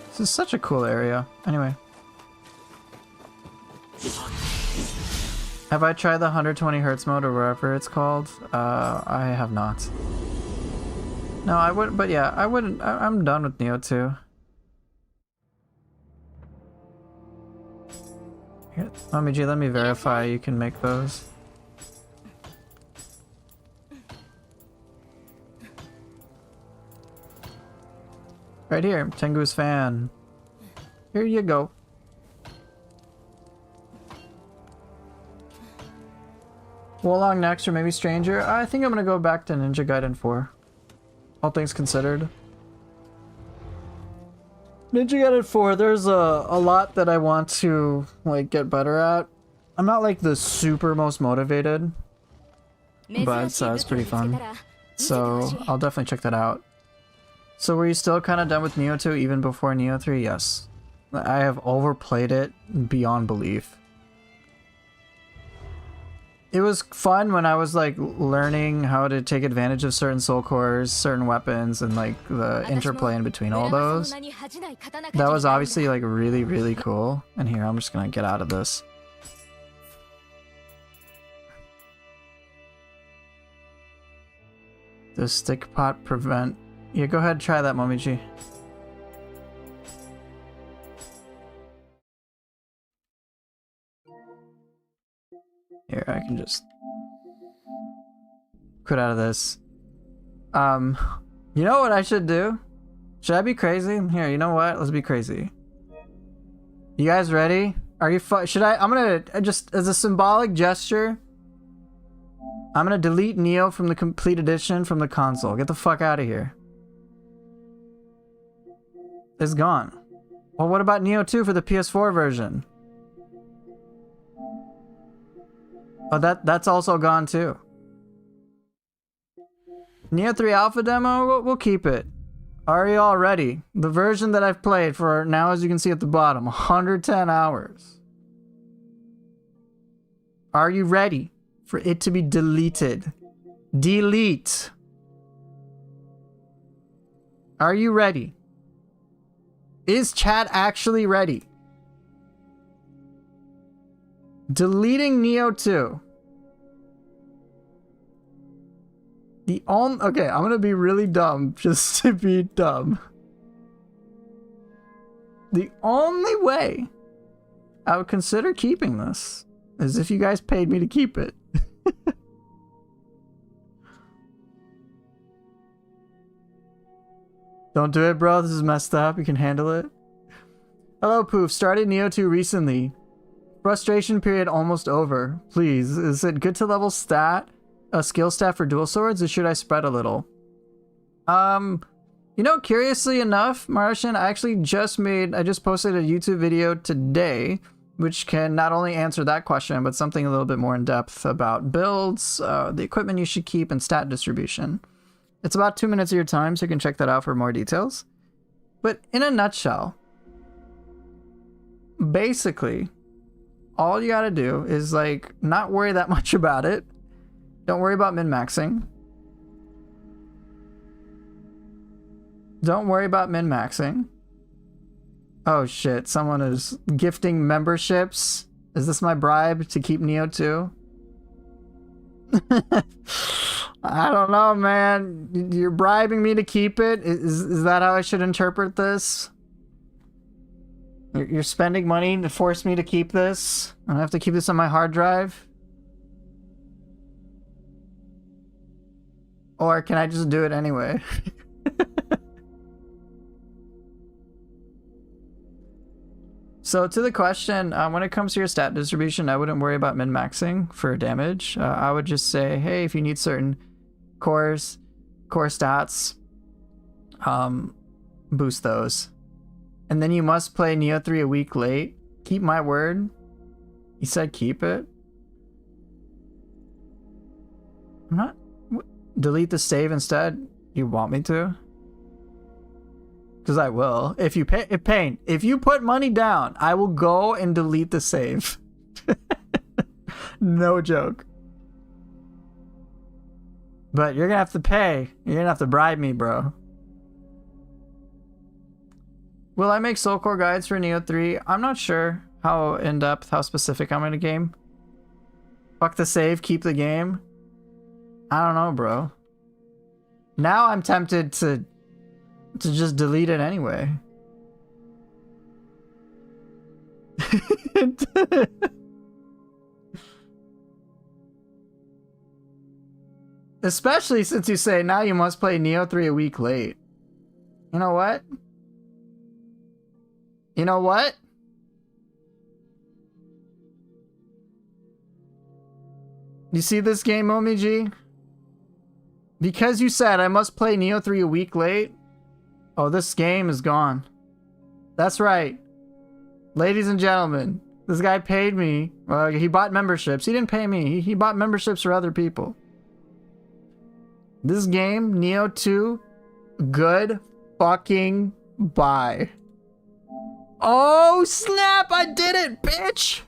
This is such a cool area. Anyway. Have I tried the 120 Hz mode or whatever it's called? I have not. No, I wouldn't, but yeah, I wouldn't. I'm done with Nioh 2. Here, Momiji, let me verify you can make those. Right here, Tengu's fan. Here you go. Wolong next, or maybe Stranger. I think I'm gonna go back to Ninja Gaiden 4. All things considered. Ninja Gaiden 4, there's a lot that I want to like get better at. I'm not like the super most motivated, but it's pretty fun. So I'll definitely check that out. So were you still kind of done with Nioh 2 even before Nioh 3? Yes. I have overplayed it beyond belief. It was fun when I was like learning how to take advantage of certain soul cores, certain weapons, and like the interplay in between all those. That was obviously like really, really cool. And here, I'm just gonna get out of this. Does stick pot prevent... Yeah, go ahead and try that, Momiji. Here, I can just quit out of this. You know what I should do? Should I be crazy? Here, you know what? Let's be crazy. You guys ready? Are you should I? I'm gonna just, as a symbolic gesture, I'm gonna delete Nioh from the complete edition from the console. Get the fuck out of here. It's gone. Well, what about Nioh 2 for the PS4 version? Oh, that's also gone too. Nioh 3 alpha demo, we'll keep it. Are you all ready? The version that I've played for now, as you can see at the bottom, 110 hours. Are you ready for it to be deleted? Delete. Are you ready? Is chat actually ready? Deleting Nioh 2. Okay, I'm gonna be really dumb just to be dumb. The only way I would consider keeping this is if you guys paid me to keep it. Don't do it, bro. This is messed up. You can handle it. Hello, Poof. Started Nioh 2 recently. Frustration period almost over. Please, is it good to level a skill stat for dual swords, or should I spread a little? You know, curiously enough, Martian, I just posted a YouTube video today, which can not only answer that question, but something a little bit more in depth about builds, the equipment you should keep, and stat distribution. It's about 2 minutes of your time, so you can check that out for more details. But in a nutshell, basically, all you gotta do is like not worry that much about it. Don't worry about min-maxing. Don't worry about min-maxing. Oh shit, someone is gifting memberships. Is this my bribe to keep Nioh 2? I don't know, man. You're bribing me to keep it? Is that how I should interpret this? You're spending money to force me to keep this? I have to keep this on my hard drive? Or can I just do it anyway? So to the question, when it comes to your stat distribution, I wouldn't worry about min-maxing for damage. I would just say, hey, if you need certain core stats, boost those. And then you must play Nioh 3 a week late. Keep my word. He said keep it. I'm not... Delete the save instead? You want me to? Because I will. If you pay... Pain, if you put money down, I will go and delete the save. No joke. But you're gonna have to pay. You're gonna have to bribe me, bro. Will I make soul core guides for Nioh 3? I'm not sure how in-depth, how specific I'm in a game. Fuck the save, keep the game. I don't know, bro. Now I'm tempted to just delete it anyway. Especially since you say now you must play Nioh 3 a week late. You know what? You know what? You see this game, Omiji? Because you said I must play Nioh 3 a week late. Oh, this game is gone. That's right. Ladies and gentlemen, this guy paid me. He bought memberships. He didn't pay me. He bought memberships for other people. This game, Nioh 2, good fucking bye. Oh, snap! I did it, bitch!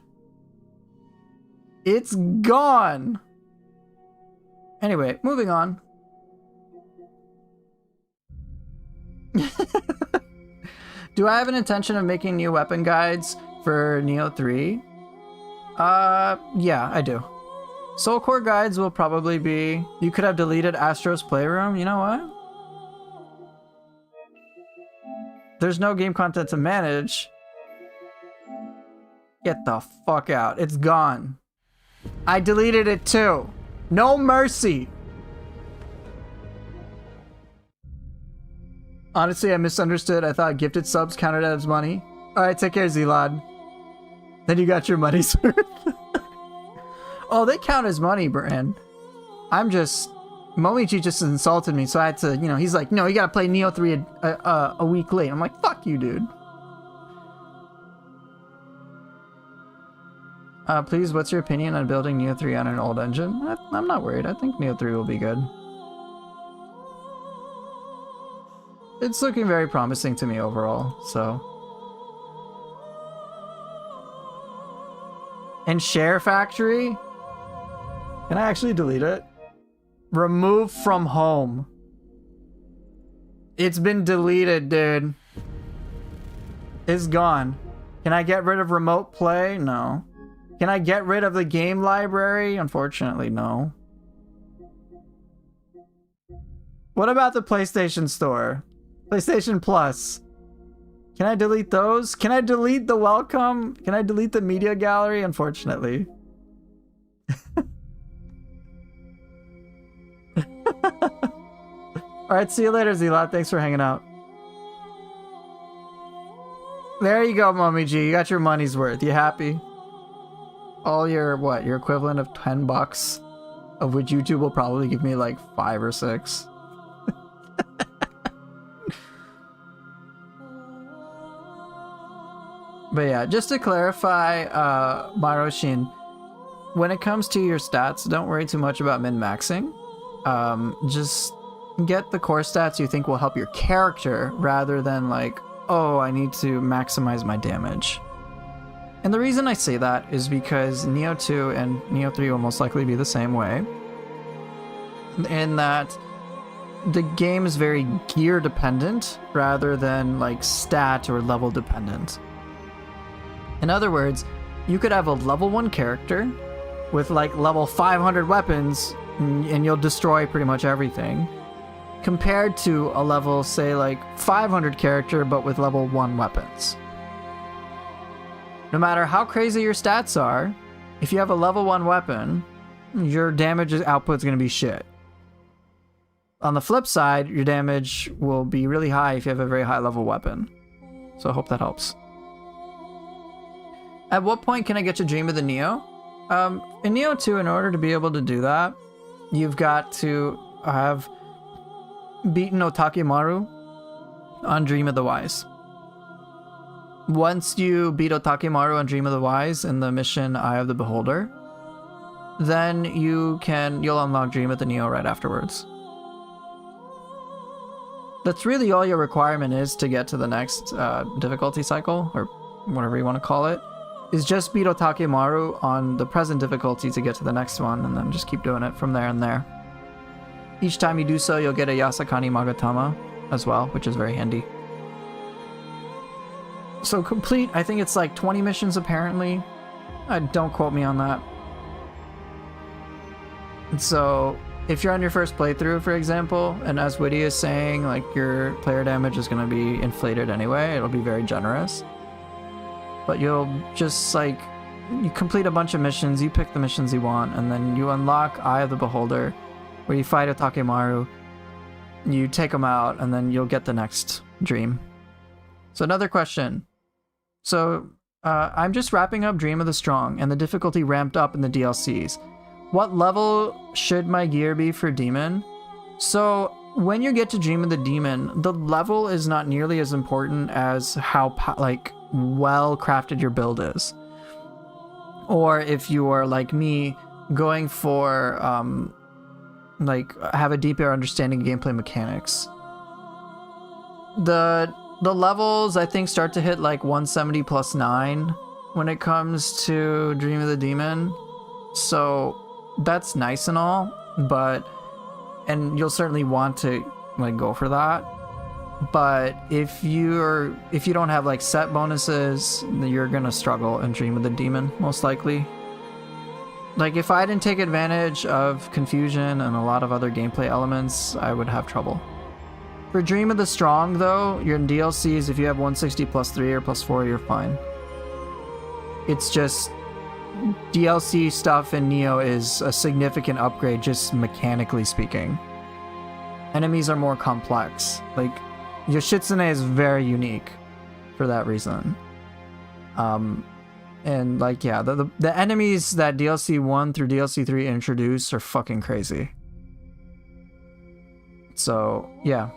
It's gone. Anyway, moving on. Do I have an intention of making new weapon guides for Nioh 3? Yeah, I do. Soul core guides will probably be... You could have deleted Astro's Playroom. You know what? There's no game content to manage. Get the fuck out. It's gone. I deleted it too. No mercy. Honestly, I misunderstood. I thought gifted subs counted as money. Alright, take care, Zlod. Then you got your money's worth. Oh, they count as money, Brand. I'm just... Momichi just insulted me, so I had to, you know, he's like, no, you gotta play Nioh 3 a week late. I'm like, fuck you, dude. Please, what's your opinion on building Nioh 3 on an old engine? I'm not worried. I think Nioh 3 will be good. It's looking very promising to me overall, so... And Share Factory? Can I actually delete it? Remove from home. It's been deleted, dude. It's gone. Can I get rid of remote play? No. Can I get rid of the game library? Unfortunately, no. What about the PlayStation Store? PlayStation Plus. Can I delete those? Can I delete the welcome? Can I delete the media gallery? Unfortunately. Alright, see you later, Zlot. Thanks for hanging out. There you go, Momiji. You got your money's worth. You happy? All your, what, your equivalent of $10, of which YouTube will probably give me like 5 or 6. But yeah, just to clarify, Maroshin, when it comes to your stats, don't worry too much about min-maxing. Just get the core stats you think will help your character rather than like, oh, I need to maximize my damage. And the reason I say that is because Nioh 2 and Nioh 3 will most likely be the same way. In that the game is very gear dependent rather than like stat or level dependent. In other words, you could have a level 1 character with like level 500 weapons and you'll destroy pretty much everything, compared to a level, say, like 500 character but with level 1 weapons. No matter how crazy your stats are, if you have a level 1 weapon, your damage output is going to be shit. On the flip side, your damage will be really high if you have a very high level weapon. So I hope that helps. At what point can I get to Dream of the Nioh? In Nioh 2, in order to be able to do that, you've got to have beaten Otakemaru on Dream of the Wise. Once you beat Otakemaru on Dream of the Wise in the mission Eye of the Beholder, then you'll unlock Dream of the Nioh right afterwards. That's really all your requirement is to get to the next difficulty cycle, or whatever you want to call it, is just beat Otakemaru on the present difficulty to get to the next one, and then just keep doing it from there and there. Each time you do so, you'll get a Yasakani Magatama as well, which is very handy. So complete, I think it's like 20 missions apparently. Don't quote me on that. So if you're on your first playthrough, for example, and as Witty is saying, like your player damage is going to be inflated anyway, it'll be very generous. But you'll just like, you complete a bunch of missions, you pick the missions you want, and then you unlock Eye of the Beholder, where you fight Otakemaru, you take him out, and then you'll get the next dream. So another question. So I'm just wrapping up Dream of the Strong, and the difficulty ramped up in the DLCs. What level should my gear be for Demon? So when you get to Dream of the Demon, the level is not nearly as important as how well crafted your build is. Or if you are like me, going for have a deeper understanding of gameplay mechanics. The levels I think start to hit like 170 plus 9 when it comes to Dream of the Demon. So that's nice and all, and you'll certainly want to like go for that. But if you don't have like set bonuses, you're gonna struggle in Dream of the Demon most likely. Like if I didn't take advantage of confusion and a lot of other gameplay elements, I would have trouble. For Dream of the Strong though, your DLCs, if you have 160 plus 3 or plus 4, you're fine. It's just DLC stuff in Nioh is a significant upgrade just mechanically speaking. Enemies are more complex. Like Yoshitsune is very unique for that reason. And like, yeah, the enemies that DLC 1 through DLC 3 introduce are fucking crazy. So, yeah.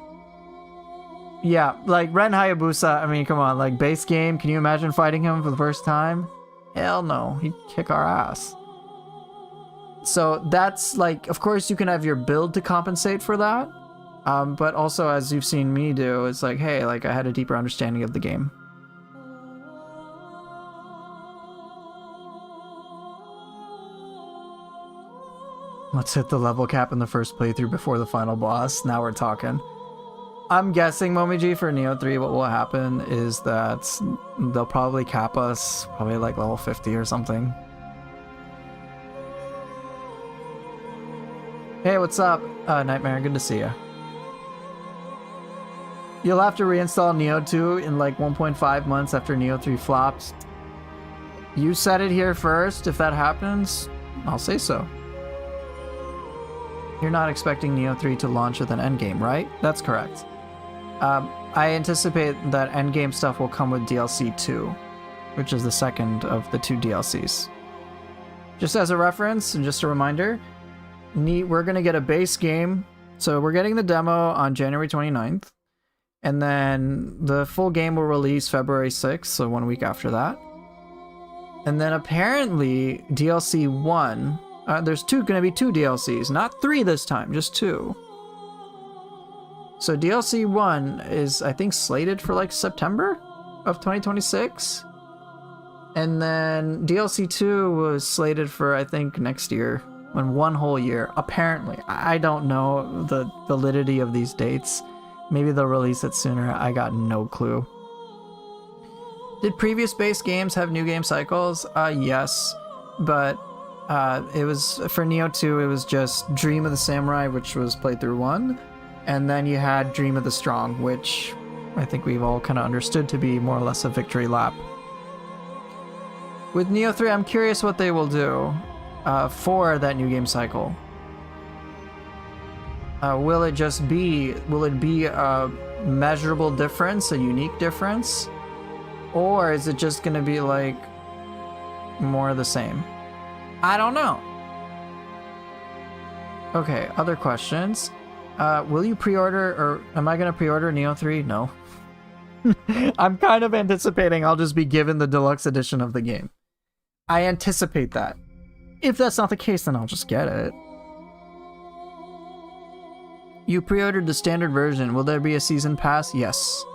Yeah, like Ren Hayabusa, I mean, come on, like base game, can you imagine fighting him for the first time? Hell no, he'd kick our ass. So that's like, of course you can have your build to compensate for that. But also, as you've seen me do, it's like, hey, like I had a deeper understanding of the game. Let's hit the level cap in the first playthrough before the final boss. Now we're talking. I'm guessing, Momiji, for Nioh 3, what will happen is that they'll probably cap us probably like level 50 or something. Hey, what's up? Nightmare, good to see you. You'll have to reinstall Nioh 2 in like 1.5 months after Nioh 3 flops. You said it here first. If that happens, I'll say so. You're not expecting Nioh 3 to launch with an endgame, right? That's correct. I anticipate that endgame stuff will come with DLC 2, which is the second of the 2 DLCs. Just as a reference and just a reminder, we're going to get a base game. So we're getting the demo on January 29th. And then the full game will release February 6th, so 1 week after that. And then apparently DLC 1... there's going to be 2 DLCs, not 3 this time, just 2. So DLC 1 is, I think, slated for like September of 2026. And then DLC 2 was slated for, I think, next year, in 1 whole year. Apparently. I don't know the validity of these dates. Maybe they'll release it sooner. I got no clue. Did previous base games have new game cycles? Yes, but it was for Nioh 2. It was just Dream of the Samurai, which was playthrough 1, and then you had Dream of the Strong, which I think we've all kind of understood to be more or less a victory lap. With Nioh 3, I'm curious what they will do for that new game cycle. Will it be a measurable difference, a unique difference? Or is it just gonna be like more of the same? I don't know. Okay, other questions. Will you pre-order, or am I gonna pre-order Nioh 3? No. I'm kind of anticipating I'll just be given the deluxe edition of the game. I anticipate that. If that's not the case, then I'll just get it. You pre-ordered the standard version. Will there be a season pass? Yes.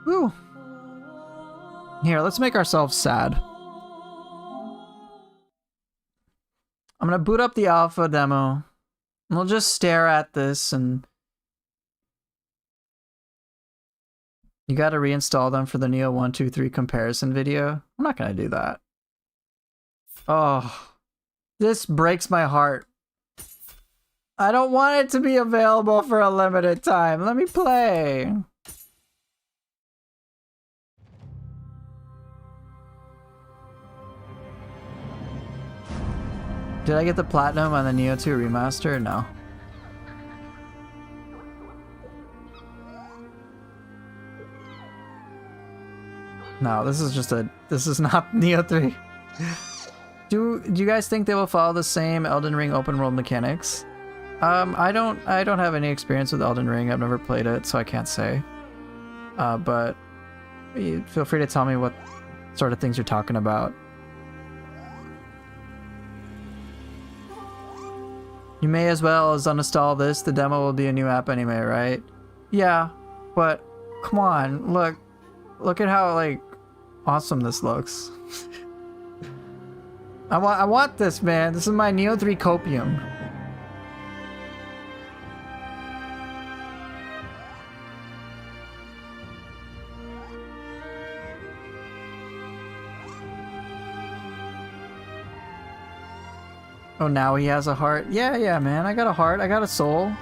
Woo. Here, let's make ourselves sad. I'm gonna boot up the alpha demo. And we'll just stare at this and... You gotta reinstall them for the Nioh 1, 2, 3 comparison video. I'm not gonna do that. Oh, this breaks my heart. I don't want it to be available for a limited time. Let me play. Did I get the platinum on the Nioh 2 remaster? No. No, this is not Nioh 3. Do you guys think they will follow the same Elden Ring open world mechanics? I don't have any experience with Elden Ring. I've never played it, so I can't say. But feel free to tell me what sort of things you're talking about. You may as well as uninstall this. The demo will be a new app anyway, right? Yeah, but come on, look at how like awesome this looks. I want this, man. This is my Nioh 3 copium. Oh, now he has a heart. Yeah, man. I got a heart. I got a soul.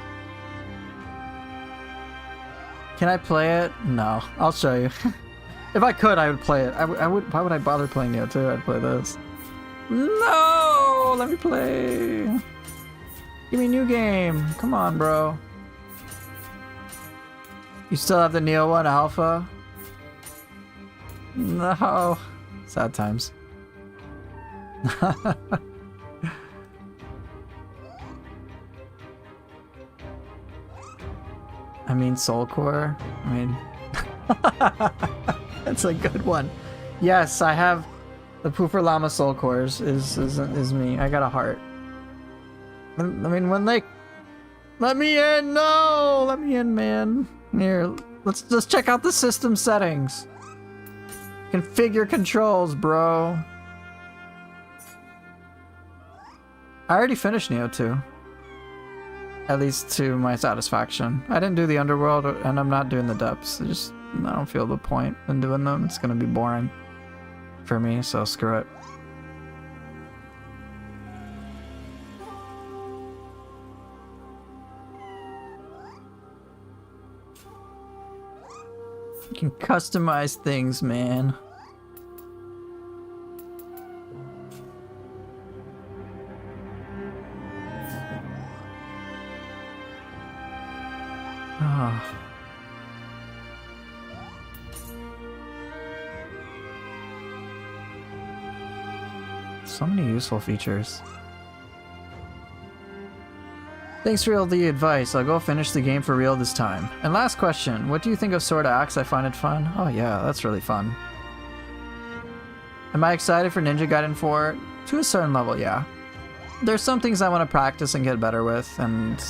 Can I play it? No. I'll show you. If I could, I would play it. I would. Why would I bother playing Nioh 2? I'd play this. No! Let me play. Give me a new game. Come on, bro. You still have the Nioh 1 alpha? No. Sad times. I mean, Soul Core. I mean, that's a good one. Yes, I have the Pooper Llama Soul Cores. Is me. I got a heart. I mean, when they let me in, no, let me in, man. Here, let's just check out the system settings. Configure controls, bro. I already finished Nioh 2. At least to my satisfaction. I didn't do the Underworld, and I'm not doing the depths. I don't feel the point in doing them. It's gonna be boring for me, so screw it. You can customize things, man. So many useful features. Thanks for all the advice. I'll go finish the game for real this time. And last question, what do you think of Sword Axe? I find it fun. Oh yeah, that's really fun. Am I excited for Ninja Gaiden 4? To a certain level, yeah. There's some things I want to practice and get better with, and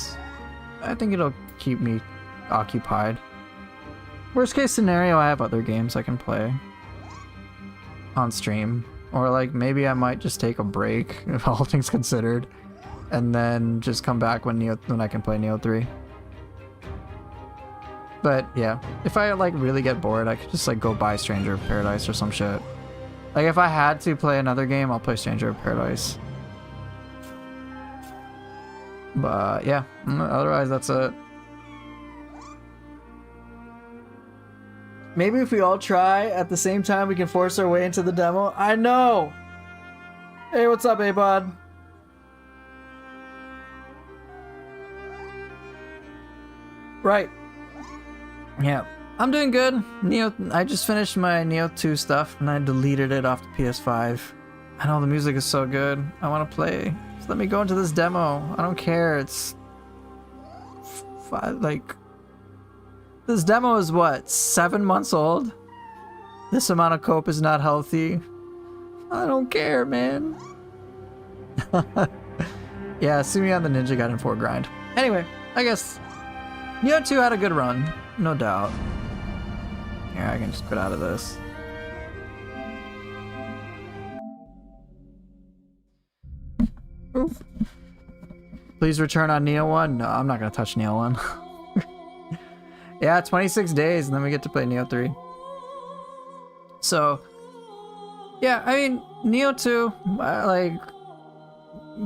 I think it'll keep me occupied. Worst case scenario, I have other games I can play on stream. Or like maybe I might just take a break, if all things considered, and then just come back when I can play Nioh 3. But yeah, if I like really get bored, I could just like go buy Stranger of Paradise or some shit. Like if I had to play another game, I'll play Stranger of Paradise. But yeah, otherwise that's it. Maybe if we all try at the same time, we can force our way into the demo. I know! Hey, what's up, A-Bod? Right. Yeah, I'm doing good. Nioh, I just finished my Nioh 2 stuff, and I deleted it off the PS5. I know the music is so good. I want to play. Just let me go into this demo. I don't care. It's... like... This demo is what, 7 months old? This amount of cope is not healthy. I don't care, man. Yeah, see me on the Ninja Gaiden 4 grind. Anyway, I guess Nioh 2 had a good run, no doubt. Here, I can just get out of this. Oof. Please return on Nioh 1? No, I'm not gonna touch Nioh 1. Yeah, 26 days, and then we get to play Nioh 3. So, yeah, I mean, Nioh 2, like,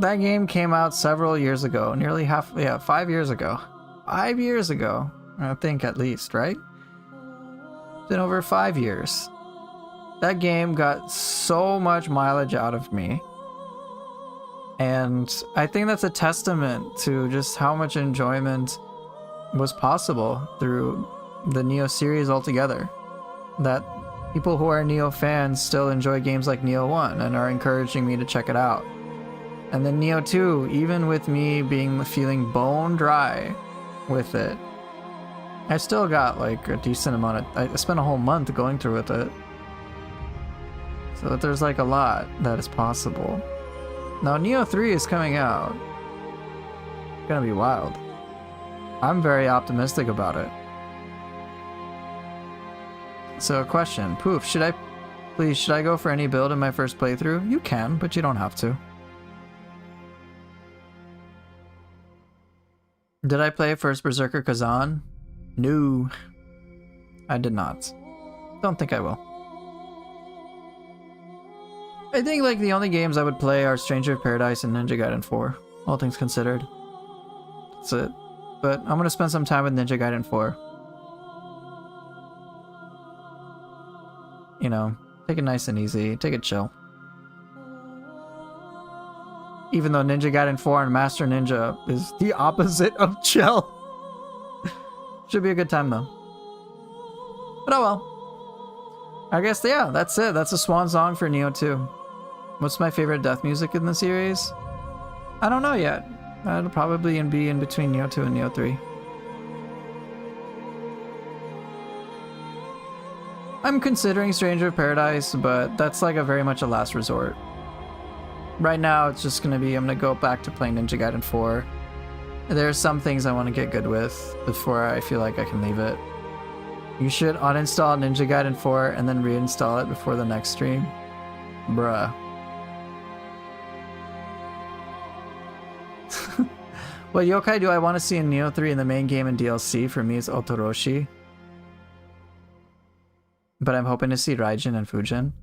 that game came out several years ago, nearly 5 years ago. 5 years ago, I think at least, right? It's been over 5 years. That game got so much mileage out of me. And I think that's a testament to just how much enjoyment was possible through the Nioh series altogether. That people who are Nioh fans still enjoy games like Nioh 1 and are encouraging me to check it out. And then Nioh 2, even with me feeling bone dry with it, I still got like a decent amount of... I spent a whole month going through with it. So that there's like a lot that is possible. Now Nioh 3 is coming out. It's gonna be wild. I'm very optimistic about it. So, question. Poof, should I go for any build in my first playthrough? You can, but you don't have to. Did I play first Berserker Kazan? No. I did not. Don't think I will. I think like the only games I would play are Stranger of Paradise and Ninja Gaiden 4. All things considered. That's it. But I'm gonna spend some time with Ninja Gaiden 4. You know, take it nice and easy, take it chill. Even though Ninja Gaiden 4 and Master Ninja is the opposite of chill. Should be a good time though. But oh well. I guess, yeah, that's it. That's a swan song for Nioh 2. What's my favorite death music in the series? I don't know yet. It'll probably be in between Nioh 2 and Nioh 3. I'm considering Stranger of Paradise, but that's like a very much a last resort. Right now, it's just gonna be, I'm gonna go back to playing Ninja Gaiden 4. There's some things I want to get good with before I feel like I can leave it. You should uninstall Ninja Gaiden 4 and then reinstall it before the next stream. Bruh. What yokai do I want to see in Nioh 3 in the main game and DLC? For me, it's Otoroshi. But I'm hoping to see Raijin and Fujin.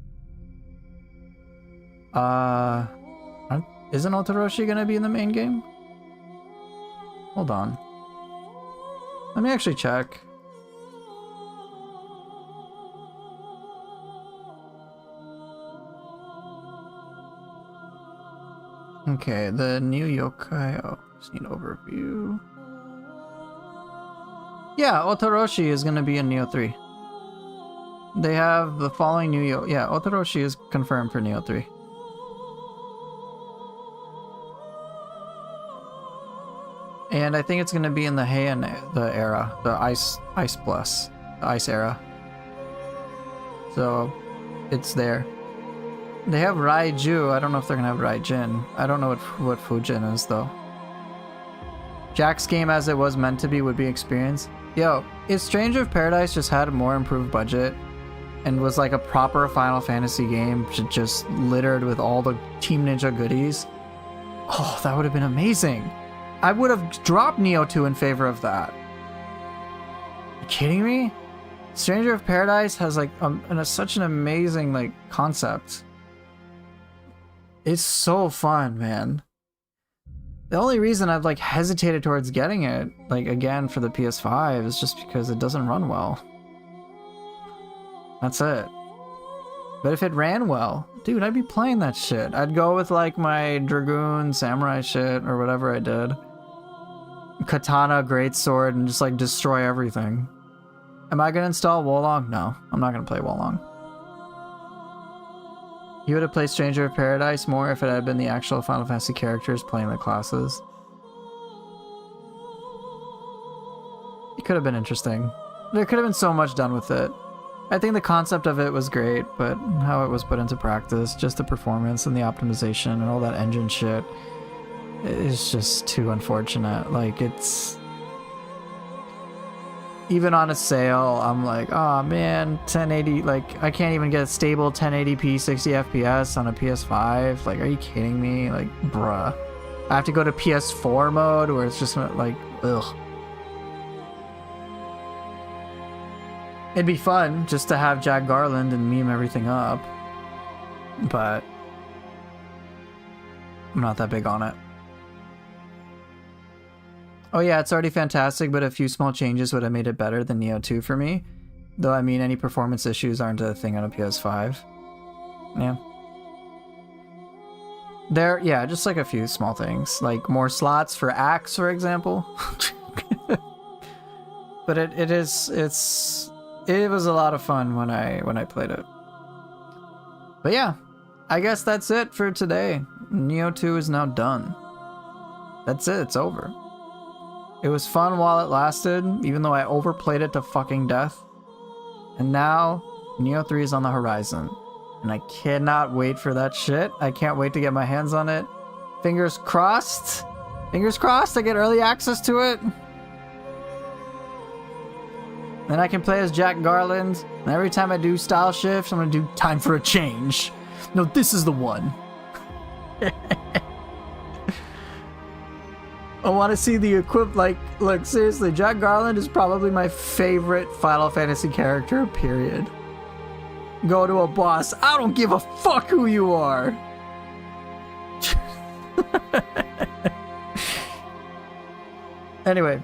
Isn't Otoroshi gonna be in the main game? Hold on. Let me actually check. Okay, the new yokai. Oh, just need overview. Yeah, Otoroshi is gonna be in Nioh 3. They have the following new yokai. Yeah, Otoroshi is confirmed for Nioh 3. And I think it's gonna be in the Heian era, the Ice Plus, the Ice era. So, it's there. They have Raiju. I don't know if they're gonna have Raijin. I don't know what Fujin is though. Jack's game as it was meant to be would be experienced. Yo, if Stranger of Paradise just had a more improved budget and was like a proper Final Fantasy game, just littered with all the Team Ninja goodies, oh, that would have been amazing. I would have dropped Nioh 2 in favor of that. Are you kidding me? Stranger of Paradise has like such an amazing like concept. It's so fun, man. The only reason I've like hesitated towards getting it, like again for the PS5, is just because it doesn't run well. That's it. But if it ran well, dude, I'd be playing that shit. I'd go with like my Dragoon Samurai shit or whatever I did. Katana Greatsword and just like destroy everything. Am I gonna install Wolong? No, I'm not gonna play Wolong. You would have played Stranger of Paradise more if it had been the actual Final Fantasy characters playing the classes. It could have been interesting. There could have been so much done with it. I think the concept of it was great, but how it was put into practice, just the performance and the optimization and all that engine shit, is just too unfortunate. Like, it's... Even on a sale, I'm like, oh man, 1080, like, I can't even get a stable 1080p 60 FPS on a PS5. Like, are you kidding me? Like, bruh. I have to go to PS4 mode where it's just like, ugh. It'd be fun just to have Jack Garland and meme everything up, but I'm not that big on it. Oh yeah, it's already fantastic, but a few small changes would have made it better than Nioh 2 for me. Though, I mean, any performance issues aren't a thing on a PS5. Yeah. Yeah, just like a few small things. Like more slots for Axe, for example. But it was a lot of fun when I played it. But yeah, I guess that's it for today. Nioh 2 is now done. That's it, it's over. It was fun while it lasted, even though I overplayed it to fucking death. And now, Nioh 3 is on the horizon. And I cannot wait for that shit. I can't wait to get my hands on it. Fingers crossed. Fingers crossed I get early access to it. Then I can play as Jack Garland. And every time I do style shifts, I'm gonna do time for a change. No, this is the one. I want to see the like, look, seriously, Jack Garland is probably my favorite Final Fantasy character, period. Go to a boss, I don't give a fuck who you are. Anyway,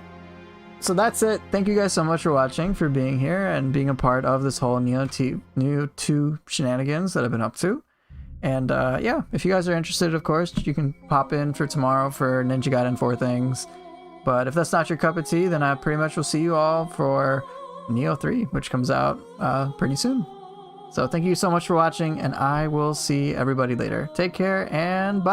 so that's it. Thank you guys so much for watching, for being here, and being a part of this whole Nioh 2 shenanigans that I've been up to. And yeah, if you guys are interested, of course, you can pop in for tomorrow for Ninja Gaiden 4 things. But if that's not your cup of tea, then I pretty much will see you all for Nioh 3, which comes out pretty soon. So thank you so much for watching, and I will see everybody later. Take care, and bye!